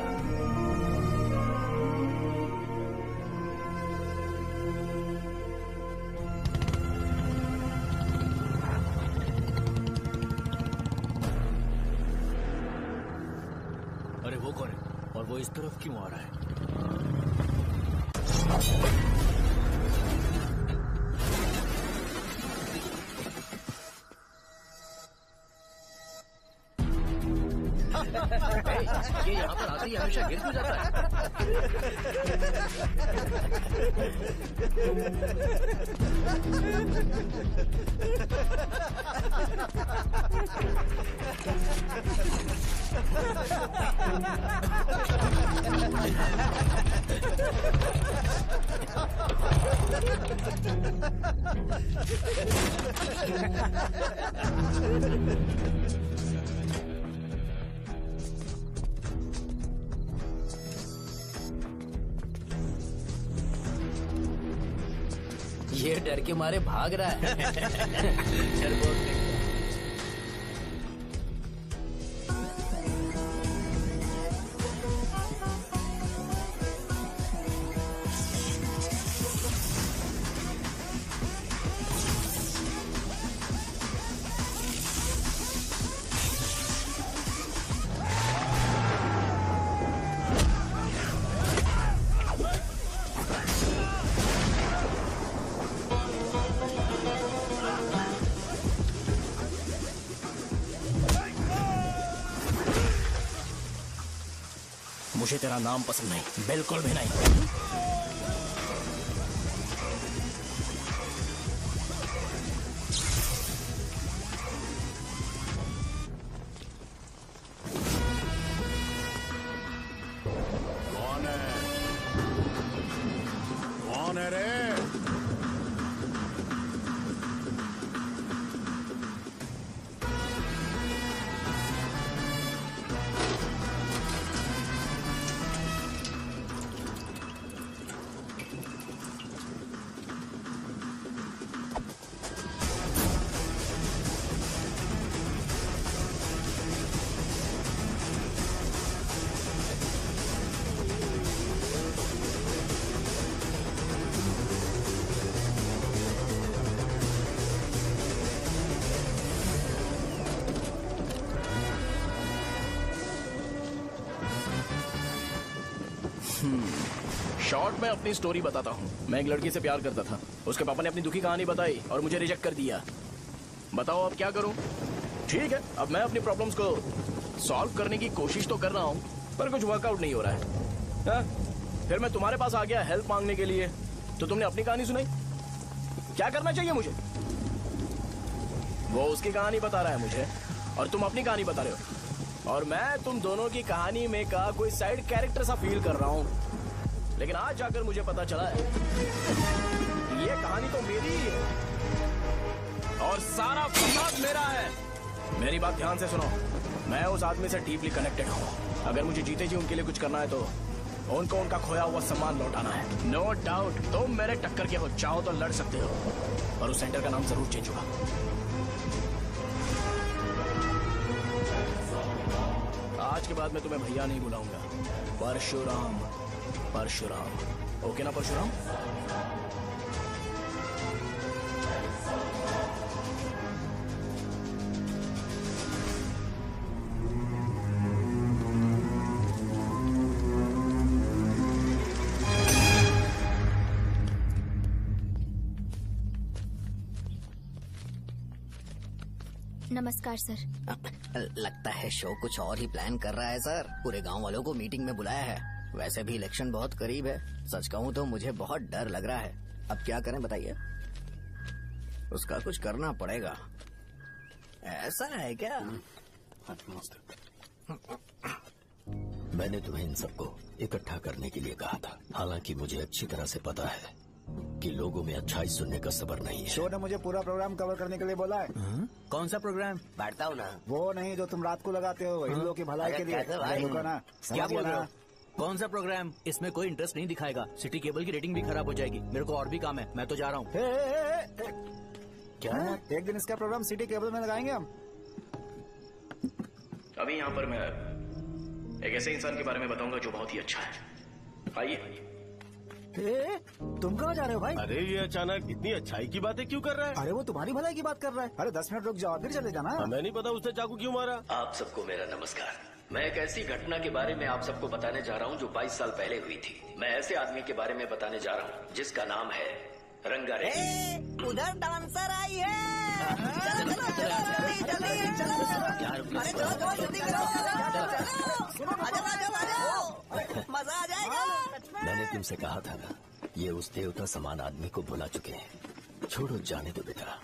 अरे वो कौन है और वो इस तरफ क्यों आ रहा है? ये यहाँ पर आते ही हमेशा गिर क्यों जाता है? ये डर के मारे भाग रहा है। डरपोक नहीं। मुझे तेरा नाम पसंद नहीं, बिल्कुल भी नहीं। कौन है? कौन है रे? शॉर्ट में अपनी स्टोरी बताता हूँ। मैं एक लड़की से प्यार करता था। उसके पापा ने अपनी दुखी कहानी बताई और मुझे रिजेक्ट कर दिया। बताओ अब क्या करूँ? ठीक है, अब मैं अपनी प्रॉब्लम्स को सॉल्व करने की कोशिश तो कर रहा हूँ, पर कुछ वर्कआउट नहीं हो रहा है। फिर मैं तुम्हारे पास आ गया हेल्प मांगने के लिए, तो तुमने अपनी कहानी सुनाई। क्या करना चाहिए मुझे? वो उसकी कहानी बता रहा है मुझे और तुम अपनी कहानी बता रहे हो, और मैं तुम दोनों की कहानी में का कोई साइड कैरेक्टर सा फील कर रहा हूँ। लेकिन आज जाकर मुझे पता चला है ये कहानी तो मेरी ही है और सारा फसाद मेरा है। मेरी बात ध्यान से सुनो, मैं उस आदमी से डीपली कनेक्टेड हूँ। अगर मुझे जीते जी उनके लिए कुछ करना है तो उनको उनका खोया हुआ सम्मान लौटाना है। नो डाउट तुम मेरे टक्कर के हो, चाहो तो लड़ सकते हो, और उस सेंटर का नाम जरूर चेंज होगा। आज के बाद मैं तुम्हें भैया नहीं बुलाऊंगा, परशुराम। परशुराम, ओके ना परशुराम? नमस्कार सर। लगता है शो कुछ और ही प्लान कर रहा है सर। पूरे गांव वालों को मीटिंग में बुलाया है। वैसे भी इलेक्शन बहुत करीब है। सच कहूँ तो मुझे बहुत डर लग रहा है। अब क्या करें बताइए? उसका कुछ करना पड़ेगा। ऐसा है क्या? मैंने तुम्हें इन सबको इकट्ठा करने के लिए कहा था। हालांकि मुझे अच्छी तरह से पता है कि लोगों में अच्छाई सुनने का सब्र नहीं है। शो ने मुझे पूरा प्रोग्राम कवर करने के लिए बोला है। कौन सा प्रोग्राम? बैठता हूँ ना। वो नहीं जो तुम रात को लगाते हो, इन लोगों की भलाई के लिए। क्या बोल रहे हो? कौन सा प्रोग्राम? इसमें कोई इंटरेस्ट नहीं दिखाएगा। सिटी केबल की रेटिंग भी खराब हो जाएगी। मेरे को और भी काम है, मैं तो जा रहा हूँ। क्या? एक दिन इसका प्रोग्राम सिटी केबल में लगाएंगे हम। अभी यहाँ पर मैं एक ऐसे इंसान के बारे में बताऊंगा जो बहुत ही अच्छा है। आइए। तुम कहाँ जा रहे हो भाई? अरे ये अचानक इतनी अच्छाई की बातें क्यों कर रहा है? अरे वो तुम्हारी भलाई की बात कर रहा है। अरे 10 मिनट रुक जाओ, फिर चले जाना। हमें नहीं पता उसने चाकू क्यों मारा। आप सबको मेरा नमस्कार। मैं एक ऐसी घटना के बारे में आप सबको बताने जा रहा हूँ जो 22 साल पहले हुई थी। मैं ऐसे आदमी के बारे में बताने जा रहा हूँ जिसका नाम है रंगारेड्डी। उधर डांसर आई है। चलो चलो जल्दी जल्दी मजा आ जाएगा। मैंने तुमसे कहा था ना, ये उस देवता समान आदमी को बुला चुके हैं। छोड़ो, जाने दो बेटा।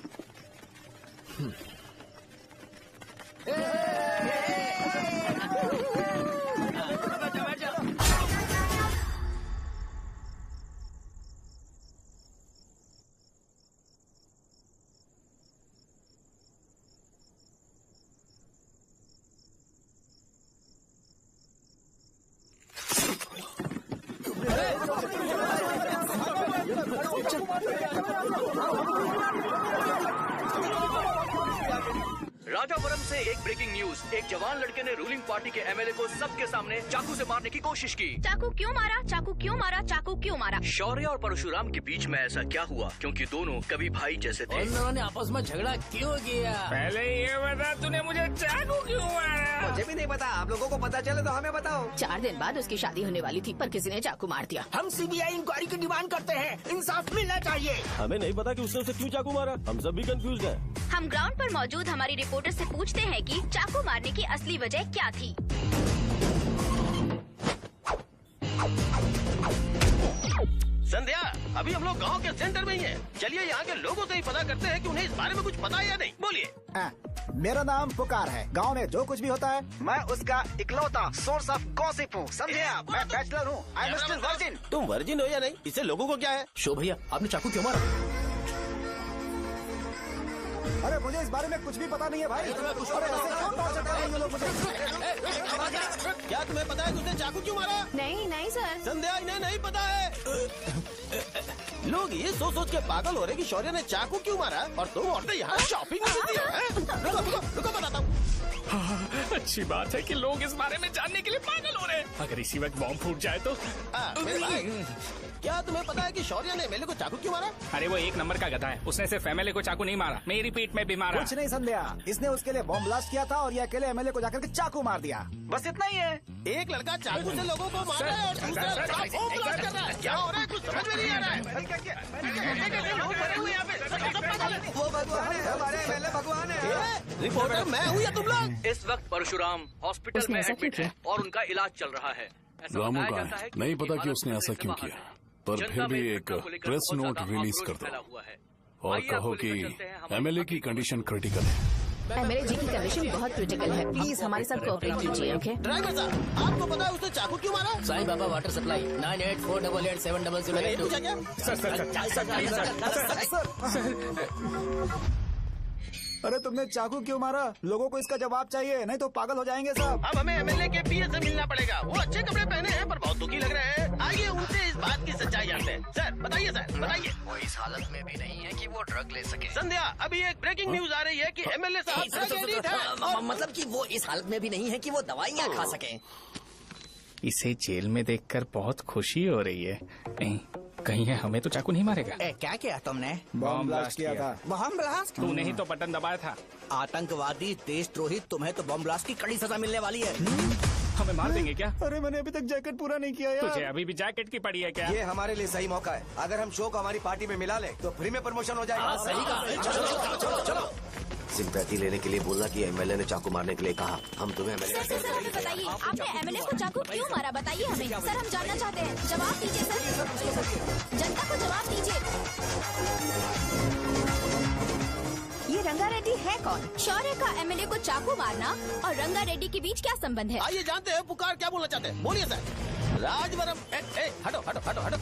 राजापुरम से एक ब्रेकिंग न्यूज। एक जवान लड़के ने रूलिंग पार्टी के एमएलए को सबके सामने चाकू से मारने की कोशिश की। चाकू क्यों मारा? चाकू क्यों मारा? चाकू क्यों मारा? शौर्य और परशुराम के बीच में ऐसा क्या हुआ? क्योंकि दोनों कभी भाई जैसे थे। उन्होंने आपस में झगड़ा क्यों किया? पहले ये बता, तूने मुझे चाकू क्यों मारा? मुझे भी नहीं पता। आप लोगों को पता चले तो हमें बताओ। 4 दिन बाद उसकी शादी होने वाली थी, पर किसी ने चाकू मार दिया। हम सीबीआई इंक्वायरी की डिमांड करते हैं। इंसाफ मिलना चाहिए। हमें नहीं पता कि उसने उसे क्यों चाकू मारा। हम सब भी कंफ्यूज हैं। हम ग्राउंड पर मौजूद हमारी रिपोर्टर से पूछते हैं कि चाकू मारने की असली वजह क्या थी। संध्या, अभी हम लोग गांव के सेंटर में ही हैं। चलिए यहाँ के लोगों से ही पता करते हैं कि उन्हें इस बारे में कुछ पता है या नहीं। बोलिए। मेरा नाम पुकार है। गांव में जो कुछ भी होता है मैं उसका इकलौता सोर्स ऑफ गॉसिप हूँ। समझे आप? मैं बैचलर हूँ। I am still virgin. तुम वर्जिन हो या नहीं, इससे लोगों को क्या है? शो भैया, आपने चाकू क्यों मारा? अरे मुझे इस बारे में कुछ भी पता नहीं है भाई। अरे ऐसे क्यों टॉर्चर कर रहे हैं ये लोग मुझे? क्या तुम्हें पता है कि उसने चाकू क्यों मारा? नहीं नहीं सर। संध्या, इन्हें नहीं पता है। लोग ये सोच सोच के पागल हो रहे कि शौर्य ने चाकू क्यों मारा और तुम औरतें यहाँ शॉपिंग में बिजी हैं। रुको बताता हूँ। अच्छी बात है कि लोग इस बारे में जानने के लिए पागल हो रहे हैं। अगर इसी वक्त बॉम्ब फूट जाए तो। मेरे भाई, क्या तुम्हें पता है कि शौर्य ने एमएलए को चाकू क्यों मारा? अरे वो एक नंबर का गधा है। उसने सिर्फ एमएलए को चाकू नहीं मारा, मेरी पीठ में भी मारा। कुछ नहीं संध्या, इसने उसके लिए बॉम्ब ब्लास्ट किया था और ये अकेले एमएलए को जाकर के चाकू मार दिया। बस इतना ही है। एक लड़का चाकू से लोगों को मार रहा है और दूसरा लड़का बॉम्ब ब्लास्ट कर रहा है। क्या हो रहा है? कुछ समझ में नहीं आ रहा है। लोग मरे हुए यहाँ पे। वो भगवान है, हमारे एमएलए भगवान है। रिपोर्टर मैं हूँ या तुम लोग? इस वक्त परशुराम हॉस्पिटल में एडमिट है और उनका इलाज चल रहा है। रामू का है, नहीं पता कि उसने ऐसा क्यों किया, पर फिर भी एक प्रेस नोट रिलीज कर दो और कहो कि एमएलए की कंडीशन क्रिटिकल है। एमएलए जी की कंडीशन बहुत क्रिटिकल है। प्लीज हमारे साथ कोऑपरेट कीजिए। ओके ड्राइवर साहब, आपको पता है उसने चाकू क्यों मारा? Sai Baba water supply 9848870082। Sir अरे तुमने चाकू क्यों मारा? लोगों को इसका जवाब चाहिए, नहीं तो पागल हो जाएंगे सब। अब हमें एमएलए के पीए से मिलना पड़ेगा। वो अच्छे कपड़े पहने हैं पर बहुत दुखी लग रहे हैं। आइए उनसे इस बात की सच्चाई जानते हैं। सर बताइए, सर बताइए। वो इस हालत में भी नहीं है कि वो ड्रग ले सके। संध्या, अभी एक ब्रेकिंग न्यूज आ रही है कि एमएलए साहब ड्रग एडिक्ट हैं। मतलब कि वो इस हालत में भी नहीं है कि वो दवाइयाँ खा सके। इसे जेल में देखकर बहुत खुशी हो रही है। कहीं है हमें तो चाकू नहीं मारेगा। क्या किया तुमने? बॉम्ब ब्लास्ट किया था। Bomb blast? तूने ही तो बटन दबाया था। आतंकवादी, देशद्रोही, तुम्हें तो बॉम्ब ब्लास्ट की कड़ी सजा मिलने वाली है। हमें मार देंगे क्या? अरे मैंने अभी तक जैकेट पूरा नहीं किया यार। तुझे अभी भी जैकेट की पड़ी है क्या? ये हमारे लिए सही मौका है। अगर हम शो को हमारी पार्टी में मिला ले तो फ्री में प्रमोशन हो जाएगा। सही कहा। चलो सिंपैथी लेने के लिए बोला कि एमएलए ने चाकू मारने के लिए कहा। हम तुम्हें एमएलए सर हमें बताइए, आपने एमएलए को चाकू क्यों मारा? बताइए हमें। सर हम जानना चाहते हैं, जवाब दीजिए सर। जनता को जवाब दीजिए। ये रंगा रेड्डी है कौन? शौर्य का एमएलए को चाकू मारना और रंगा रेड्डी के बीच क्या संबंध है? आइए जानते हैं पुकार क्या बोलना चाहते हैं। बोलिए सर। राजवरम हटो हटो हटो हटो।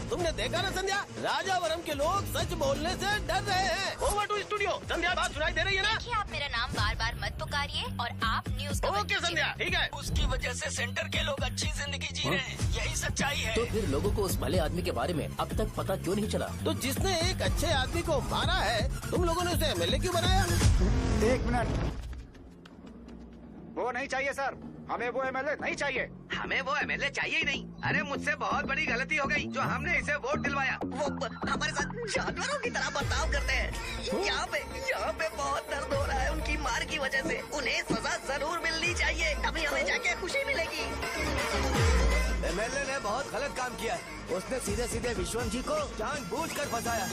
तुमने देखा ना संध्या, राजावरम के लोग सच बोलने से डर रहे हैं। Over to studio. संध्या बात सुनाई दे रही है ना? देखिए आप मेरा नाम बार बार मत पुकारिए और आप न्यूज ओके संध्या, ठीक है। उसकी वजह से सेंटर के लोग अच्छी जिंदगी जी रहे हैं, यही सच्चाई है। तो फिर लोगों को उस भले आदमी के बारे में अब तक पता क्यों नहीं चला? तो जिसने एक अच्छे आदमी को मारा है, तुम लोगों ने उसे एमएलए क्यों बनाया? 1 मिनट। वो नहीं चाहिए सर, हमें वो एमएलए नहीं चाहिए। हमें वो एमएलए चाहिए ही नहीं। अरे मुझसे बहुत बड़ी गलती हो गई जो हमने इसे वोट दिलवाया। वो हमारे साथ जानवरों की तरह बर्ताव करते हैं। यहाँ पे बहुत दर्द हो रहा है उनकी मार की वजह से। उन्हें सजा जरूर मिलनी चाहिए, तभी हमें जाके खुशी मिलेगी। एमएलए ने बहुत गलत काम किया। उसने सीधे सीधे विश्वम जी को जानबूझकर फंसाया।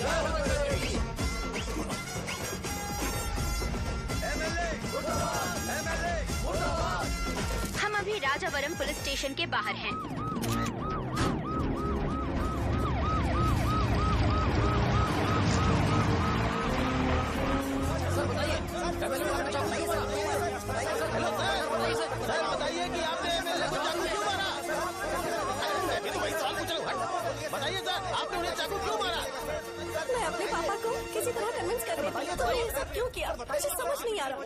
हम अभी राजावरम पुलिस स्टेशन के बाहर हैं। सर बताइए, सर बताइए कि आपने एमएलए को चाकू क्यों मारा? मैं तो वही सवाल पूछ रहा हूँ। बताइए सर, आपने उन्हें चाकू क्यों मारा? मैं अपने पापा को किसी तरह कन्विंस कर रही थी। तो ये सब क्यों किया मुझे समझ नहीं आ रहा।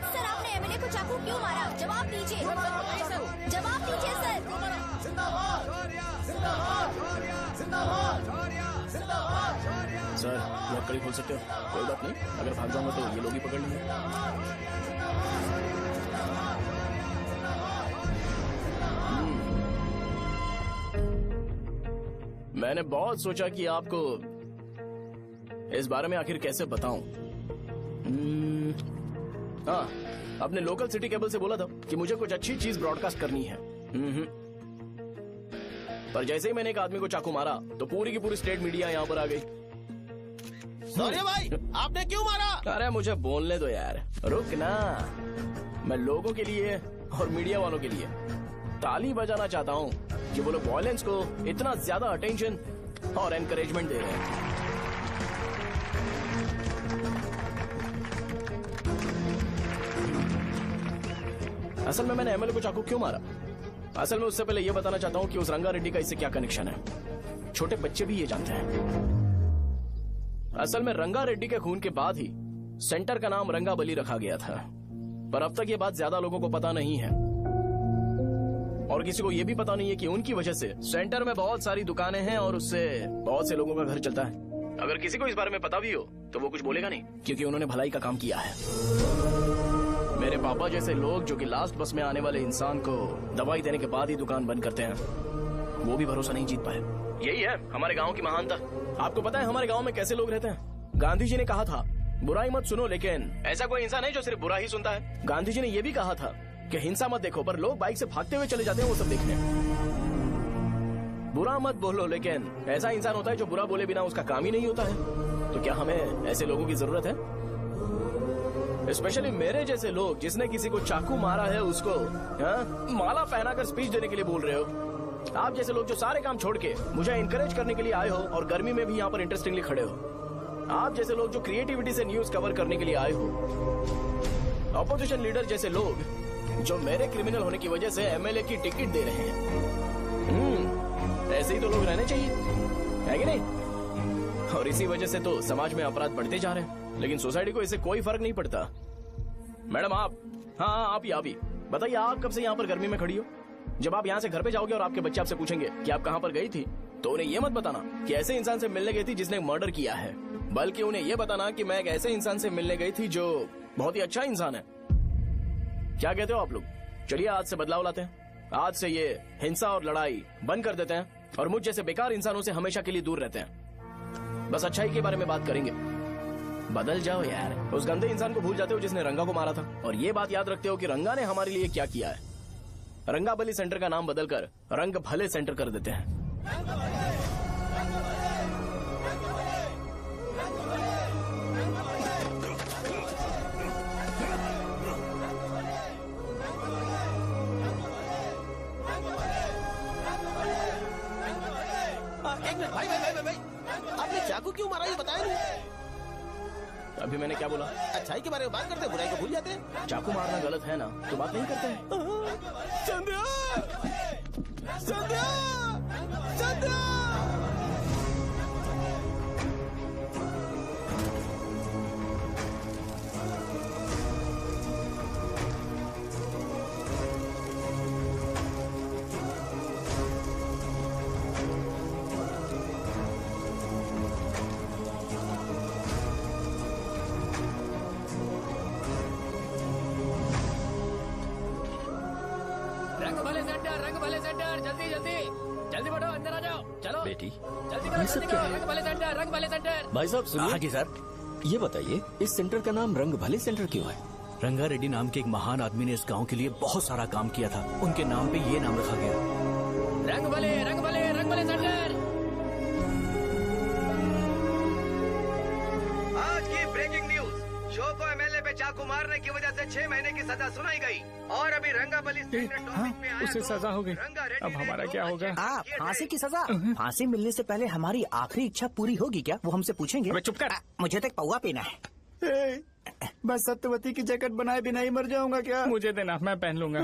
सर आपने एमएलए को चाकू क्यों मारा? जवाब दीजिए, जवाब दीजिए सर। सर लकड़ी खोल सकते हो? कोई बात नहीं, अगर भाग जाऊंगा तो ये लोग ही पकड़ लेंगे। मैंने बहुत सोचा कि आपको इस बारे में आखिर कैसे बताऊं। हाँ, अपने लोकल सिटी केबल से बोला था कि मुझे कुछ अच्छी चीज ब्रॉडकास्ट करनी है। पर जैसे ही मैंने एक आदमी को चाकू मारा तो पूरी की पूरी स्टेट मीडिया यहाँ पर आ गई। सॉरी भाई, आपने क्यों मारा? अरे मुझे बोलने दो यार, रुक ना। मैं लोगों के लिए और मीडिया वालों के लिए ताली बजाना चाहता हूँ कि वो लोग वायलेंस को इतना ज्यादा अटेंशन और एनकरेजमेंट दे रहे हैं। असल में मैंने एमएलए को चाकू क्यों मारा? असल में उससे पहले यह बताना चाहता हूँ कि उस रंगा रेड्डी का इससे क्या कनेक्शन है। छोटे बच्चे भी ये जानते हैं। असल में रंगा रेड्डी के खून के बाद ही सेंटर का नाम रंगाबली रखा गया था, पर अब तक ये बात ज्यादा लोगों को पता नहीं है और किसी को ये भी पता नहीं है कि उनकी वजह से सेंटर में बहुत सारी दुकानें हैं और उससे बहुत से लोगों का घर चलता है। अगर किसी को इस बारे में पता भी हो तो वो कुछ बोलेगा नहीं, क्योंकि उन्होंने भलाई का काम किया है। मेरे पापा जैसे लोग जो कि लास्ट बस में आने वाले इंसान को दवाई देने के बाद ही दुकान बंद करते हैं, वो भी भरोसा नहीं जीत पाए। यही है हमारे गांव की महानता। आपको पता है हमारे गांव में कैसे लोग रहते हैं? गांधी जी ने कहा था बुराई मत सुनो, लेकिन ऐसा कोई इंसान है जो सिर्फ बुरा ही सुनता है। गांधी जी ने यह भी कहा था कि हिंसा मत देखो, पर लोग बाइक से भागते हुए चले जाते हैं वो सब देखने। बुरा मत बोलो, लेकिन ऐसा इंसान होता है जो बुरा बोले बिना उसका काम ही नहीं होता है। तो क्या हमें ऐसे लोगों की जरूरत है? स्पेशली मेरे जैसे लोग जिसने किसी को चाकू मारा है उसको माला पहनाकर स्पीच देने के लिए बोल रहे हो। आप जैसे लोग जो सारे काम छोड़ के मुझे इंकरेज करने के लिए आए हो और गर्मी में भी यहाँ पर इंटरेस्टिंगली खड़े हो। आप जैसे लोग जो क्रिएटिविटी से न्यूज कवर करने के लिए आए हो। ऑपोजिशन लीडर जैसे लोग जो मेरे क्रिमिनल होने की वजह से एमएलए की टिकट दे रहे हैं। ऐसे ही तो लोग रहने चाहिए, है कि नहीं? और इसी वजह से तो समाज में अपराध बढ़ते जा रहे हैं, लेकिन सोसाइटी को इससे कोई फर्क नहीं पड़ता। मैडम आप, हाँ आप ही बताइए, आप कब से यहाँ पर गर्मी में खड़ी हो? जब आप यहाँ से घर पे जाओगे और आपके बच्चे आपसे पूछेंगे कि आप कहाँ पर गई थी, तो उन्हें ये मत बताना कि ऐसे इंसान से मिलने गई थी जिसने मर्डर किया है, बल्कि उन्हें ये बताना कि मैं एक ऐसे इंसान से मिलने गई थी जो बहुत ही अच्छा इंसान है। क्या कहते हो आप लोग? चलिए आज से बदलाव लाते हैं। आज से ये हिंसा और लड़ाई बंद कर देते हैं और मुझ जैसे बेकार इंसानों से हमेशा के लिए दूर रहते हैं। बस अच्छाई के बारे में बात करेंगे। बदल जाओ यार, उस गंदे इंसान को भूल जाते हो जिसने रंगा को मारा था, और ये बात याद रखते हो कि रंगा ने हमारे लिए क्या किया है। रंगाबली सेंटर का नाम बदलकर रंग भले सेंटर कर देते हैं। एक मिनट भाई, आपने चाकू क्यों मारा ये बताया नहीं? अभी मैंने क्या बोला? अच्छाई के बारे में बात करते हैं, बुराई को भूल जाते हैं। चाकू मारना गलत है ना, तो बात नहीं करते हैं। संध्या! संध्या! संध्या! रंग भले सेंटर, जल्दी जल्दी जल्दी बढ़ो, अंदर आ जाओ, चलो बेटी जल्दी ये सब क्या है? रंग भले सेंटर। भाई साहब सुनिए। हाँ जी सर। ये बताइए इस सेंटर का नाम रंग भले सेंटर क्यों है? रंगा रेड्डी नाम के एक महान आदमी ने इस गांव के लिए बहुत सारा काम किया था, उनके नाम पे ये नाम रखा गया। रंग भले सेंटर। आज की ब्रेकिंग न्यूज, शो को एमएलए पे चाकू मारने की वजह से 6 महीने की सजा सुनाई गई और अभी रंगाबली उसे सजा हो गई, अब हमारा क्या होगा? फांसी की सजा? फांसी मिलने से पहले हमारी आखिरी इच्छा पूरी होगी क्या? वो हमसे पूछेंगे। चुप कर। मुझे तो एक पौवा पीना है। बस सत्यवती की जैकेट बनाए बिना ही मर जाऊंगा क्या? मुझे देना, मैं पहन लूंगा।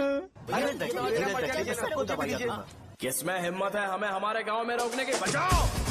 किसमें हिम्मत है हमें हमारे गांव में रोकने की? बचाओ!